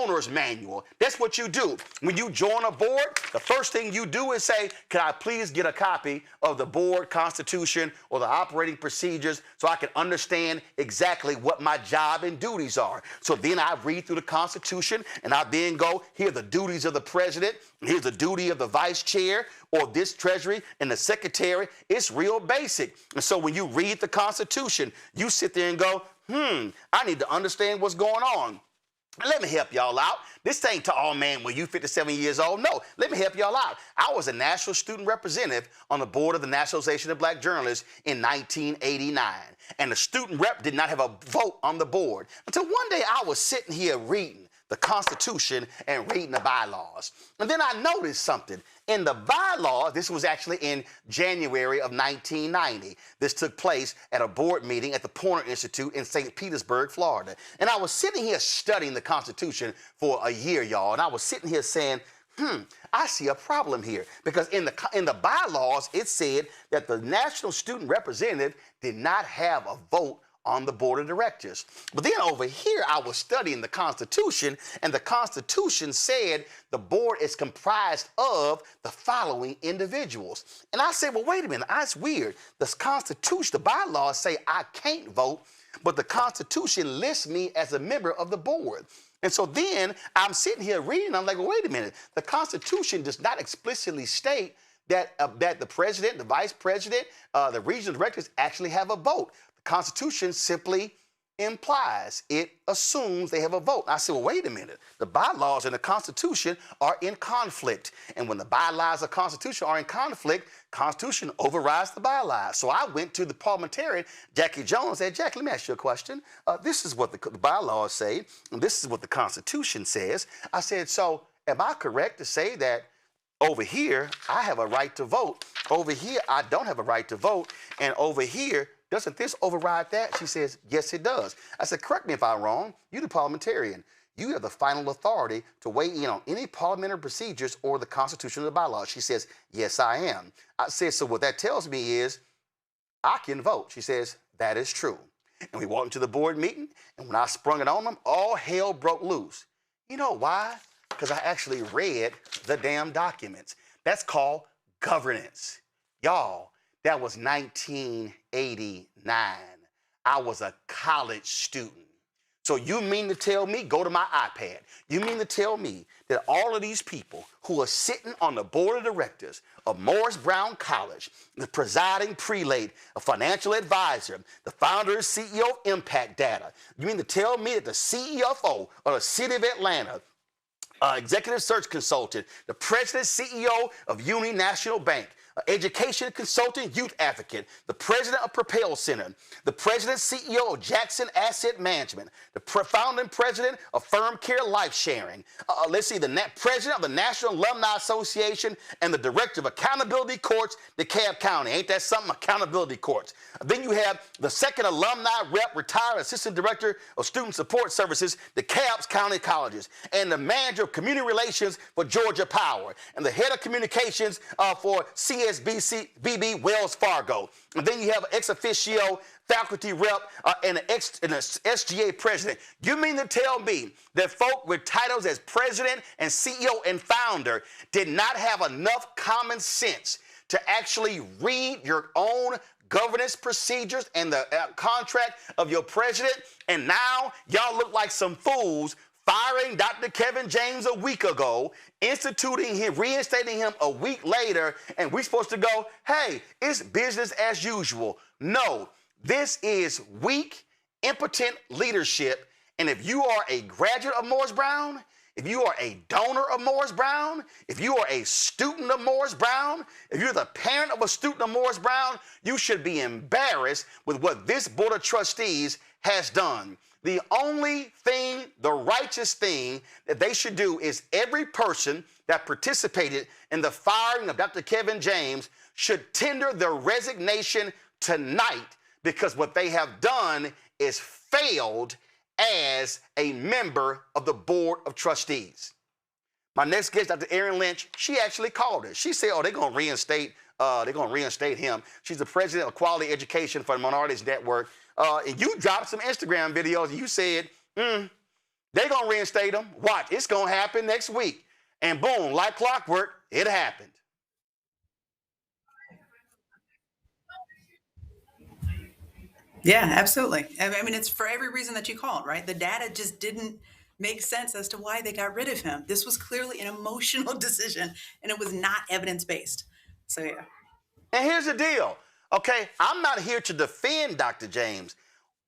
Speaker 12: owner's manual. That's what you do. When you join a board, the first thing you do is say, can I please get a copy of the board constitution or the operating procedures so I can understand exactly what my job and duties are. So then I read through the Constitution and I then go, here are the duties of the president, here's the duty of the vice chair or this treasury and the secretary. It's real basic. And so when you read the Constitution, you sit there and go, I need to understand what's going on. Let me help y'all out. This ain't to all man when you 57 years old. No, let me help y'all out. I was a national student representative on the board of the National Association of Black Journalists in 1989. And the student rep did not have a vote on the board until one day I was sitting here reading the Constitution and reading the bylaws. And then I noticed something. In the bylaws, this was actually in January of 1990. This took place at a board meeting at the Porter Institute in St. Petersburg, Florida. And I was sitting here studying the Constitution for a year, y'all. And I was sitting here saying, I see a problem here. Because in the bylaws, it said that the national student representative did not have a vote on the board of directors. But then over here, I was studying the Constitution, and the Constitution said the board is comprised of the following individuals. And I said, well, wait a minute, that's weird. The Constitution, the bylaws say I can't vote, but the Constitution lists me as a member of the board. And so then I'm sitting here reading, I'm like, well, wait a minute. The Constitution does not explicitly state that the president, the vice president, the regional directors actually have a vote. Constitution simply implies, it assumes they have a vote. I said, well, wait a minute. The bylaws and the Constitution are in conflict. And when the bylaws of the Constitution are in conflict, Constitution overrides the bylaws. So I went to the parliamentarian, Jackie Jones, and said, Jack, let me ask you a question. This is what the bylaws say, and this is what the Constitution says. I said, so am I correct to say that over here, I have a right to vote. Over here, I don't have a right to vote. And over here, doesn't this override that? She says, yes, it does. I said, correct me if I'm wrong. You're the parliamentarian. You have the final authority to weigh in on any parliamentary procedures or the Constitution or the bylaws. She says, yes, I am. I said, so what that tells me is I can vote. She says, that is true. And we walked into the board meeting, and when I sprung it on them, all hell broke loose. You know why? Because I actually read the damn documents. That's called governance. Y'all, that was 1989. I was a college student. So you mean to tell me, go to my iPad, you mean to tell me that all of these people who are sitting on the board of directors of Morris Brown College, the presiding prelate, a financial advisor, the founder and CEO of Impact Data, you mean to tell me that the CFO of the city of Atlanta, executive search consultant, the president CEO of Union National Bank, education consultant, youth advocate, the president of Propel Center, the president CEO of Jackson Asset Management, the founding president of Firm Care Life Sharing, the president of the National Alumni Association, and the director of Accountability Courts, DeKalb County. Ain't that something? Accountability Courts. Then you have the second alumni rep, retired assistant director of Student Support Services, DeKalb County Colleges, and the manager of community relations for Georgia Power, and the head of communications for CSBB Wells Fargo. And then you have an ex officio faculty rep and an SGA president. You mean to tell me that folk with titles as president and CEO and founder did not have enough common sense to actually read your own governance procedures and the contract of your president? And now y'all look like some fools firing Dr. Kevin James a week ago, instituting him, reinstating him a week later, and we're supposed to go, hey, it's business as usual. No, this is weak, impotent leadership. And if you are a graduate of Morris Brown, if you are a donor of Morris Brown, if you are a student of Morris Brown, if you're the parent of a student of Morris Brown, you should be embarrassed with what this Board of Trustees has done. The only thing, the righteous thing that they should do is every person that participated in the firing of Dr. Kevin James should tender their resignation tonight, because what they have done is failed as a member of the Board of Trustees. My next guest, Dr. Erin Lynch, she actually called it. She said, oh, they're going to reinstate him. She's the president of Quality Education for the Minorities Network. And you dropped some Instagram videos and you said, they're going to reinstate him. Watch, it's going to happen next week. And boom, like clockwork, it happened.
Speaker 7: Yeah, absolutely. I mean, it's for every reason that you called, right? The data just didn't make sense as to why they got rid of him. This was clearly an emotional decision, and it was not evidence-based. So, yeah.
Speaker 12: And here's the deal, okay? I'm not here to defend Dr. James.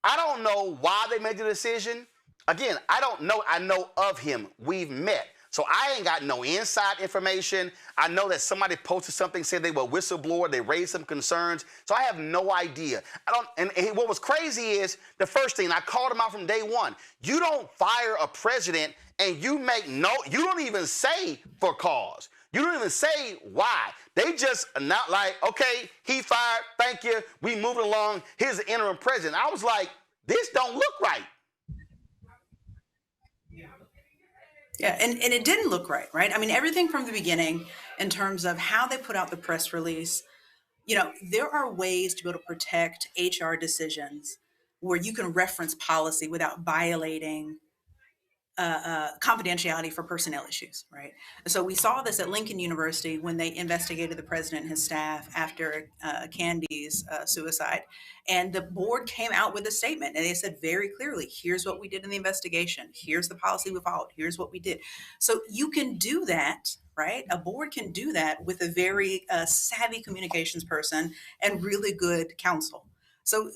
Speaker 12: I don't know why they made the decision. Again, I don't know. I know of him. We've met. So I ain't got no inside information. I know that somebody posted something, said they were a whistleblower, they raised some concerns. So I have no idea. And what was crazy is the first thing, I called him out from day one. You don't fire a president and you don't even say for cause. You don't even say why. They just not like, okay, he fired, thank you, we moving along, here's the interim president. I was like, this don't look right.
Speaker 7: Yeah, and it didn't look right? I mean, everything from the beginning in terms of how they put out the press release, there are ways to be able to protect HR decisions where you can reference policy without violating confidentiality for personnel issues, right? So we saw this at Lincoln University when they investigated the president and his staff after Candy's suicide. And the board came out with a statement and they said very clearly, here's what we did in the investigation. Here's the policy we followed. Here's what we did. So you can do that, right? A board can do that with a very savvy communications person and really good counsel. So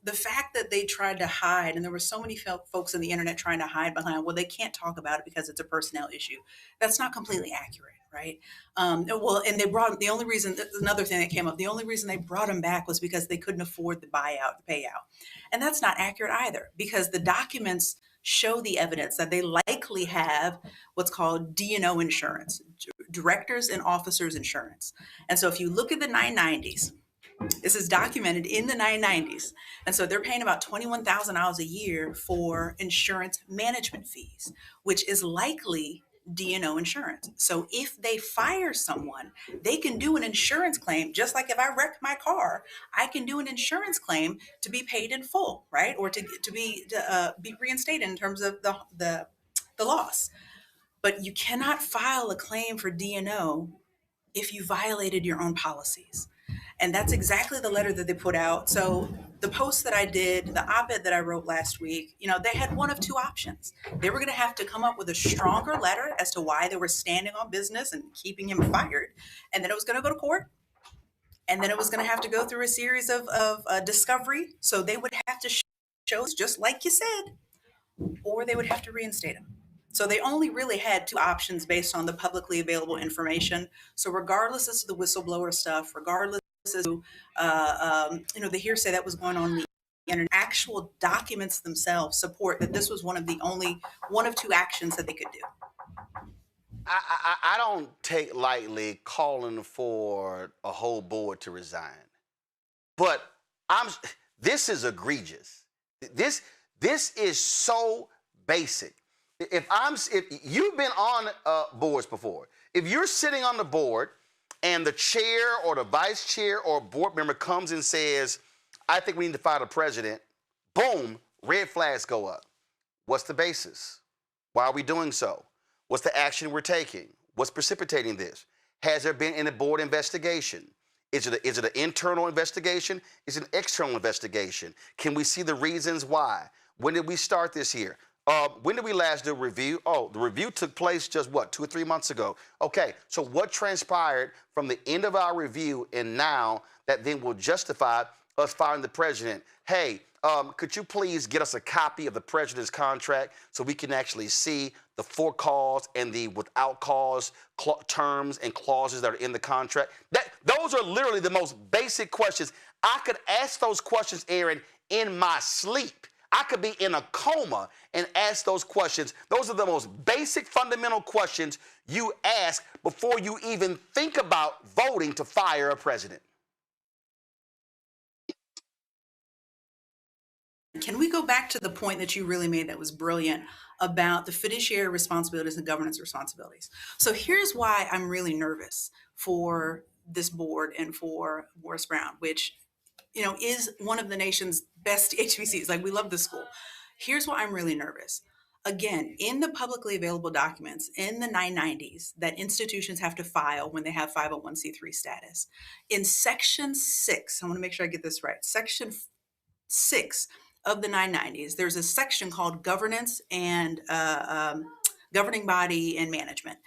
Speaker 7: the fact that they tried to hide, and there were so many folks on the internet trying to hide behind, well, they can't talk about it because it's a personnel issue. That's not completely accurate, right? And they brought the only reason, another thing that came up, the only reason they brought him back was because they couldn't afford the payout. And that's not accurate either, because the documents show the evidence that they likely have what's called D&O insurance, directors and officers insurance. And so if you look at the 990s, This is documented in the 990s. And so they're paying about $21,000 a year for insurance management fees, which is likely D&O insurance. So if they fire someone, they can do an insurance claim, just like if I wreck my car, I can do an insurance claim to be paid in full, right? Or to be reinstated in terms of the loss. But you cannot file a claim for D&O if you violated your own policies. And that's exactly the letter that they put out. So the post that I did, the op-ed that I wrote last week, they had one of two options. They were going to have to come up with a stronger letter as to why they were standing on business and keeping him fired. And then it was going to go to court. And then it was going to have to go through a series of discovery. So they would have to show, just like you said, or they would have to reinstate him. So they only really had two options based on the publicly available information. So regardless as to the whistleblower stuff, regardless as to the hearsay that was going on in the internet, actual documents themselves support that this was one of two actions that they could do.
Speaker 12: I don't take lightly calling for a whole board to resign, but this is egregious. This is so basic. If you've been on boards before, if you're sitting on the board and the chair or the vice chair or board member comes and says, I think we need to fire the president, boom, red flags go up. What's the basis? Why are we doing so? What's the action we're taking? What's precipitating this? Has there been any board investigation? Is it an internal investigation? Is it an external investigation? Can we see the reasons why? When did we start this here? When did we last do a review? Oh, the review took place just, 2 or 3 months ago. Okay, so what transpired from the end of our review and now that then will justify us firing the president? Hey, could you please get us a copy of the president's contract so we can actually see the for cause and the without cause terms and clauses that are in the contract? Those are literally the most basic questions. I could ask those questions, Aaron, in my sleep. I could be in a coma and ask those questions. Those are the most basic, fundamental questions you ask before you even think about voting to fire a president.
Speaker 7: Can we go back to the point that you really made that was brilliant about the fiduciary responsibilities and governance responsibilities? So here's why I'm really nervous for this board and for Morris Brown, which is one of the nation's best HBCUs. Like, we love the school. Here's why I'm really nervous. Again, in the publicly available documents in the 990s that institutions have to file when they have 501c3 status, in Section 6, I want to make sure I get this right, Section 6 of the 990s, there's a section called governance and governing body and management.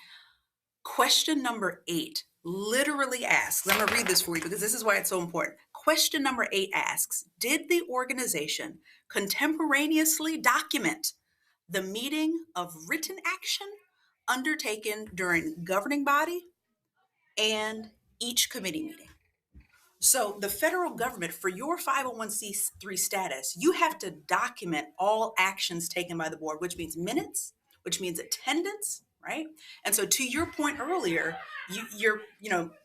Speaker 7: Question number 8 literally asks, I'm going to read this for you because this is why it's so important. Question number 8 asks, did the organization contemporaneously document the meeting of written action undertaken during governing body and each committee meeting? So the federal government, for your 501c3 status, you have to document all actions taken by the board, which means minutes, which means attendance, right? And so to your point earlier, you're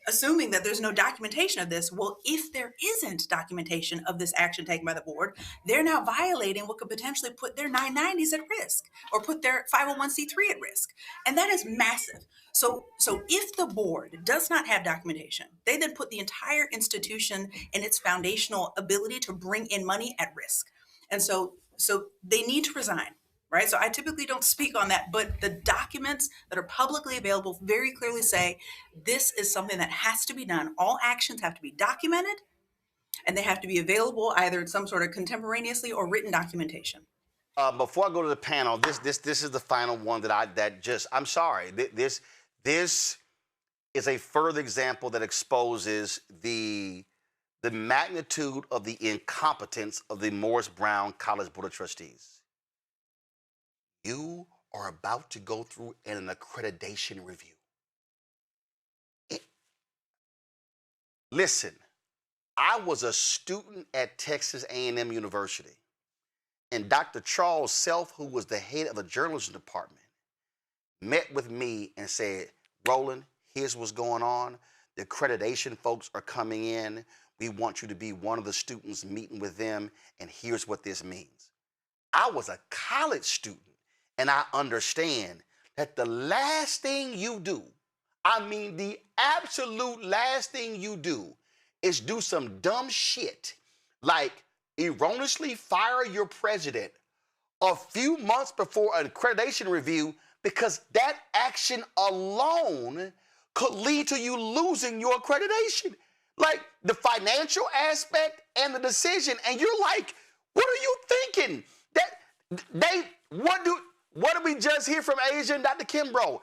Speaker 7: assuming that there's no documentation of this. Well, if there isn't documentation of this action taken by the board, they're now violating what could potentially put their 990s at risk or put their 501c3 at risk. And that is massive. So if the board does not have documentation, they then put the entire institution and its foundational ability to bring in money at risk. And so they need to resign. Right. So I typically don't speak on that, but the documents that are publicly available very clearly say this is something that has to be done. All actions have to be documented and they have to be available either in some sort of contemporaneously or written documentation.
Speaker 12: Before I go to the panel, this is the final one I'm sorry. This is a further example that exposes the magnitude of the incompetence of the Morris Brown College Board of Trustees. You are about to go through an accreditation review. Listen, I was a student at Texas A&M University, and Dr. Charles Self, who was the head of the journalism department, met with me and said, Roland, here's what's going on. The accreditation folks are coming in. We want you to be one of the students meeting with them, and here's what this means. I was a college student, and I understand that the last thing you do, I mean the absolute last thing you do, is do some dumb shit like erroneously fire your president a few months before an accreditation review, because that action alone could lead to you losing your accreditation. Like the financial aspect and the decision, and you're like, what are you thinking? What did we just hear from Asia and Dr. Kimbrough?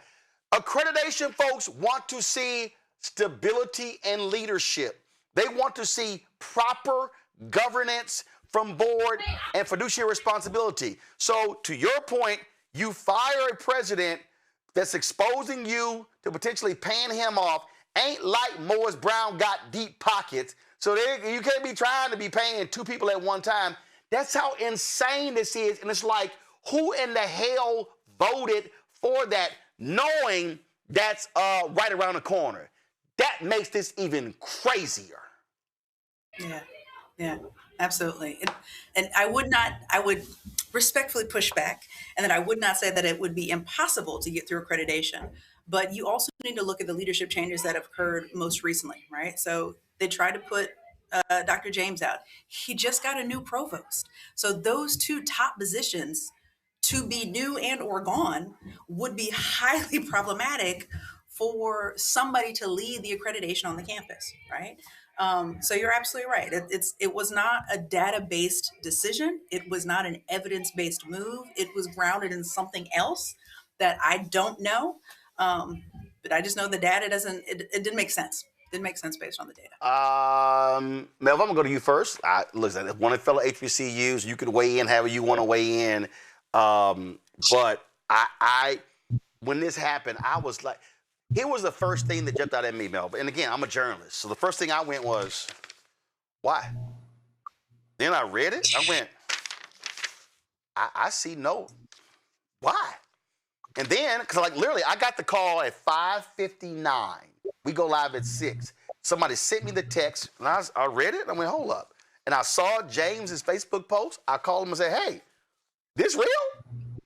Speaker 12: Accreditation folks want to see stability and leadership. They want to see proper governance from board and fiduciary responsibility. So to your point, you fire a president that's exposing you to potentially paying him off. Ain't like Morris Brown got deep pockets. So you can't be trying to be paying two people at one time. That's how insane this is. And it's like, who in the hell voted for that, knowing that's right around the corner? That makes this even crazier.
Speaker 7: Yeah, absolutely. And I would respectfully push back, and that I would not say that it would be impossible to get through accreditation. But you also need to look at the leadership changes that have occurred most recently, right? So they tried to put Dr. James out. He just got a new provost. So those two top positions to be new and or gone would be highly problematic for somebody to lead the accreditation on the campus, right? So you're absolutely right. It was not a data-based decision. It was not an evidence-based move. It was grounded in something else that I don't know. But I just know the data it didn't make sense. Didn't make sense based on the data.
Speaker 12: Melv, I'm gonna go to you first. Listen, one of the fellow HBCUs, you could weigh in however you want to weigh in. But when this happened, I was like, here was the first thing that jumped out at me, Melv. And again, I'm a journalist, so the first thing I went was, why? Then I read it. I went, I see no. Why? And then, because like literally, I got the call at 5:59. We go live at 6. Somebody sent me the text, and I read it. I went, hold up. And I saw James's Facebook post. I called him and said, hey, this real?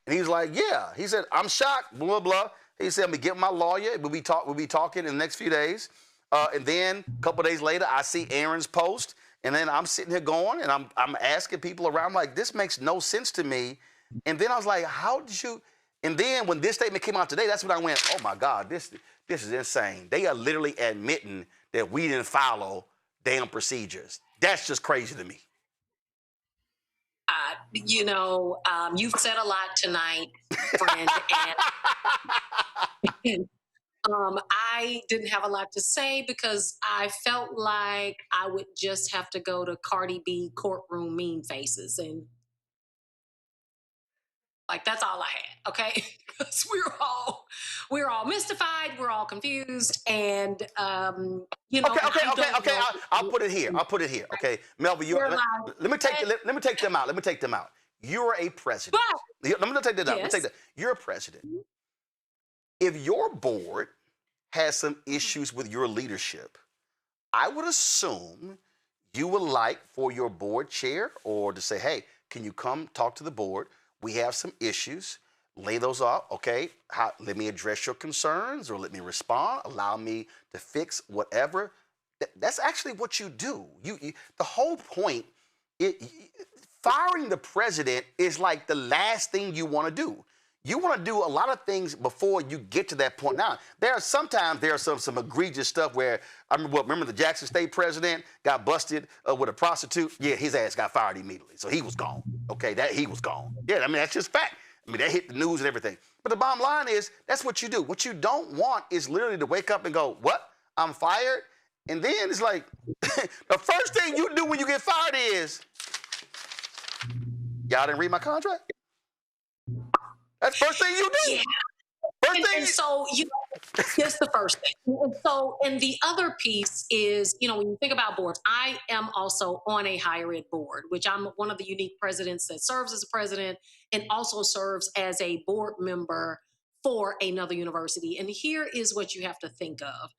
Speaker 12: And he was like, yeah. He said, I'm shocked, blah, blah. He said, I'm going to get my lawyer. We'll be talking in the next few days. And then a couple of days later, I see Aaron's post. And then I'm sitting here going, and I'm asking people around, like, this makes no sense to me. And then I was like, how did you? And then when this statement came out today, that's when I went, oh, my God, this is insane. They are literally admitting that we didn't follow damn procedures. That's just crazy to me.
Speaker 14: You've said a lot tonight, friend, and I didn't have a lot to say because I felt like I would just have to go to Cardi B courtroom meme faces, and like that's all I had, okay? Because we're all mystified, we're all confused, and
Speaker 12: Okay. I'll put it here. Okay, Melvin, let me take them out. You're a president. Let me take that out.
Speaker 14: Yes.
Speaker 12: You're a president. If your board has some issues with your leadership, I would assume you would like for your board chair or to say, hey, can you come talk to the board? We have some issues. Lay those out, okay? Let me address your concerns or let me respond. Allow me to fix whatever. That's actually what you do. The whole point, firing the president is like the last thing you want to do. You want to do a lot of things before you get to that point. Now, sometimes there's some egregious stuff where, remember the Jackson State president got busted with a prostitute? Yeah, his ass got fired immediately. So he was gone. Okay, he was gone. Yeah, that's just fact. That hit the news and everything. But the bottom line is, that's what you do. What you don't want is literally to wake up and go, what? I'm fired? And then it's like, the first thing you do when you get fired is, y'all didn't read my contract? That's the first thing you do.
Speaker 14: Yeah. So that's the first thing. And the other piece is, when you think about boards, I am also on a higher ed board, which I'm one of the unique presidents that serves as a president and also serves as a board member for another university. And here is what you have to think of.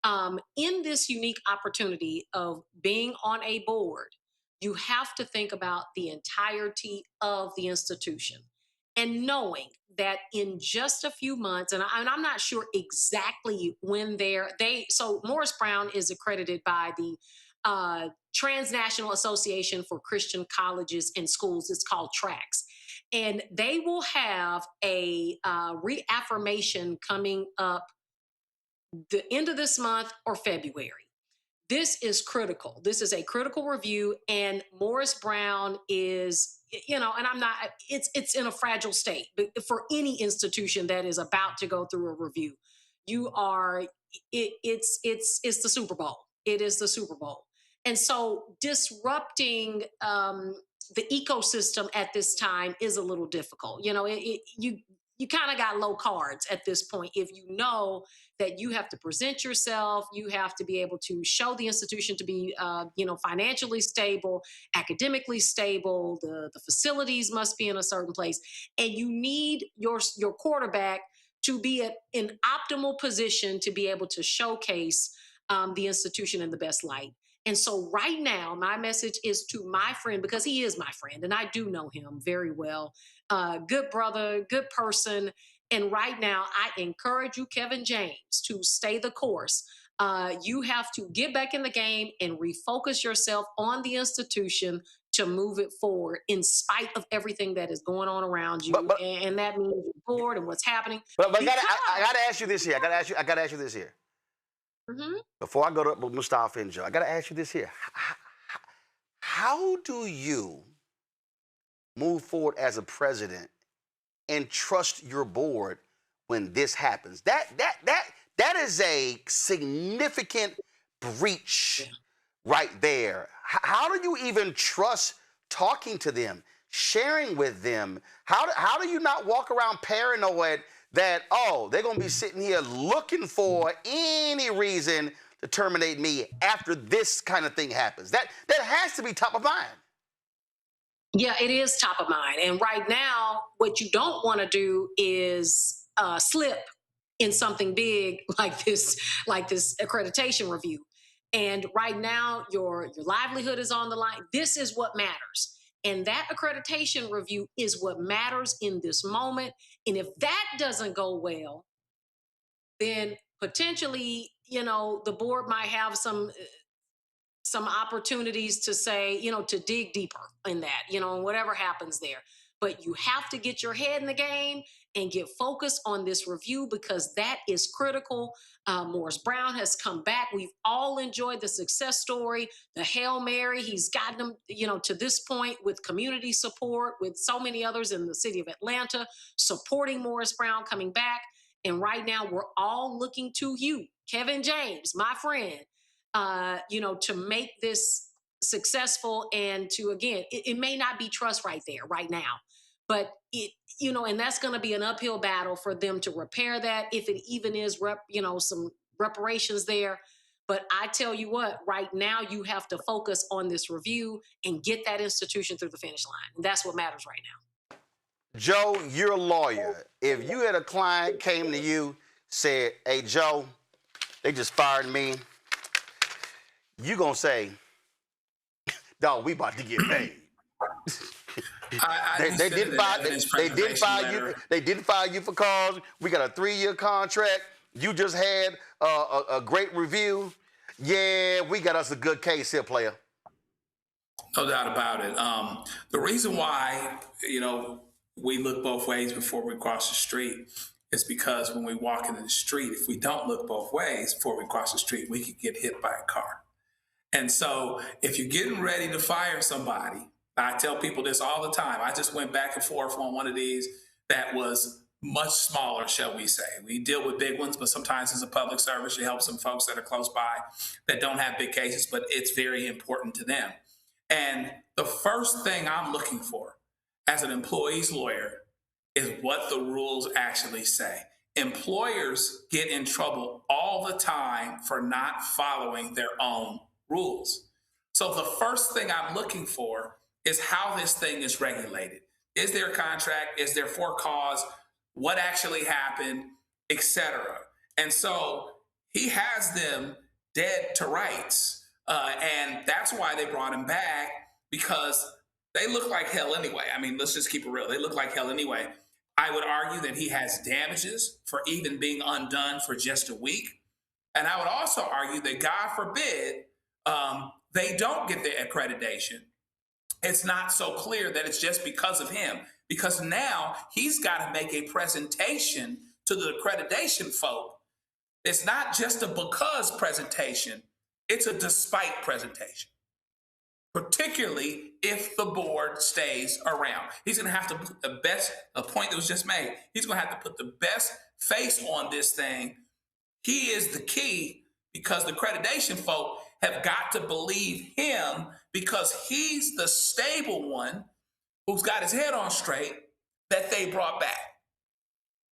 Speaker 14: In this unique opportunity of being on a board, you have to think about the entirety of the institution and knowing that in just a few months, and I'm not sure exactly when so Morris Brown is accredited by the Transnational Association for Christian Colleges and Schools. It's called TRACS. And they will have a reaffirmation coming up the end of this month or February. This is critical. This is a critical review, and Morris Brown is, and I'm not, it's in a fragile state. But for any institution that is about to go through a review, it's the Super Bowl. It is the Super Bowl. And so disrupting the ecosystem at this time is a little difficult. You kind of got low cards at this point. If you know that you have to present yourself, you have to be able to show the institution to be, financially stable, academically stable. The facilities must be in a certain place, and you need your quarterback to be in optimal position to be able to showcase the institution in the best light. And so right now, my message is to my friend, because he is my friend, and I do know him very well. Good brother, good person. And right now, I encourage you, Kevin James, to stay the course. You have to get back in the game and refocus yourself on the institution to move it forward in spite of everything that is going on around you. And that means you're bored and what's happening.
Speaker 12: But I got to ask you this here. I got to ask you this here.
Speaker 14: Mm-hmm.
Speaker 12: Before I go to Mustafa and Joe, I got to ask you this here. How do you move forward as a president and trust your board when this happens? That is a significant breach right there. How do you even trust talking to them, sharing with them? How do you not walk around paranoid that, they're going to be sitting here looking for any reason to terminate me after this kind of thing happens? That has to be top of mind.
Speaker 14: Yeah, it is top of mind. And right now, what you don't want to do is slip in something big like this accreditation review. And right now, your livelihood is on the line. This is what matters. And that accreditation review is what matters in this moment. And if that doesn't go well, then potentially, the board might have some opportunities to say, to dig deeper in that, and whatever happens there. But you have to get your head in the game and get focused on this review, because that is critical. Morris Brown has come back. We've all enjoyed the success story, the Hail Mary. He's gotten them, to this point with community support, with so many others in the city of Atlanta supporting Morris Brown coming back. And right now we're all looking to you, Kevin James, my friend, to make this successful, and to, again, it may not be trust right there, right now, but and that's going to be an uphill battle for them to repair that, if it even is, some reparations there. But I tell you what, right now you have to focus on this review and get that institution through the finish line. And that's what matters right now.
Speaker 12: Joe, you're a lawyer. If you had a client came to you, said, "Hey, Joe, they just fired me," you gonna say, "Dog, we about to get paid." They didn't fire you for cause. We got a 3-year contract. You just had a great review. Yeah, we got us a good case here, player.
Speaker 15: No doubt about it. The reason why, we look both ways before we cross the street is because when we walk into the street, if we don't look both ways before we cross the street, we could get hit by a car. And so if you're getting ready to fire somebody, I tell people this all the time. I just went back and forth on one of these that was much smaller, shall we say. We deal with big ones, but sometimes as a public service, you help some folks that are close by that don't have big cases, but it's very important to them. And the first thing I'm looking for as an employee's lawyer is what the rules actually say. Employers get in trouble all the time for not following their own rules. So the first thing I'm looking for is how this thing is regulated. Is there a contract? Is there for cause? What actually happened, etc.? And so he has them dead to rights. And that's why they brought him back, because they look like hell anyway. I mean, let's just keep it real. They look like hell anyway. I would argue that he has damages for even being undone for just a week. And I would also argue that, God forbid, they don't get the accreditation. It's not so clear that it's just because of him, because now he's got to make a presentation to the accreditation folk. It's not just a because presentation, it's a despite presentation, particularly if the board stays around. He's going to have to put a point that was just made, he's going to have to put the best face on this thing. He is the key, because the accreditation folk have got to believe him, because he's the stable one who's got his head on straight that they brought back.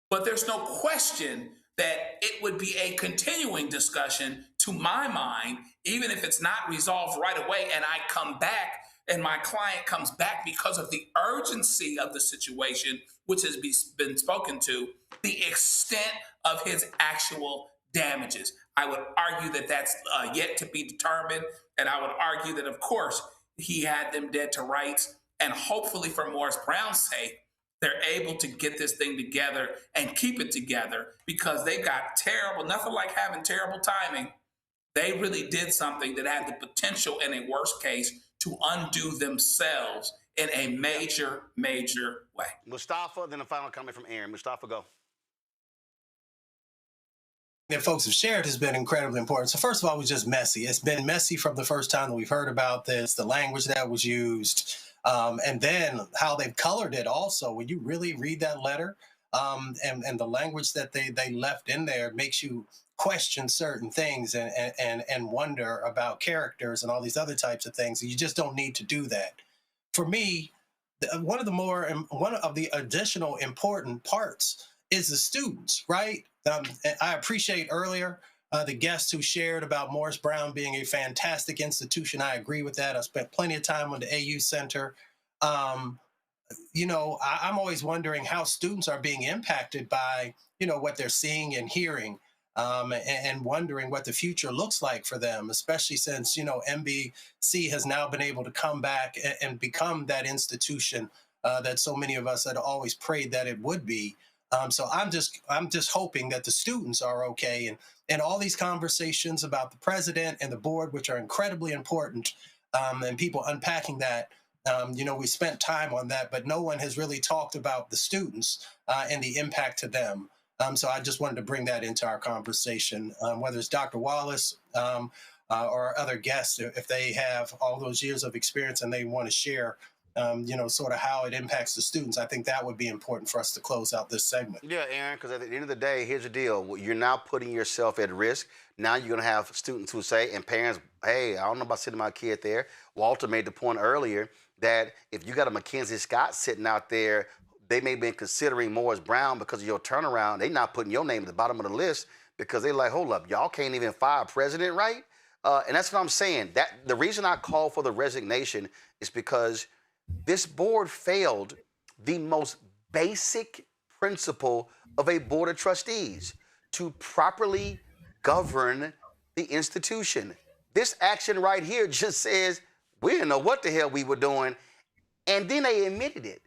Speaker 15: But there's no question that it would be a continuing discussion, to my mind, even if it's not resolved right away and I come back and my client comes back, because of the urgency of the situation, which has been spoken to, the extent of his actual damages. I would argue that that's yet to be determined. And I would argue that, of course, he had them dead to rights. And hopefully, for Morris Brown's sake, they're able to get this thing together and keep it together, because they got terrible, nothing like having terrible timing. They really did something that had the potential, in a worst case, to undo themselves in a major, major way.
Speaker 12: Mustafa, then a final comment from Aaron. Mustafa, go.
Speaker 13: That folks have shared has been incredibly important. So first of all, it was just messy. It's been messy from the first time that we've heard about this, the language that was used, and then how they've colored it also. When you really read that letter, and the language that they left in there makes you question certain things and wonder about characters and all these other types of things. You just don't need to do that. For me, one of the additional important parts is the students, right? I appreciate earlier the guests who shared about Morris Brown being a fantastic institution. I agree with that. I spent plenty of time on the AU Center. You know, I'm always wondering how students are being impacted by, you know, what they're seeing and hearing, and wondering what the future looks like for them, especially since, you know, MBC has now been able to come back and become that institution that so many of us had always prayed that it would be. So I'm just hoping that the students are okay, and all these conversations about the president and the board, which are incredibly important, and people unpacking that. You know, we spent time on that, but no one has really talked about the students and the impact to them. So I just wanted to bring that into our conversation, whether it's Dr. Wallace or other guests, if they have all those years of experience and they want to share, you know, sort of how it impacts the students. I think that would be important for us to close out this segment.
Speaker 12: Yeah, Aaron, because at the end of the day, here's the deal. You're now putting yourself at risk. Now you're going to have students who say, and parents, hey, I don't know about sending my kid there. Walter made the point earlier that if you got a Mackenzie Scott sitting out there, they may have been considering Morris Brown because of your turnaround. They're not putting your name at the bottom of the list because they're like, hold up, y'all can't even fire a president, right? And that's what I'm saying. That the reason I call for the resignation is because this board failed the most basic principle of a board of trustees, to properly govern the institution. This action right here just says, we didn't know what the hell we were doing, and then they admitted it.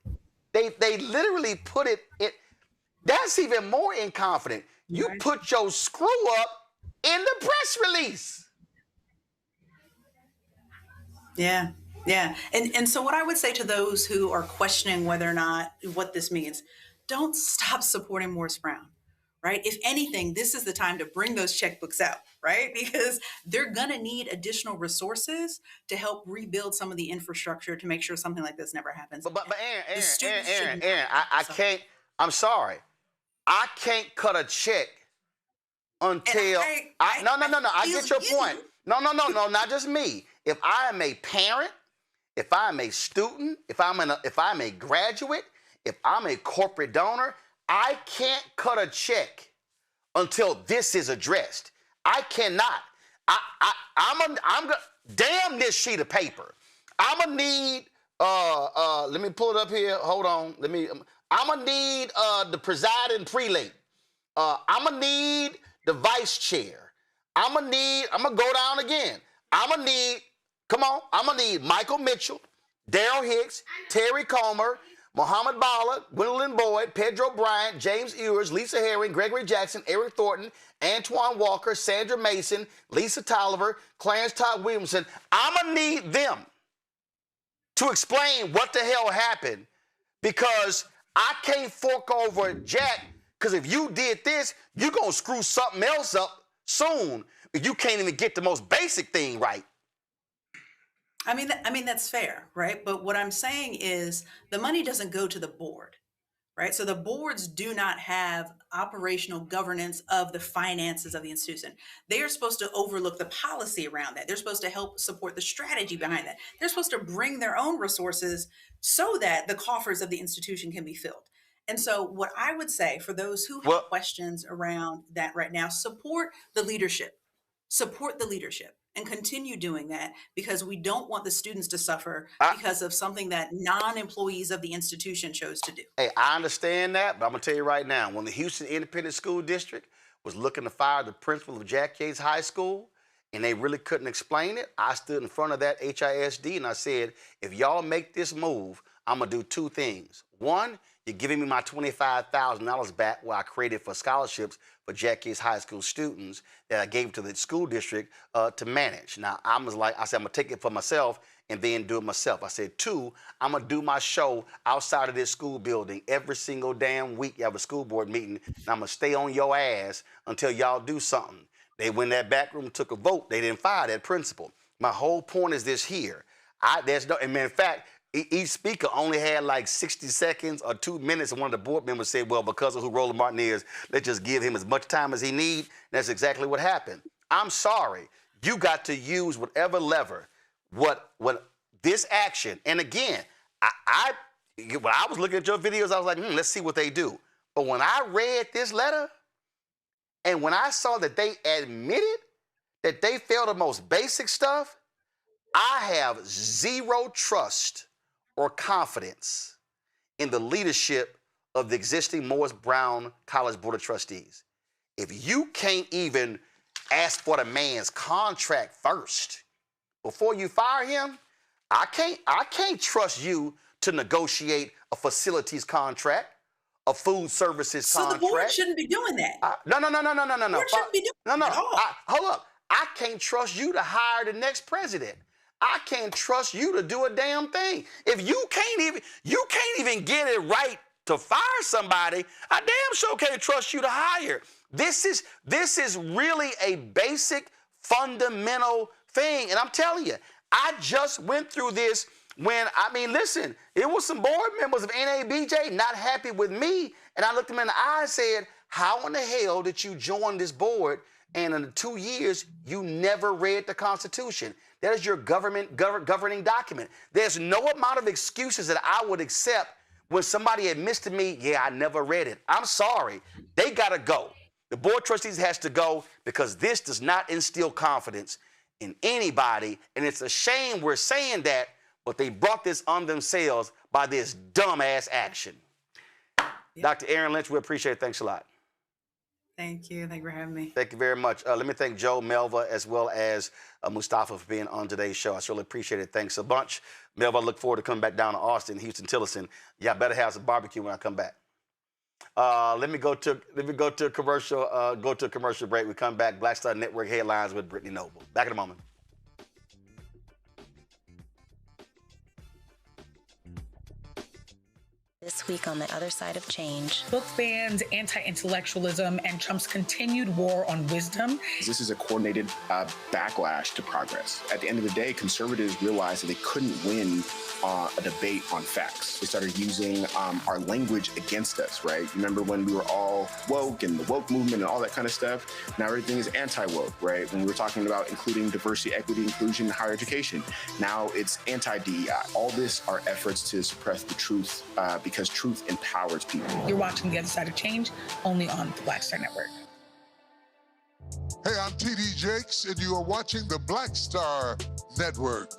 Speaker 12: They literally put it in. That's even more inconfident. You put your screw up in the press release.
Speaker 7: Yeah. Yeah. And so what I would say to those who are questioning whether or not what this means, don't stop supporting Morris Brown, right? If anything, this is the time to bring those checkbooks out, right? Because they're going to need additional resources to help rebuild some of the infrastructure to make sure something like this never happens.
Speaker 12: But Aaron, I can't, I'm sorry. I can't cut a check until, I get your point. No, not just me. If I am a parent, if I'm a student, if I'm a graduate, if I'm a corporate donor, I can't cut a check until this is addressed. I cannot. Damn this sheet of paper. I'm gonna need. Let me pull it up here. Hold on. I'm gonna need the presiding prelate. I'm gonna need the vice chair. I'm gonna go down again. I'm gonna need Michael Mitchell, Daryl Hicks, Terry Comer, Muhammad Bala, Gwendolyn Boyd, Pedro Bryant, James Ewers, Lisa Herring, Gregory Jackson, Eric Thornton, Antoine Walker, Sandra Mason, Lisa Tolliver, Clarence Todd Williamson. I'm gonna need them to explain what the hell happened, because I can't fork over Jack, because if you did this, you're gonna screw something else up soon. You can't even get the most basic thing right.
Speaker 7: I mean that's fair, right? But what I'm saying is the money doesn't go to the board, right? So the boards do not have operational governance of the finances of the institution. They are supposed to overlook the policy around that. They're supposed to help support the strategy behind that. They're supposed to bring their own resources so that the coffers of the institution can be filled. And so what I would say for those who have questions around that right now, support the leadership, and continue doing that, because we don't want the students to suffer because of something that non-employees of the institution chose to do.
Speaker 12: Hey, I understand that, but I'm gonna tell you right now, when the Houston Independent School District was looking to fire the principal of Jack Yates High School, and they really couldn't explain it, I stood in front of that HISD and I said, if y'all make this move, I'm gonna do two things. One, you're giving me my $25,000 back, where I created for scholarships for Jack Yates High School students that I gave to the school district to manage. Now, I said, I'm gonna take it for myself and then do it myself. I said, two, I'm gonna do my show outside of this school building every single damn week. You have a school board meeting, and I'm gonna stay on your ass until y'all do something. They went in that back room, took a vote. They didn't fire that principal. My whole point is this here. In fact, each speaker only had like 60 seconds or 2 minutes, and one of the board members said, well, because of who Roland Martin is, let's just give him as much time as he needs. That's exactly what happened. I'm sorry. You got to use whatever lever, what this action, and again, when I was looking at your videos, I was like, let's see what they do. But when I read this letter, and when I saw that they admitted that they failed the most basic stuff, I have zero trust or confidence in the leadership of the existing Morris Brown College Board of Trustees. If you can't even ask for the man's contract first before you fire him, I can't trust you to negotiate a facilities contract, a food services contract.
Speaker 7: So the board shouldn't be doing that.
Speaker 12: No.
Speaker 7: The board shouldn't be doing that at all.
Speaker 12: Hold up. I can't trust you to hire the next president. I can't trust you to do a damn thing. If you can't even get it right to fire somebody, I damn sure can't trust you to hire. This is really a basic, fundamental thing. And I'm telling you, I just went through this when, listen, it was some board members of NABJ not happy with me, and I looked them in the eye and said, how in the hell did you join this board and in 2 years you never read the Constitution? That is your governing document. There's no amount of excuses that I would accept when somebody admits to me, yeah, I never read it. I'm sorry. They gotta go. The board of trustees has to go, because this does not instill confidence in anybody, and it's a shame we're saying that, but they brought this on themselves by this dumbass action. Yeah. Dr. Aaron Lynch, we appreciate it. Thanks a lot.
Speaker 7: Thank you. Thank you for having me.
Speaker 12: Thank you very much. Let me thank Joe, Melva, as well as Mustafa for being on today's show. I surely appreciate it. Thanks a bunch. Melva, I look forward to coming back down to Austin, Houston, Tillerson. Y'all better have some barbecue when I come back. Let me go to a commercial break. We come back. Black Star Network headlines with Brittany Noble. Back in a moment.
Speaker 5: This week on The Other Side of Change.
Speaker 22: Book bans, anti-intellectualism, and Trump's continued war on wisdom.
Speaker 26: This is a coordinated backlash to progress. At the end of the day, conservatives realized that they couldn't win a debate on facts. They started using our language against us, right? Remember when we were all woke and the woke movement and all that kind of stuff? Now everything is anti-woke, right? When we were talking about including diversity, equity, inclusion, and higher education, now it's anti-DEI. All this are efforts to suppress the truth because truth empowers people.
Speaker 22: You're watching The Other Side of Change, only on the Black Star Network.
Speaker 8: Hey, I'm T.D. Jakes, and you are watching the Black Star Network.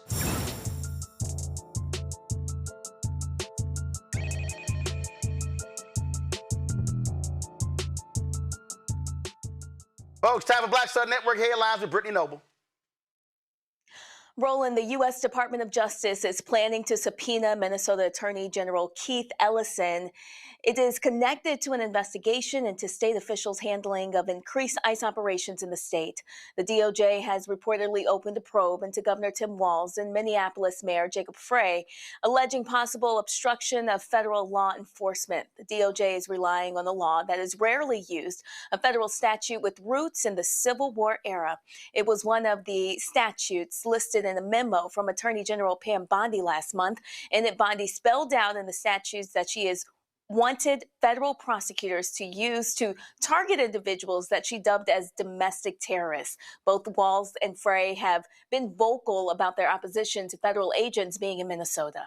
Speaker 12: Folks, time for Black Star Network headlines with Brittany Noble.
Speaker 9: Roland, the U.S. Department of Justice is planning to subpoena Minnesota Attorney General Keith Ellison. It is connected to an investigation into state officials' handling of increased ICE operations in the state. The DOJ has reportedly opened a probe into Governor Tim Walz and Minneapolis Mayor Jacob Frey, alleging possible obstruction of federal law enforcement. The DOJ is relying on a law that is rarely used, a federal statute with roots in the Civil War era. It was one of the statutes listed in a memo from Attorney General Pam Bondi last month, and that Bondi spelled out in the statutes that she is wanted federal prosecutors to use to target individuals that she dubbed as domestic terrorists. Both Walz and Frey have been vocal about their opposition to federal agents being in Minnesota.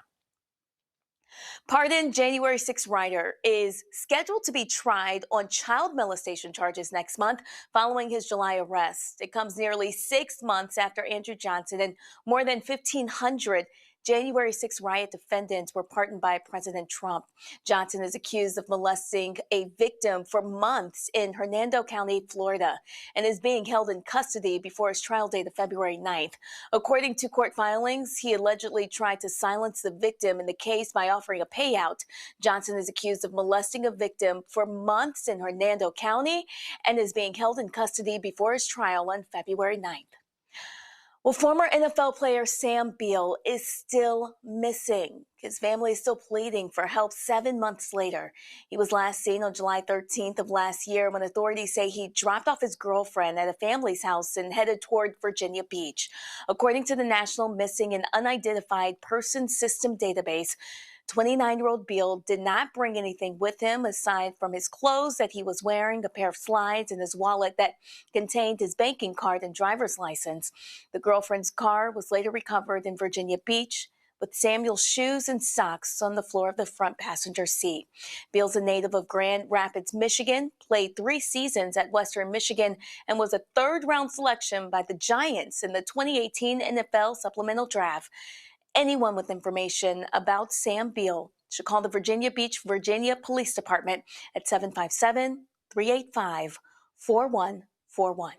Speaker 9: Pardoned January 6 writer is scheduled to be tried on child molestation charges next month following his July arrest. It comes nearly 6 months after Andrew Johnson and more than 1,500 January 6 riot defendants were pardoned by President Trump. Johnson is accused of molesting a victim for months in Hernando County, Florida, and is being held in custody before his trial date of February 9th. According to court filings, he allegedly tried to silence the victim in the case by offering a payout. Johnson is accused of molesting a victim for months in Hernando County and is being held in custody before his trial on February 9th. Well, former NFL player Sam Beal is still missing. His family is still pleading for help 7 months later. He was last seen on July 13th of last year when authorities say he dropped off his girlfriend at a family's house and headed toward Virginia Beach. According to the National Missing and Unidentified Person System database, 29-year-old Beal did not bring anything with him aside from his clothes that he was wearing, a pair of slides, and his wallet that contained his banking card and driver's license. The girlfriend's car was later recovered in Virginia Beach with Samuel's shoes and socks on the floor of the front passenger seat. Beal's a native of Grand Rapids, Michigan, played 3 seasons at Western Michigan, and was a third-round selection by the Giants in the 2018 NFL Supplemental Draft. Anyone with information about Sam Beal should call the Virginia Beach, Virginia Police Department at 757-385-4141.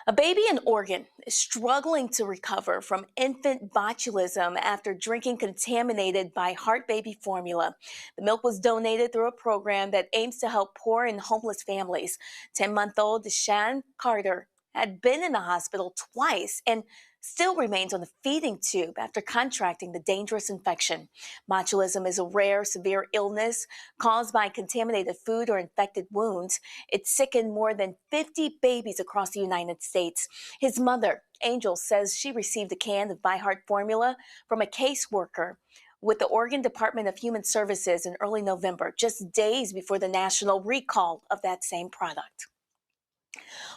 Speaker 9: A baby in Oregon is struggling to recover from infant botulism after drinking contaminated by Heart Baby formula. The milk was donated through a program that aims to help poor and homeless families. 10-month-old Deshaun Carter had been in the hospital twice and still remains on the feeding tube after contracting the dangerous infection. Botulism is a rare, severe illness caused by contaminated food or infected wounds. It sickened more than 50 babies across the United States. His mother, Angel, says she received a can of ByHeart formula from a caseworker with the Oregon Department of Human Services in early November, just days before the national recall of that same product.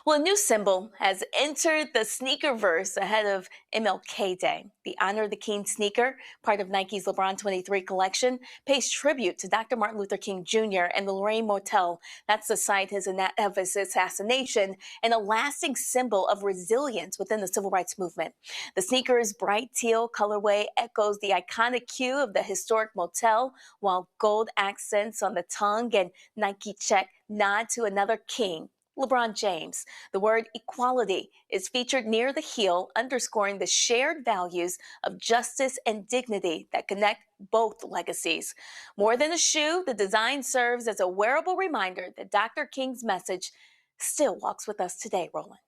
Speaker 9: Well, a new symbol has entered the sneakerverse ahead of MLK Day. The Honor the King sneaker, part of Nike's LeBron 23 collection, pays tribute to Dr. Martin Luther King Jr. and the Lorraine Motel. That's to cite of his assassination and a lasting symbol of resilience within the civil rights movement. The sneaker's bright teal colorway echoes the iconic hue of the historic motel, while gold accents on the tongue and Nike check nod to another king, LeBron James. The word equality is featured near the heel, underscoring the shared values of justice and dignity that connect both legacies. More than a shoe, the design serves as a wearable reminder that Dr. King's message still walks with us today, Roland.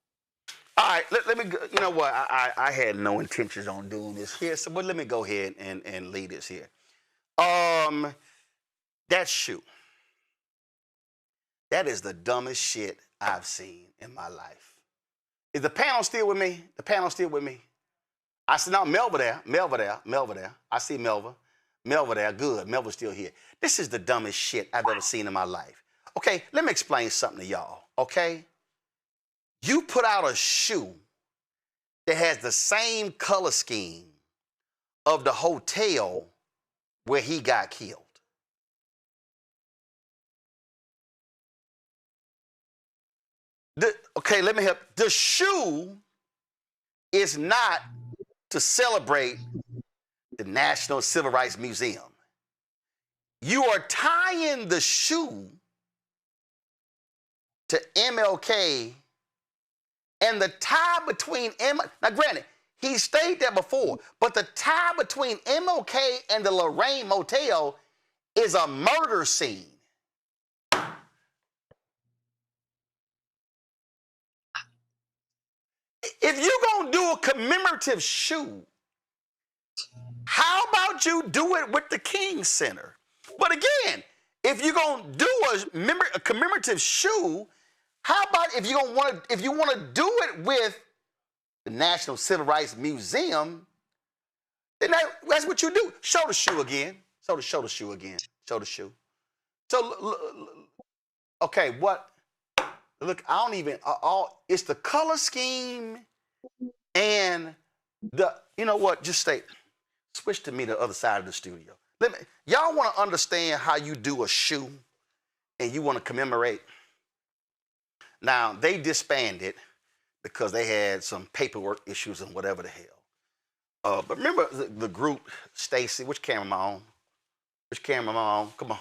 Speaker 12: All right, let me go. You know what? I had no intentions on doing this here, so but let me go ahead and lead this here. That shoe. That is the dumbest shit I've seen in my life. Is the panel still with me? The panel still with me? I see now Melva there. I see Melva. Melva there, good. Melva's still here. This is the dumbest shit I've ever seen in my life. Okay, let me explain something to y'all, okay? You put out a shoe that has the same color scheme of the hotel where he got killed. Okay, let me help. The shoe is not to celebrate the National Civil Rights Museum. You are tying the shoe to MLK and the tie between now granted, he stayed there before, but the tie between MLK and the Lorraine Motel is a murder scene. If you're going to do a commemorative shoe, how about you do it with the King Center? But again, if you're going to do a commemorative shoe, how about if you want to do it with the National Civil Rights Museum, then that's what you do. Show the shoe again. Show the shoe again. Show the shoe. So, okay, what? Look, I don't even, it's the color scheme and you know what, just switch to me the other side of the studio. Y'all want to understand how you do a shoe and you want to commemorate? Now, they disbanded because they had some paperwork issues and whatever the hell. But remember the group, Stacy, which camera am I on? Which camera am I on? Come on.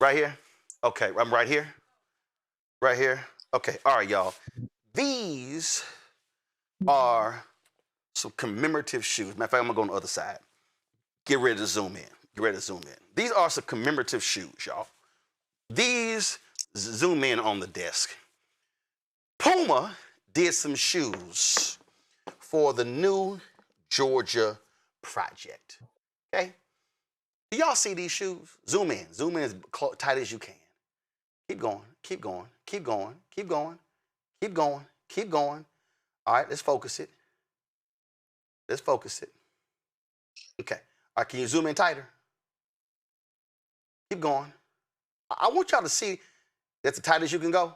Speaker 12: Right here? Okay, I'm right here. Right here? Okay, all right, y'all. These are some commemorative shoes. Matter of fact, I'm gonna go on the other side. Get ready to zoom in. Get ready to zoom in. These are some commemorative shoes, y'all. These, zoom in on the desk. Puma did some shoes for the New Georgia Project, okay? Do y'all see these shoes? Zoom in as tight as you can. Keep going, keep going, keep going, keep going, keep going, keep going. All right, let's focus it. Let's focus it. Okay, all right, can you zoom in tighter? Keep going. I want y'all to see that's as tight as you can go.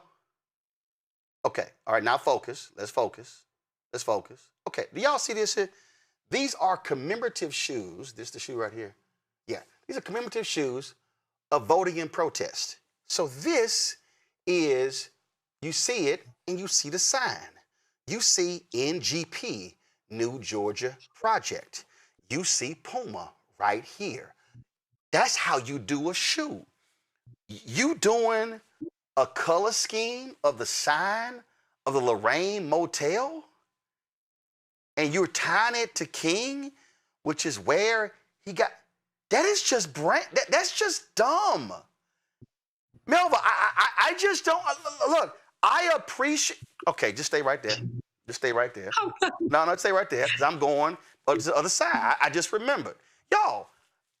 Speaker 12: Okay, all right, now focus. Let's focus. Let's focus. Okay, do y'all see this here? These are commemorative shoes. This is the shoe right here. Yeah, these are commemorative shoes of voting in protest. So this is, you see it and you see the sign. You see NGP, New Georgia Project. You see Puma right here. That's how you do a shoe. You doing a color scheme of the sign of the Lorraine Motel, and you're tying it to King, which is where he got, that is just that's just dumb. Melva, I just don't, look, I appreciate, okay, just stay right there. Just stay right there. No, stay right there, because I'm going to the other side. I just remembered. Y'all,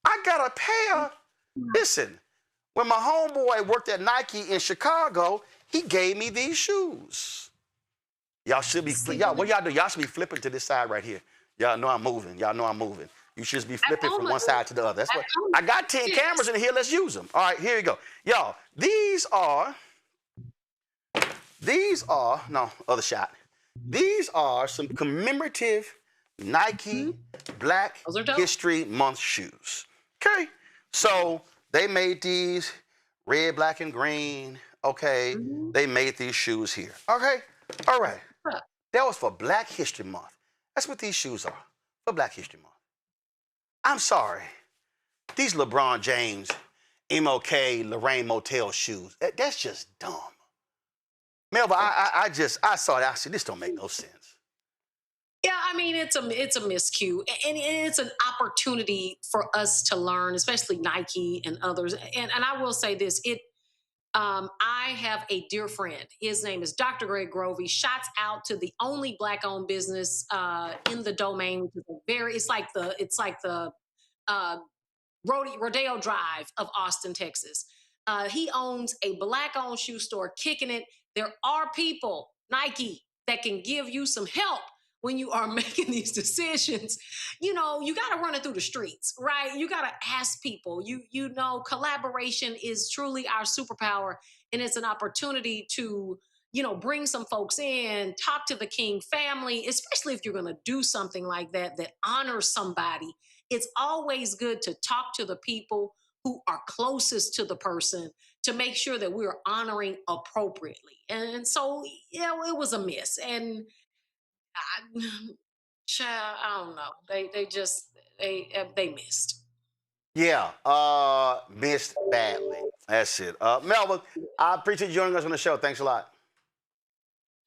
Speaker 12: I got a pair, listen, when my homeboy worked at Nike in Chicago, he gave me these shoes. Y'all should be, what y'all do? Y'all should be flipping to this side right here. Y'all know I'm moving. Y'all know I'm moving. You should just be flipping from one side to the other. That's what, I got 10 cameras in here. Let's use them. All right, here you go. Y'all, these are, no, other shot. These are some commemorative Nike Black History Month shoes. Okay, so they made these red, black, and green. Okay, they made these shoes here. Okay, all right. That was for Black History Month. That's what these shoes are, for Black History Month. I'm sorry. These LeBron James, MLK, Lorraine Motel shoes, that's just dumb. Melba, I saw that. I said, this don't make no sense.
Speaker 14: Yeah, I mean, it's a miscue, and it's an opportunity for us to learn, especially Nike and others. And I will say this, I have a dear friend. His name is Dr. Greg Grovey. Shouts out to the only Black-owned business in the domain, which is it's like the Rodeo Drive of Austin, Texas. He owns a Black-owned shoe store, kicking it. There are people, Nike, that can give you some help when you are making these decisions. You know, you got to run it through the streets, right? You got to ask people. You know, collaboration is truly our superpower, and it's an opportunity to, you know, bring some folks in, talk to the King family, especially if you're going to do something like that honors somebody. It's always good to talk to the people who are closest to the person to make sure that we're honoring appropriately. And so, yeah, it was a miss. And I don't know. They missed.
Speaker 12: Yeah, missed badly. That's it. Melvin, I appreciate you joining us on the show. Thanks a lot.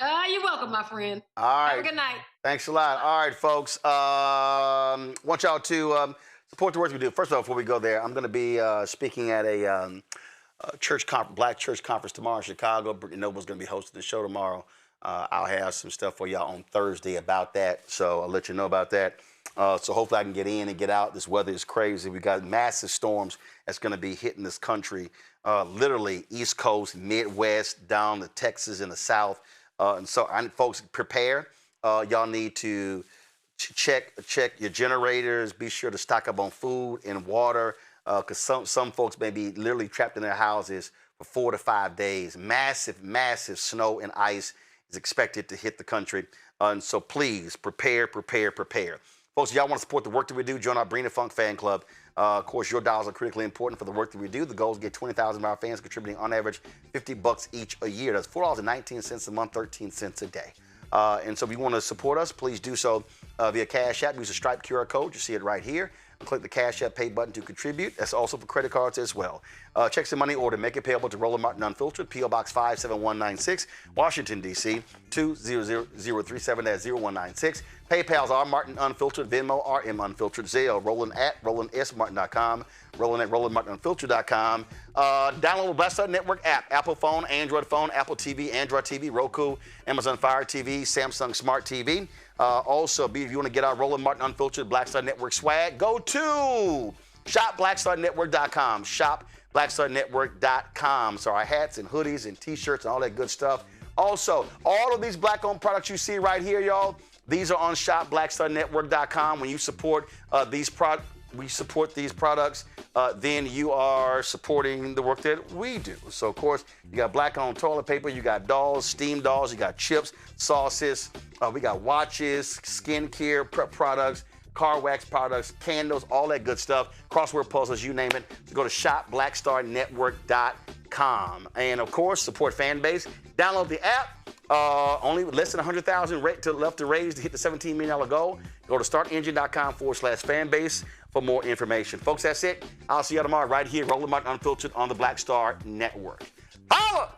Speaker 14: You're welcome, my friend.
Speaker 12: All right.
Speaker 14: Have a good night.
Speaker 12: Thanks a lot. All right, folks. Want y'all to support the work we do. First of all, before we go there, I'm going to be speaking at a black church conference tomorrow in Chicago. Brittany Noble's going to be hosting the show tomorrow. I'll have some stuff for y'all on Thursday about that, so I'll let you know about that. So hopefully I can get in and get out. This weather is crazy. We got massive storms that's going to be hitting this country, literally East Coast, Midwest, down to Texas and the South. And so, folks, prepare. Y'all need to check your generators. Be sure to stock up on food and water, because some folks may be literally trapped in their houses for 4 to 5 days. Massive snow and ice is expected to hit the country. And so please prepare. Folks, if y'all want to support the work that we do, join our Bring the Funk fan club. Of course, your dollars are critically important for the work that we do. The goal is to get 20,000 of our fans contributing on average $50 each a year. That's $4.19 a month, 13 cents a day. And so if you want to support us, please do so via Cash App. Use the Stripe QR code. You see it right here. Click the Cash App Pay button to contribute. That's also for credit cards as well. Checks and money order. Make it payable to Roland Martin Unfiltered, P.O. Box 57196, Washington, D.C. 20037. That's 0196. PayPal's R Martin Unfiltered, Venmo RM Unfiltered, Zelle, Roland at RolandSMartin.com, Roland at RolandMartinUnfiltered.com. Download the Black Star Network app. Apple phone, Android phone, Apple TV, Android TV, Roku, Amazon Fire TV, Samsung Smart TV. Also, if you want to get our Roland Martin Unfiltered Black Star Network swag, go to shopblackstarnetwork.com. Shopblackstarnetwork.com. So our hats and hoodies and T-shirts and all that good stuff. Also, all of these black-owned products you see right here, y'all, these are on shopblackstarnetwork.com. When you support these products, then you are supporting the work that we do. So, of course, you got black-owned toilet paper, you got dolls, steam dolls, you got chips, sauces, we got watches, skincare, prep products, car wax products, candles, all that good stuff, crossword puzzles, you name it. So go to shopblackstarnetwork.com. And, of course, support fan base. Download the app. Only less than 100,000 left to raise to hit the $17 million goal. Go to startengine.com/fanbase for more information. Folks, that's it. I'll see you tomorrow right here, Roland Martin Unfiltered on the Black Star Network. Holla!